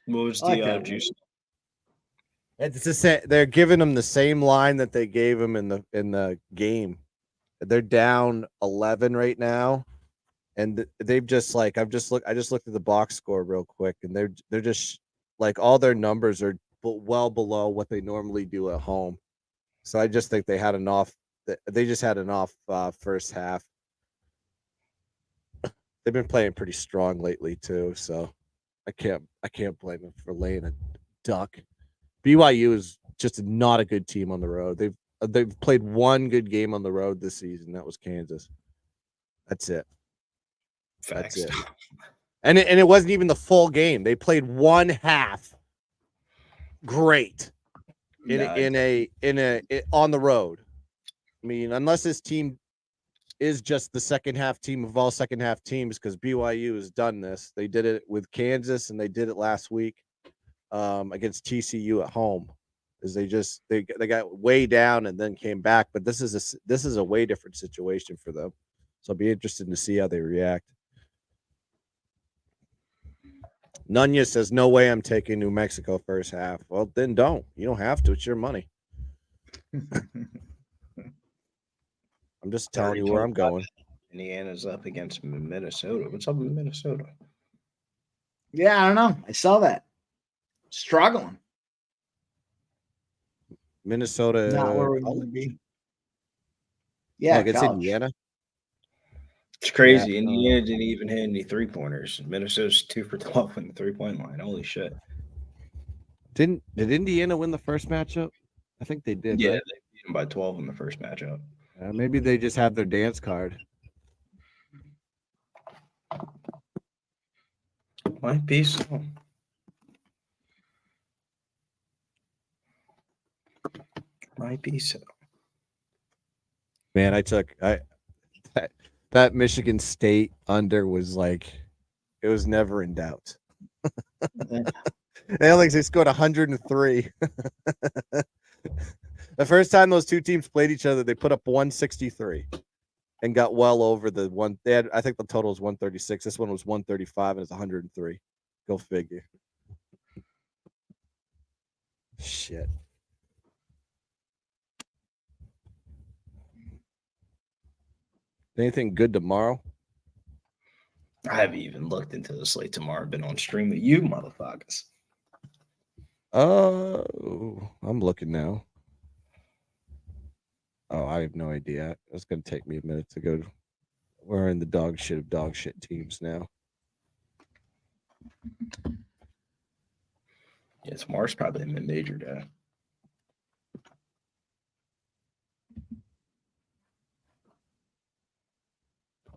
What was the juice? It's the same. They're giving them the same line that they gave them in the game. They're down 11 right now, and they've just like I just looked at the box score real quick, and they're just like all their numbers are well below what they normally do at home. So I just think they had an off. They just had an off first half. They've been playing pretty strong lately too, so I can't blame them for laying a duck. BYU is just not a good team on the road. They've played one good game on the road this season. That was Kansas. That's it. Facts. That's it. And it wasn't even the full game. They played one half. Great. On the road. I mean, unless this team is just the second half team of all second half teams, because BYU has done this. They did it with Kansas and they did it last week against TCU at home. Is they got way down and then came back, but this is a way different situation for them. So I'll be interested to see how they react. Nunya says, no way I'm taking New Mexico first half. Well, then don't. You don't have to. It's your money. I'm just telling you where I'm going. Indiana's up against Minnesota. What's up with Minnesota? Yeah, I don't know. I saw that. Struggling. Minnesota. Not where we want to be. Yeah, it's Indiana. It's crazy. Yeah, Indiana didn't even hit any 3-pointers. Minnesota's 2 for 12 in the 3-point line. Holy shit! Did Indiana win the first matchup? I think they did. Yeah, right? they beat them by 12 in the first matchup. Maybe they just have their dance card. Might be so. Might be so. Man, that Michigan State under was like, it was never in doubt. They scored 103. The first time those two teams played each other, they put up 163 and got well over the one. They had, I think the total was 136. This one was 135 and it's 103. Go figure. Shit. Anything good tomorrow? I haven't even looked into the slate tomorrow. I've been on stream with you motherfuckers. Oh, I'm looking now. Oh, I have no idea. It's going to take me a minute to go. We're in the dog shit of dog shit teams now. Yeah, tomorrow's probably a mid-major day.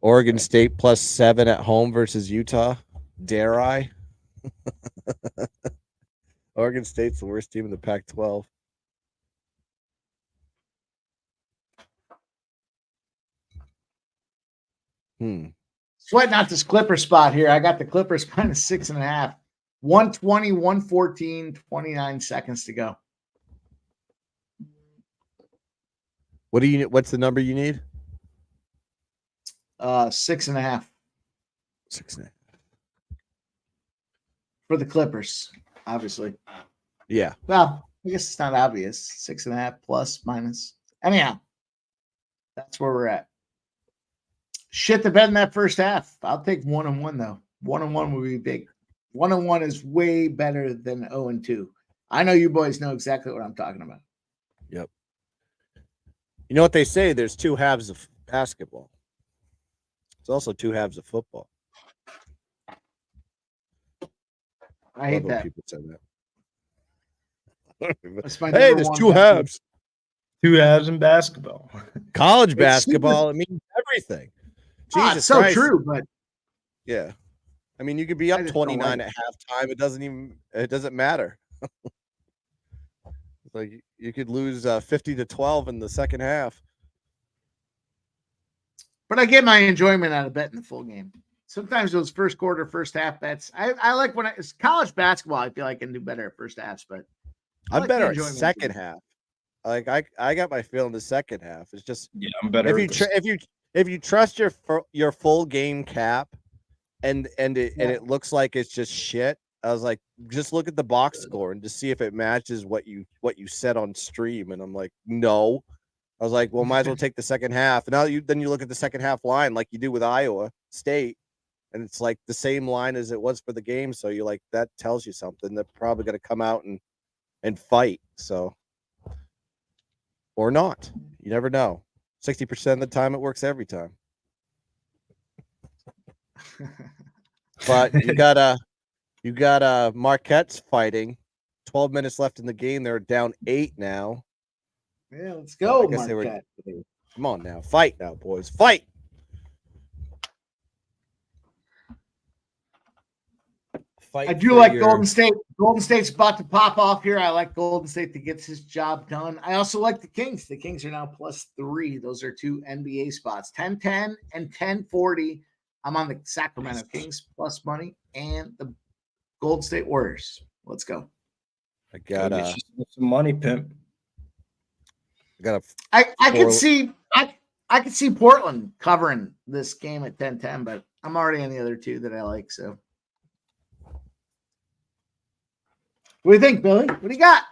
Oregon State +7 at home versus Utah. Dare I? Oregon State's the worst team in the Pac-12. Sweating out this Clipper spot here. I got the Clippers minus 6.5. 120, 114, 29 seconds to go. What do you need? What's the number you need? 6.5. 6.5. For the Clippers, obviously. Yeah. Well, I guess it's not obvious. 6.5 plus minus. Anyhow, that's where we're at. Shit the bed in that first half. I'll take 1-1 though. 1-1 would be big. 1-1 is way better than 0-2. I know you boys know exactly what I'm talking about. Yep. You know what they say? There's two halves of basketball. There's also two halves of football. I hate that. People say that. Hey, there's two halves. Two halves in basketball. College basketball, it means everything. Jesus so Christ. true, but yeah. I mean, you could be up 29 at halftime. It doesn't matter. Like you could lose 50-12 in the second half. But I get my enjoyment out of betting the full game. Sometimes those first quarter, first half bets. I like when it's college basketball. I feel like I can do better at first halves, but I'm better at second half. Like I got my feel in the second half. It's just I'm better. If you trust your full game cap, and it looks like it's just shit. I was like, just look at the box score and just see if it matches what you said on stream. And I'm like, no. I was like, well, might as well take the second half. And then you look at the second half line like you do with Iowa State, and it's like the same line as it was for the game. So you're like, that tells you something. They're probably going to come out and fight. So, or not. You never know. 60% of the time, it works every time. But you got Marquette's fighting. 12 minutes left in the game. They're down 8 now. Yeah, let's go, Marquette. Come on now. Fight now, boys. Fight. I do like Golden State. Golden State's about to pop off here. I like Golden State to get his job done. I also like the Kings. The Kings are now +3. Those are two NBA spots, 10-10 and 10-40. I'm on the Sacramento Kings plus money and the Golden State Warriors. Let's go. I got some money, pimp. I could see Portland covering this game at 10-10, but I'm already on the other two that I like. So, what do you think, Billy? What do you got?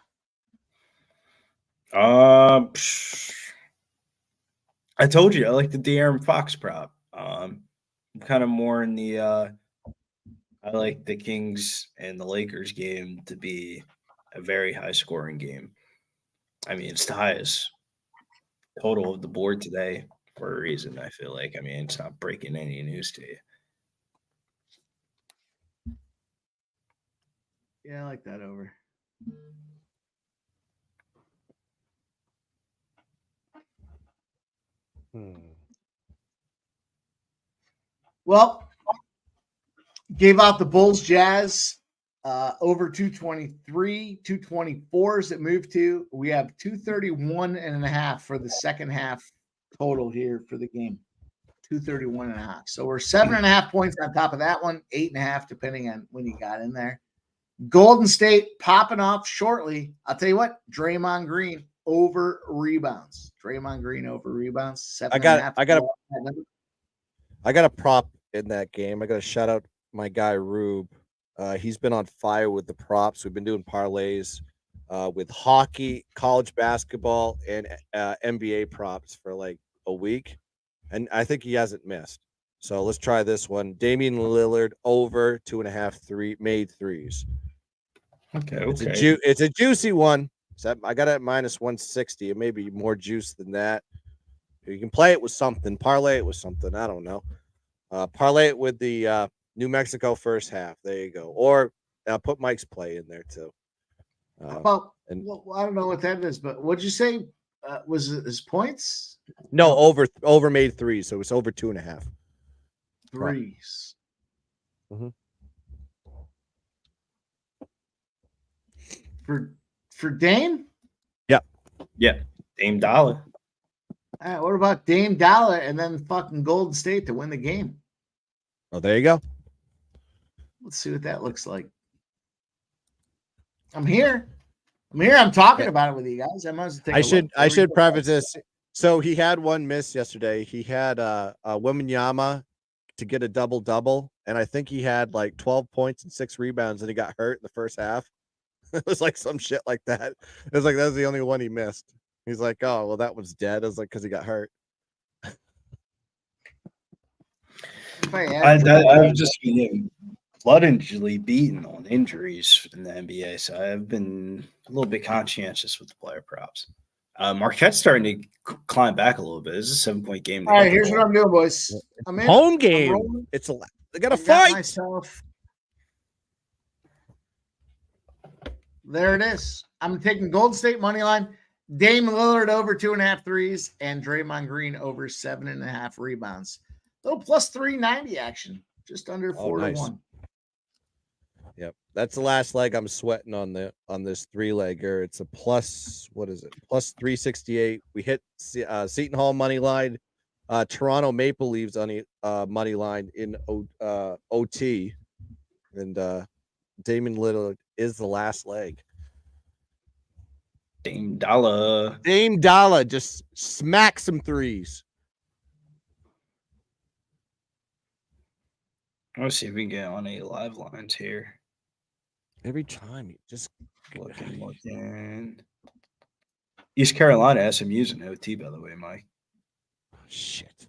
I told you I like the De'Aaron Fox prop. I'm kind of more in the I like the Kings and the Lakers game to be a very high scoring game. I mean, it's the highest total of the board today for a reason, I feel like. I mean, it's not breaking any news to you. Yeah, I like that over. Well, gave out the Bulls Jazz over 223, 224s it moved to. We have 231.5 for the second half total here for the game. 231.5. So we're 7.5 points on top of that one, 8.5 depending on when you got in there. Golden State popping off shortly. I'll tell you what, Draymond Green over rebounds. Draymond Green over rebounds. I got a prop in that game. I got to shout out my guy Rube. He's been on fire with the props. We've been doing parlays with hockey, college basketball, and NBA props for like a week, and I think he hasn't missed. So let's try this one. Damian Lillard over 2.5 made threes. Okay. It's a juicy one. So I got it at -160. It may be more juice than that. You can play it with something. Parlay it with something. I don't know. Parlay it with the New Mexico first half. There you go. Or put Mike's play in there too. I don't know what that is, but what'd you say? Was it his points? No, over made threes. So it's over 2.5 threes. Mm-hmm. For Dame? Yeah. Dame Dollar. All right, what about Dame Dollar and then fucking Golden State to win the game? Oh, there you go. Let's see what that looks like. I'm here. I'm talking about it with you guys. I should preface this. So he had one miss yesterday. He had Wembanyama to get a double-double, and I think he had like 12 points and 6 rebounds, and he got hurt in the first half. It was like some shit like that. It was like that was the only one he missed. He's like, oh, well, that one's dead. I was like, because he got hurt. I've just been getting bludgeoningly beaten on injuries in the NBA, so I've been a little bit conscientious with the player props. Marquette's starting to climb back a little bit. This is a 7-point game. All right, here's what I'm doing, boys. I'm in. Home game. They got to fight. Myself. There it is. I'm taking Golden State money line. Dame Lillard over 2.5 threes and Draymond Green over 7.5 rebounds. Little plus 390 action, just under 4-1. Yep, that's the last leg I'm sweating on this 3-legger. It's a plus. What is it? Plus 368. We hit Seton Hall money line. Toronto Maple Leafs on money line in OT, and Damian Lillard is the last leg. Dame Dollar just smack some threes. Let's see if we can get on any live lines here. Every time you just looking. East Carolina SMU's an OT, by the way, Mike. Oh, shit.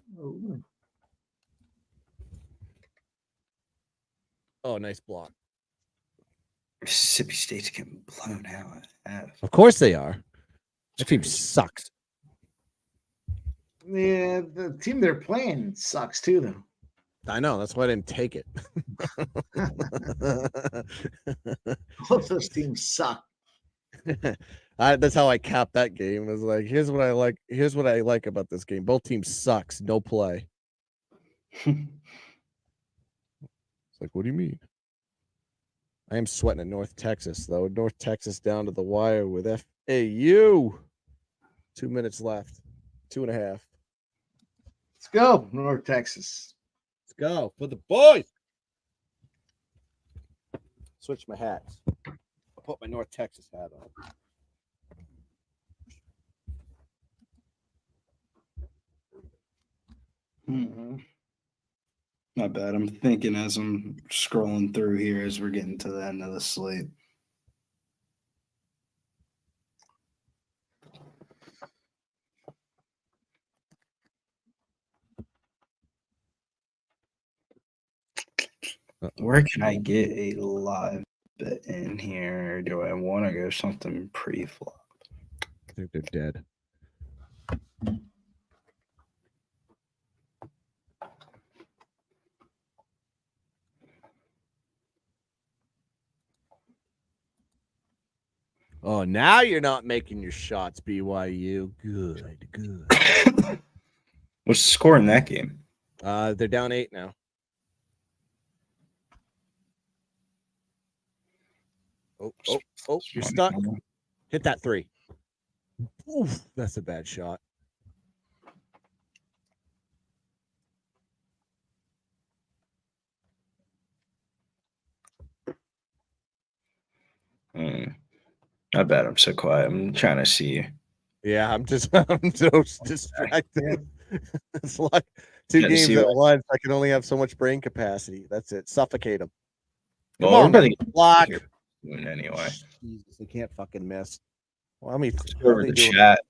Oh, nice block. Mississippi State's getting blown out. Of course they are. That team sucks. Yeah, the team they're playing sucks too, though. I know. That's why I didn't take it. Both those teams suck. That's how I capped that game. I was like, here's what I like. Here's what I like about this game. Both teams sucks. No play. It's like, what do you mean? I am sweating at North Texas, though. North Texas down to the wire with FAU. 2 minutes left. 2.5. Let's go, North Texas. Let's go for the boys. Switch my hats. I'll put my North Texas hat on. Mm-hmm. Not bad. I'm thinking as I'm scrolling through here as we're getting to the end of the slate. Where can I get a live bet in here? Do I want to go something pre-flop? I think they're dead. Oh, now you're not making your shots, BYU. Good. What's the score in that game? They're down 8 now. Oh, you're stuck. Hit that 3. Oof, that's a bad shot. Not bad. I'm so quiet. I'm trying to see you. Yeah, I'm so distracted. It's like 2 games at once. I can only have so much brain capacity. That's it. Suffocate them. Well, everybody block. Anyway, Jesus, they can't fucking miss. Well, I mean, the chat.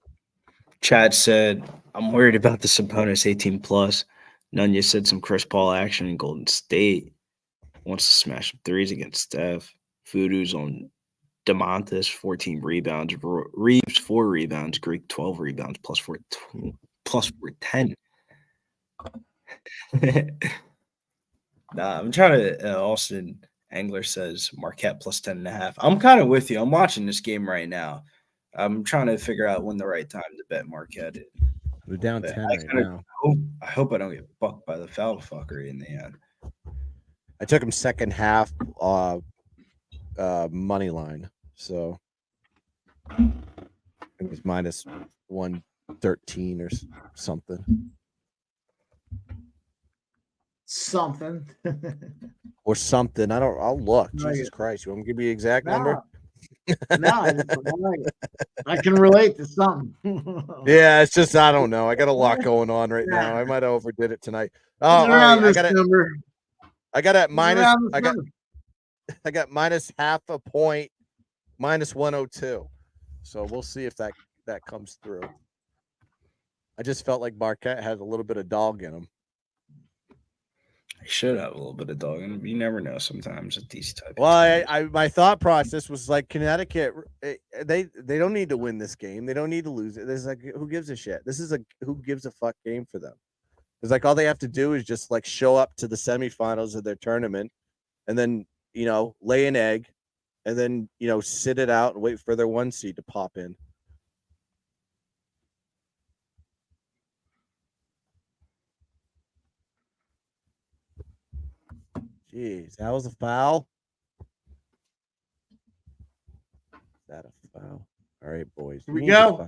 Chad said, "I'm worried about this opponent's 18 plus." Nunya said some Chris Paul action in Golden State. Wants to smash some threes against Steph. Voodoo's on DeMontis, 14 rebounds. Reeves, 4 rebounds. Greek, 12 rebounds, plus 410. Nah, I'm trying to. Austin Angler says Marquette plus 10.5. I'm kind of with you. I'm watching this game right now. I'm trying to figure out when the right time to bet Marquette is. They're down 10 right now. I hope I don't get bucked by the foul fuckery in the end. I took him second half money line. So it was minus 1 13 or something. Something. Or something. I'll look. Jesus Christ. You want me to give you the exact number? No, I can relate to something. Yeah, it's just I don't know. I got a lot going on right now. I might have overdid it tonight. Oh, all right. I got at minus. I got minus half a point, minus 102. So we'll see if that comes through. I just felt like Marquette had a little bit of dog in him. I should have a little bit of dog in him. You never know sometimes at these types. Well, my thought process was like Connecticut. They don't need to win this game. They don't need to lose it. There's like, who gives a shit? This is a who gives a fuck game for them. It's like all they have to do is just like show up to the semifinals of their tournament, and then lay an egg, and then sit it out and wait for their 1 seed to pop in. Jeez, that was a foul. Is that a foul? All right, boys. Here we go.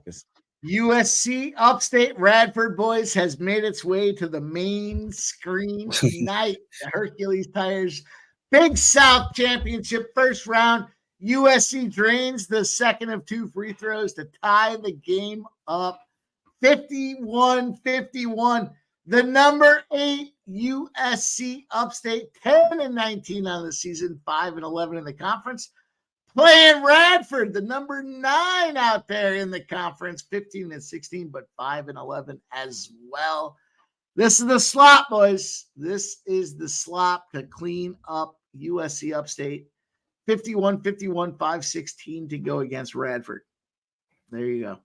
USC Upstate Radford, boys, has made its way to the main screen tonight. The Hercules Tires Big South Championship first round. USC drains the second of 2 free throws to tie the game up 51-51. The number 8 USC Upstate, 10-19 on the season, 5-11 in the conference. Playing Radford, the number 9 out there in the conference, 15-16, but 5-11 as well. This is the slop, boys. This is the slop to clean up USC Upstate. 51-51, 5-16 to go against Radford. There you go.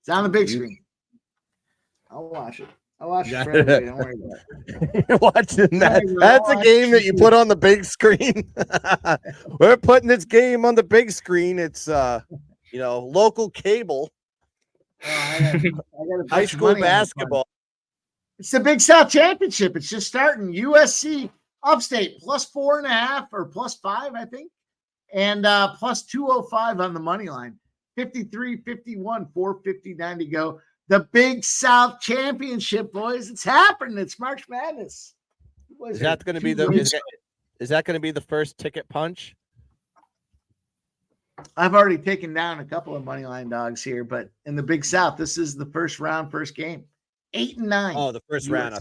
It's on the big screen. I'll watch it. I'll watch it for everybody. Don't worry about it. You're watching that. That's a game that you put on the big screen. We're putting this game on the big screen. It's local cable. I got high school basketball. It's the Big South Championship. It's just starting. USC Upstate plus 4.5 or plus 5, I think, and plus 205 on the money line. 53-51, 4:59 to go. The Big South Championship, boys. It's happening. It's March Madness. Is that going to be the first ticket punch? I've already taken down a couple of money line dogs here, but in the Big South, this is the first round, first game. 8-9. Oh, the first round. I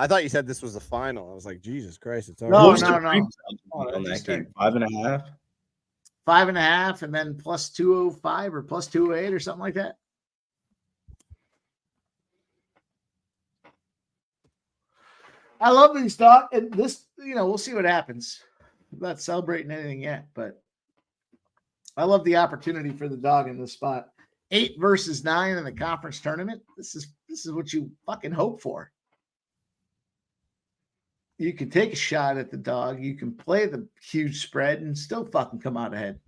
thought you said this was the final. I was like, Jesus Christ, it's already no. On that game, 5.5. 5.5, and then plus 205 or plus 208 or something like that. I love these dogs, and this, we'll see what happens. I'm not celebrating anything yet, but I love the opportunity for the dog in this spot. 8 versus 9 in the conference tournament. This is what you fucking hope for. You can take a shot at the dog. You can play the huge spread and still fucking come out ahead.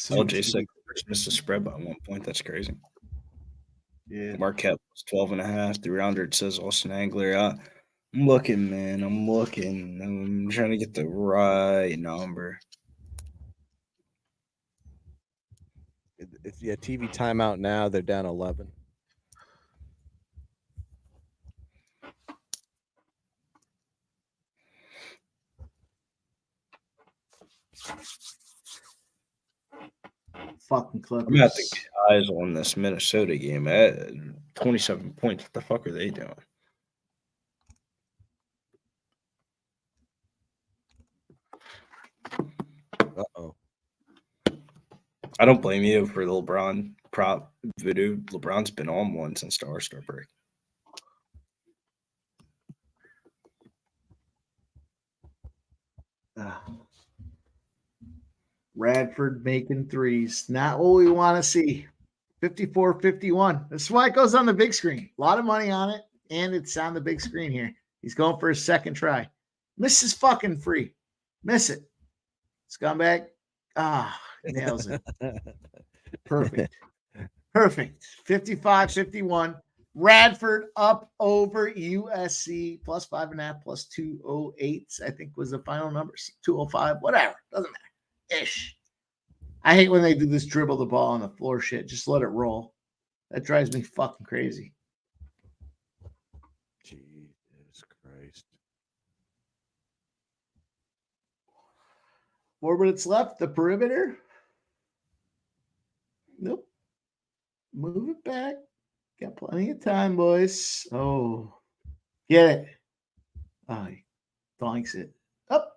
LJ said missed a spread by 1 point. That's crazy. Yeah. Marquette was 12.5. 300 says Austin Angler. I'm looking, man. I'm looking. I'm trying to get the right number. It's TV timeout now. They're down 11. Fucking Clippers. I'm gonna have to get eyes on this Minnesota game. At 27 points. What the fuck are they doing? Uh-oh. I don't blame you for the LeBron prop voodoo. LeBron's been on one since the All-Star break. Radford making threes. Not what we want to see. 54-51. This is why it goes on the big screen. A lot of money on it, and it's on the big screen here. He's going for his second try. Miss is fucking free. Miss it. Scumbag. Nails it. Perfect. Perfect. 55-51. Radford up over USC plus 5.5 plus 208. I think was the final numbers. 205, whatever. Doesn't matter. Ish. I hate when they do this dribble the ball on the floor shit. Just let it roll. That drives me fucking crazy. Jesus Christ. 4 minutes left. The perimeter. Nope. Move it back. Got plenty of time, boys. Oh, get it. Oh, he donks it. Up.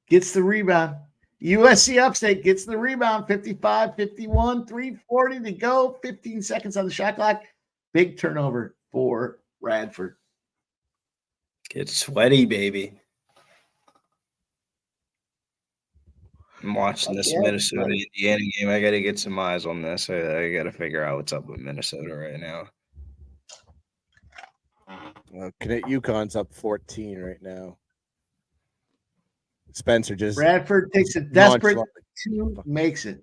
Gets the rebound. USC Upstate gets the rebound. 55-51. 3:40 to go. 15 seconds on the shot clock. Big turnover for Radford. Get sweaty, baby. I'm watching this Minnesota Indiana game. I got to get some eyes on this. I got to figure out what's up with Minnesota right now. Well, UConn's up 14 right now. Spencer just Radford takes a desperate 2, makes it.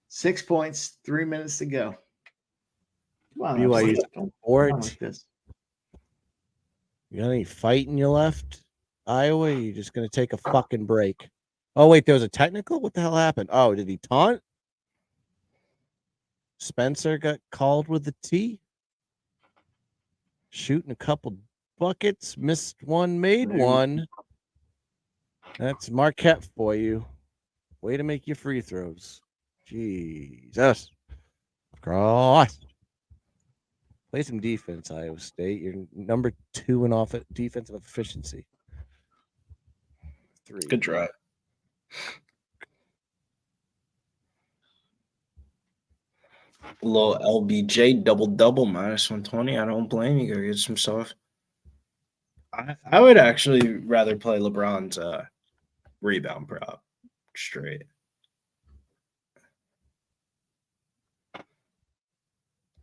6 points, 3 minutes to go. Come on, BYU's like this. You got any fight in your left, Iowa? You're just gonna take a fucking break. Oh wait, there was a technical. What the hell happened? Oh, did he taunt? Spencer got called with the T. Shooting a couple buckets, missed one, made one. That's Marquette for you. Way to make your free throws. Jesus Christ. Play some defense, Iowa State. You're number 2 in defensive efficiency. 3. Good try. A little LBJ double minus 120. I don't blame you. Go get some stuff. I would actually rather play LeBron's rebound prop straight.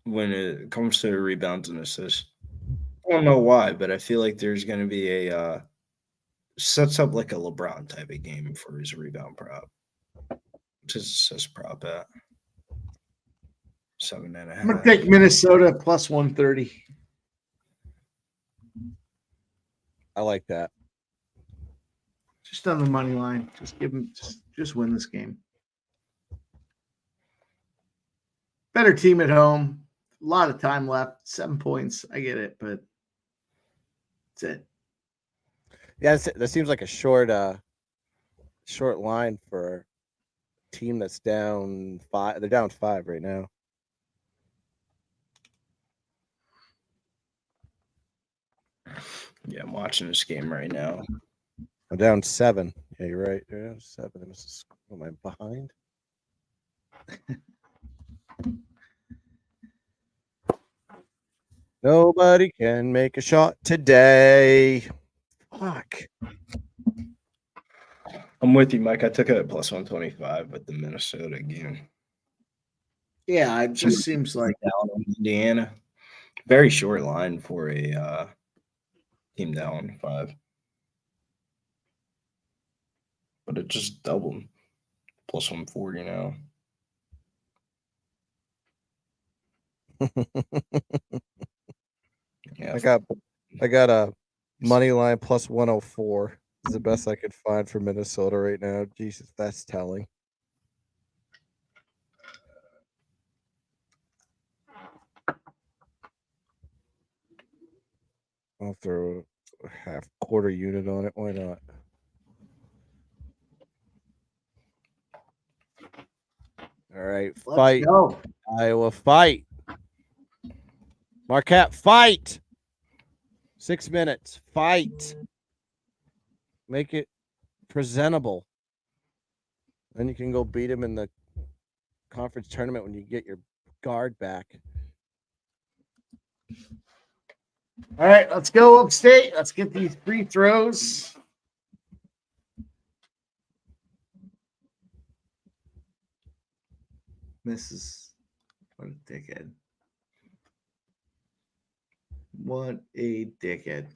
When it comes to rebounds and assists, I don't know why, but I feel like there's going to be a sets up like a LeBron type of game for his rebound prop. What's his assist prop at? 7.5. I'm going to take Minnesota plus 130. I like that. Just on the money line. Just give him, just win this game. Better team at home. A lot of time left. 7 points. I get it, but that's it. Yeah, that seems like a short line for a team that's down 5. They're down 5 right now. Yeah, I'm watching this game right now. I'm down 7. Yeah, you're right. They're down 7. Am I behind? Nobody can make a shot today. Fuck. I'm with you, Mike. I took it at plus 125 with the Minnesota game. Yeah, it just seems like down on Indiana. Very short line for a team down 5. But it just doubled. Plus 140 now. Yeah, I got a money line plus 104 is the best I could find for Minnesota right now. Jesus, that's telling. I'll throw a quarter unit on it. Why not? All right, fight. Iowa, fight. Marquette, fight. 6 minutes, fight. Make it presentable. Then you can go beat him in the conference tournament when you get your guard back. All right, let's go Upstate. Let's get these free throws. Misses. What a dickhead. What a dickhead.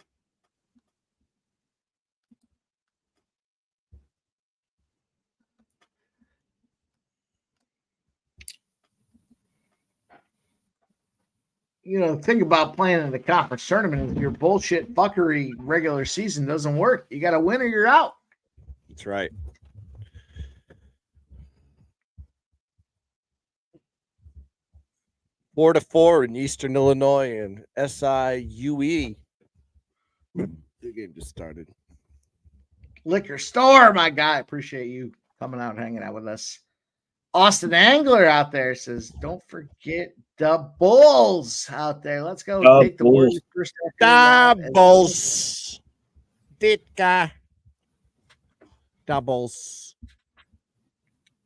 think about playing in the conference tournament is your bullshit fuckery regular season doesn't work. You got to win or you're out. That's right. Four to 4 in Eastern Illinois and SIUE. The game just started. Liquor store, my guy. Appreciate you coming out and hanging out with us. Austin Angler out there says, don't forget the Bulls out there. Let's go take the Warriors first. Doubles. Ditka. Doubles.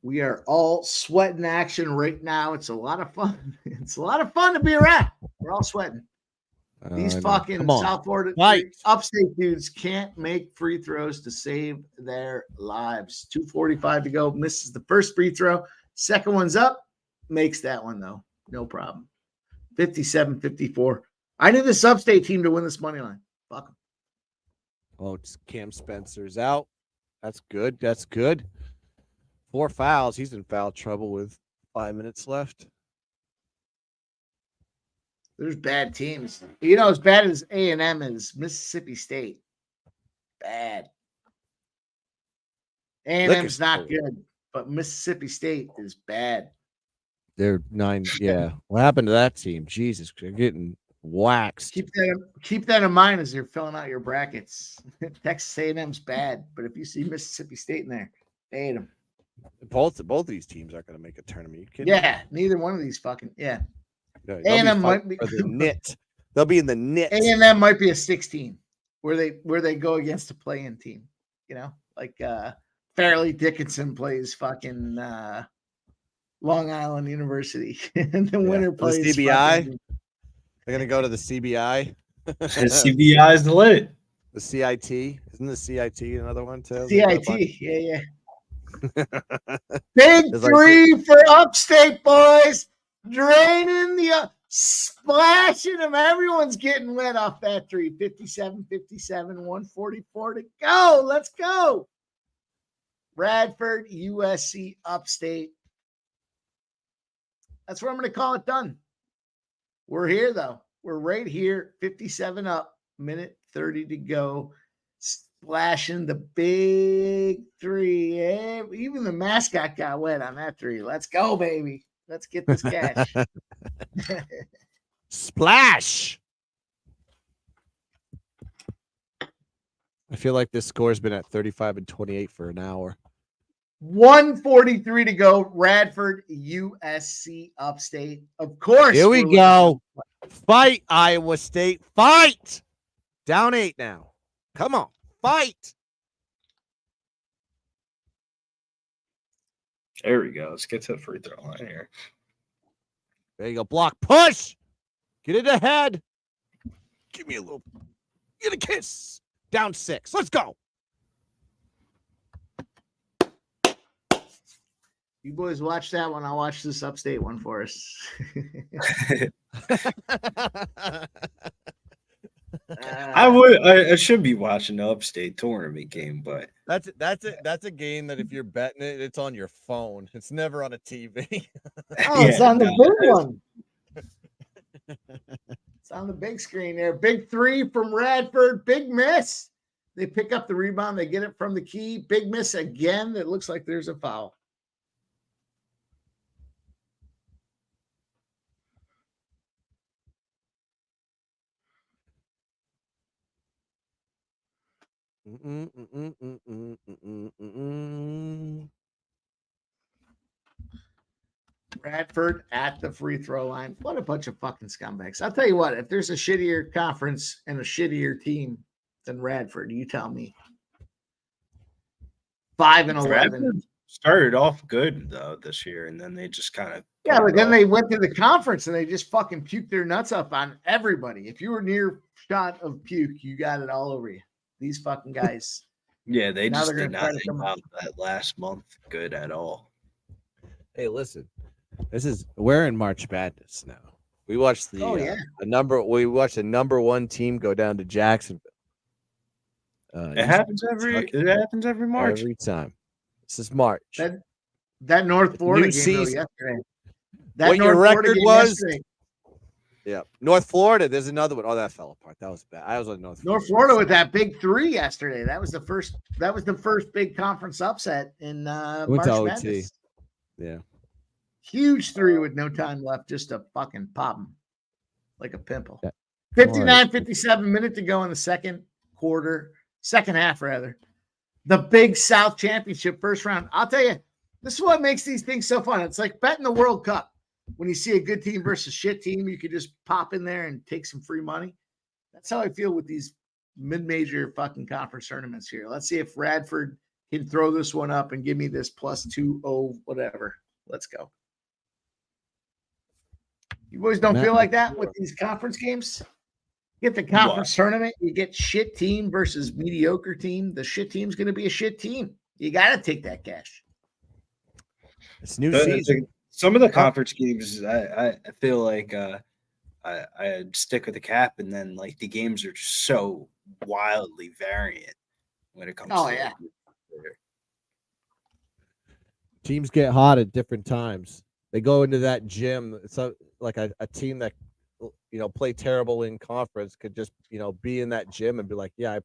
We are all sweating action right now. It's a lot of fun. It's a lot of fun to be around. We're all sweating. These fucking South Florida upstate dudes can't make free throws to save their lives. 2:45 to go. Misses the first free throw. Second one's up. Makes that one, though. No problem. 57-54. I need this upstate team to win this money line. Fuck them. Oh, it's Cam Spencer's out. That's good. That's good. 4 fouls. He's in foul trouble with 5 minutes left. There's bad teams. As bad as A&M is Mississippi State. Bad. A&M's not good, but Mississippi State is bad. They're 9. Yeah. What happened to that team? Jesus, they're getting waxed. Keep that in mind as you're filling out your brackets. Texas A&M's bad, but if you see Mississippi State in there, they hate them. Both of these teams aren't going to make a tournament. You kidding me? Neither one of these fucking A&M might be the knit. They'll be in the knit. A&M might be a 16 where they go against a play-in team. Like Fairleigh Dickinson plays fucking Long Island University, and the winner plays the CBI. They're gonna go to the CBI. The CBI is lit. The CIT, isn't the CIT another one too? CIT, yeah. Big three for Upstate, boys. Draining splashing them. Everyone's getting lit off that three. 57-57, 144 to go. Let's go. Radford, USC Upstate. That's where I'm going to call it done. We're here, though. We're right here. 57 up. Minute 30 to go. Splashing the big three. Yeah, even the mascot got wet on that three. Let's go, baby. Let's get this cash. Splash. I feel like this score has been at 35 and 28 for an hour. 143 to go. Radford, USC Upstate. Of course. Here we go. Fight, Iowa State. Fight. Down 8 now. Come on. Fight. There we go. Let's get to the free throw line here. There you go. Block. Push. Get it ahead. Give me a little. Get a kiss. Down 6. Let's go. You boys watch that one. I'll watch this Upstate one for us. I should be watching the Upstate tournament game, but that's a game that if you're betting it, it's on your phone. It's never on a TV. It's on the big one. It's on the big screen there. Big three from Radford. Big miss. They pick up the rebound. They get it from the key. Big miss again. It looks like there's a foul. Radford at the free throw line. What a bunch of fucking scumbags. I'll tell you what, if there's a shittier conference and a shittier team than Radford, you tell me. 5-11. Radford started off good though this year, and then they just kind of but then they went to the conference and they just fucking puked their nuts up on everybody. If you were near shot of puke, you got it all over you. These fucking guys. Yeah, they just did not come out that last month good at all. Hey, listen, we're in March Madness now. We watched we watched the number 1 team go down to Jacksonville. It happens every March. Every time. This is March. That North Florida game yesterday. What your record was? Yeah. North Florida, there's another one. Oh, that fell apart. That was bad. I was on North Florida with that big 3 yesterday. That was the first big conference upset in March Madness. Yeah. Huge 3 with no time left, just to fucking pop them like a pimple. Yeah. 59-57 minutes to go in the second half rather. The Big South Championship first round. I'll tell you, this is what makes these things so fun. It's like betting the World Cup. When you see a good team versus shit team, you could just pop in there and take some free money. That's how I feel with these mid-major fucking conference tournaments here. Let's see if Radford can throw this one up and give me this plus 2-0 whatever. Let's go. You boys don't feel like that with these conference games? You get the conference tournament, you get shit team versus mediocre team. The shit team's going to be a shit team. You got to take that cash. It's new season. Some of the conference games, I feel like I stick with the cap, and then like the games are just so wildly variant when it comes. Teams get hot at different times. They go into that gym. It's like a team that play terrible in conference could just be in that gym and be like, yeah,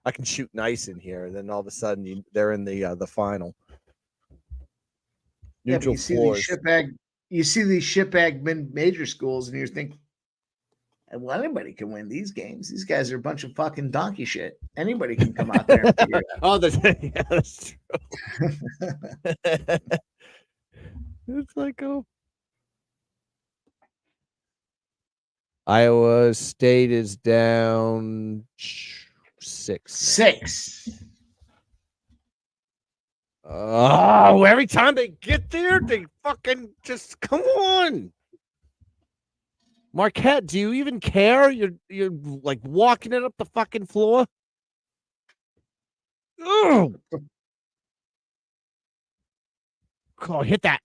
I can shoot nice in here. And then all of a sudden they're in the final. Neutral you see these shitbag mid-major schools, and you think, well, anybody can win these games. These guys are a bunch of fucking donkey shit. Anybody can come out there and figure it out. That's true. It's like, Iowa State is down 6. Oh, every time they get there, they fucking just come on. Marquette, do you even care? You're like walking it up the fucking floor. Oh, hit that.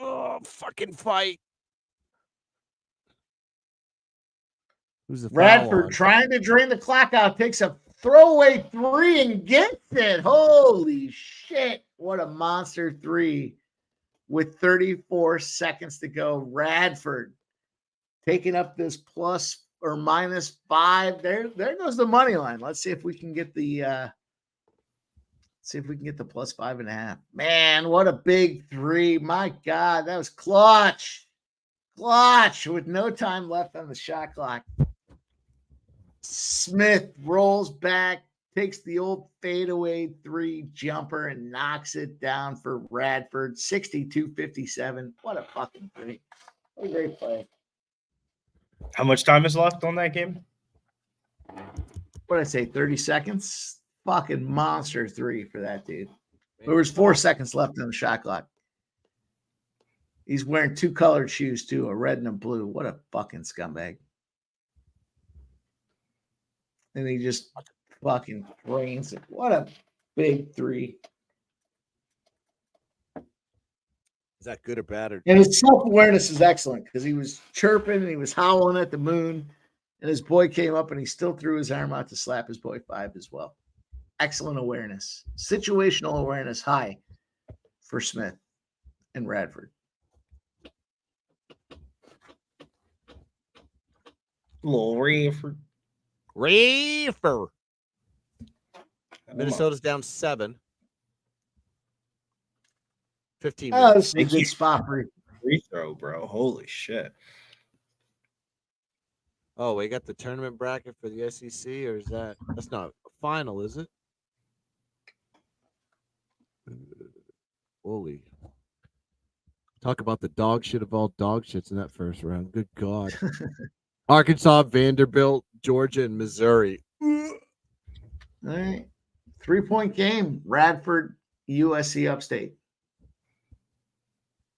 Oh, fucking fight. Who's the Radford trying to drain the clock out, takes a throwaway 3 and gets it. Holy shit. What a monster 3 with 34 seconds to go. Radford taking up this plus or minus 5. There goes the money line. Let's see if we can get the plus 5.5. Man, what a big 3. My God, that was clutch with no time left on the shot clock. Smith rolls back, takes the old fadeaway 3 jumper and knocks it down for Radford. 62-57. What a fucking 3. What a great play. How much time is left on that game? What did I say? 30 seconds? Fucking monster 3 for that dude. There was 4 seconds left on the shot clock. He's wearing 2 colored shoes too, a red and a blue. What a fucking scumbag. And he just fucking brains it. What a big 3. Is that good or bad? And his self-awareness is excellent because he was chirping and he was howling at the moon. And his boy came up and he still threw his arm out to slap his boy 5 as well. Excellent awareness. Situational awareness high for Smith and Radford. Little Radford. Minnesota's down 7. 15 minutes. This is a good spot for free throw, bro. Holy shit. Oh, we got the tournament bracket for the SEC, or is that's not a final, is it? Holy. Talk about the dog shit of all dog shits in that first round. Good God. Arkansas, Vanderbilt, Georgia, and Missouri. All right. 3-point game. Radford, USC Upstate.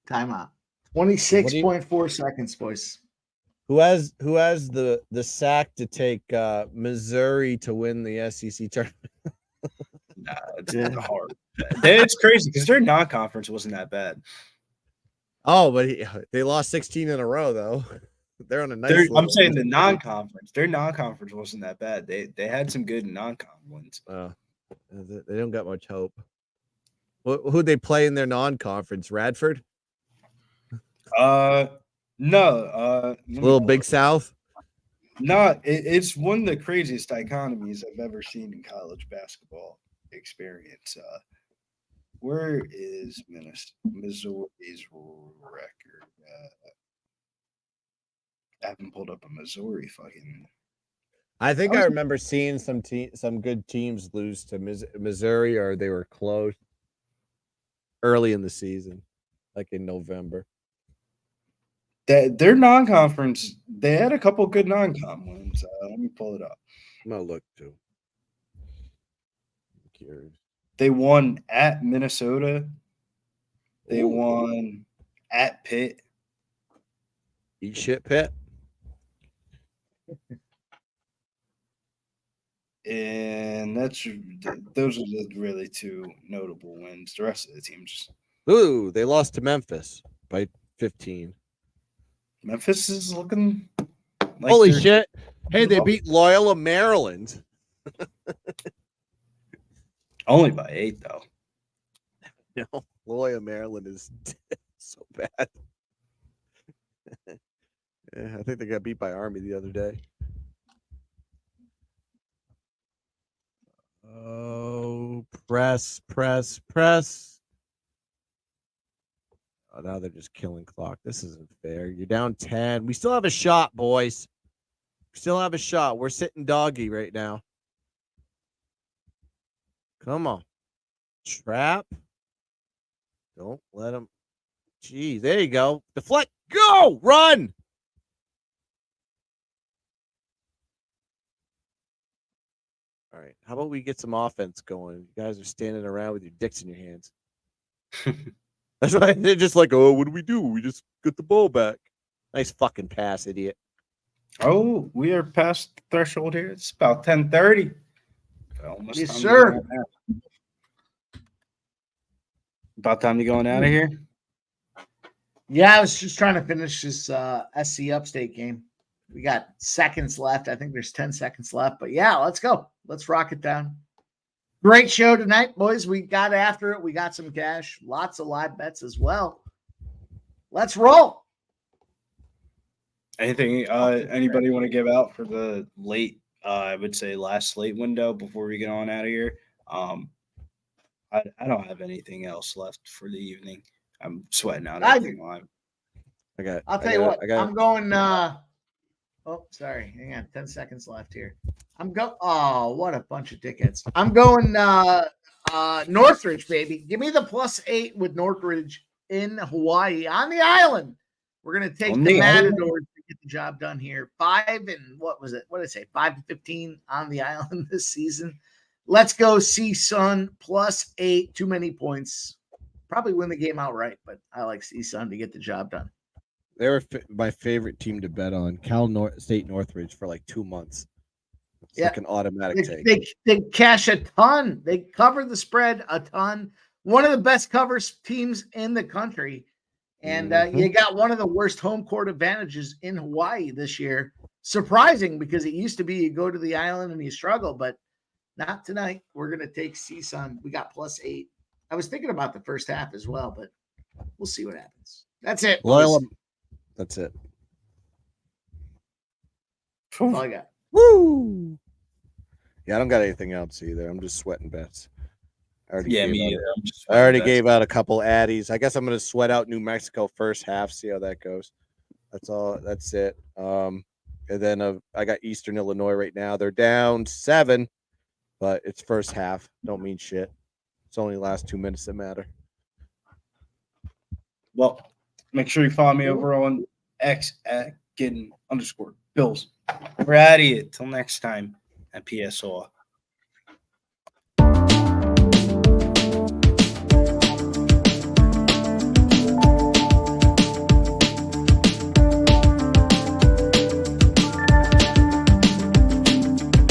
Timeout. 26.4 seconds, boys. Who has the sack to take Missouri to win the SEC tournament? Nah, it's hard. It's crazy because their non-conference wasn't that bad. Oh, but they lost 16 in a row, though. They're on a nice. I'm saying the non-conference. Their non-conference wasn't that bad. They had some good non-con wins. They don't got much hope. Who'd they play in their non-conference? Radford. No, Little Big South. No, it's one of the craziest dichotomies I've ever seen in college basketball experience. Where is Missouri's record? I haven't pulled up a Missouri fucking. I think I remember seeing some good teams lose to Missouri, or they were close early in the season, like in November. Their non-conference, they had a couple good non-con wins. Let me pull it up. I'm gonna look too. I'm curious. They won at Minnesota. They won at Pitt. Eat shit, Pitt. And those are the really two notable wins. The rest of the teams. Ooh, they lost to Memphis by 15. Memphis is looking like holy shit. Hey, they beat Loyola, Maryland. Only by 8, though. No, Loyola, Maryland is so bad. Yeah, I think they got beat by Army the other day. Oh, press. Oh, now they're just killing clock. This isn't fair. You're down 10. We still have a shot, boys. We still have a shot. We're sitting doggy right now. Come on. Trap. Don't let him. Gee, there you go. Deflect. Go. Run. All right. How about we get some offense going? You guys are standing around with your dicks in your hands. That's why they're just like, oh, what do? We just get the ball back. Nice fucking pass, idiot. Oh, we are past the threshold here. It's about 10:30. Yes, sir. About time to going out of here. Yeah, I was just trying to finish this SC Upstate game. We got seconds left. I think there's 10 seconds left. But yeah, let's go. Let's rock it down. Great show tonight, boys. We got after it. We got some cash. Lots of live bets as well. Let's roll. Anything anybody want to give out for the late, I would say last slate window before we get on out of here? I don't have anything else left for the evening. I'm sweating out everything live. I'll tell you what. I'm going oh, sorry. Hang on. 10 seconds left here. Oh, what a bunch of dickheads. I'm going Northridge, baby. Give me the +8 with Northridge in Hawaii on the island. We're going to take the Matadors to get the job done here. 5 and what was it? What did I say? 5-15 on the island this season. Let's go CSUN +8. Too many points. Probably win the game outright, but I like CSUN to get the job done. They were my favorite team to bet on. State Northridge for like 2 months. It's like an automatic take. They cash a ton. They cover the spread a ton. One of the best covers teams in the country. And you got one of the worst home court advantages in Hawaii this year. Surprising because it used to be you go to the island and you struggle, but not tonight. We're going to take CSUN. We got +8. I was thinking about the first half as well, but we'll see what happens. That's it. Loyola. That's it. That's all I got. Woo! Yeah, I don't got anything else either. I'm just sweating bets. I already gave out a couple addies. I guess I'm going to sweat out New Mexico first half, see how that goes. That's all. That's it. And then I got Eastern Illinois right now. They're down 7, but it's first half. Don't mean shit. It's only the last 2 minutes that matter. Well, make sure you follow me over on X at @getting_Bills. We're out of here. Till next time at PSR.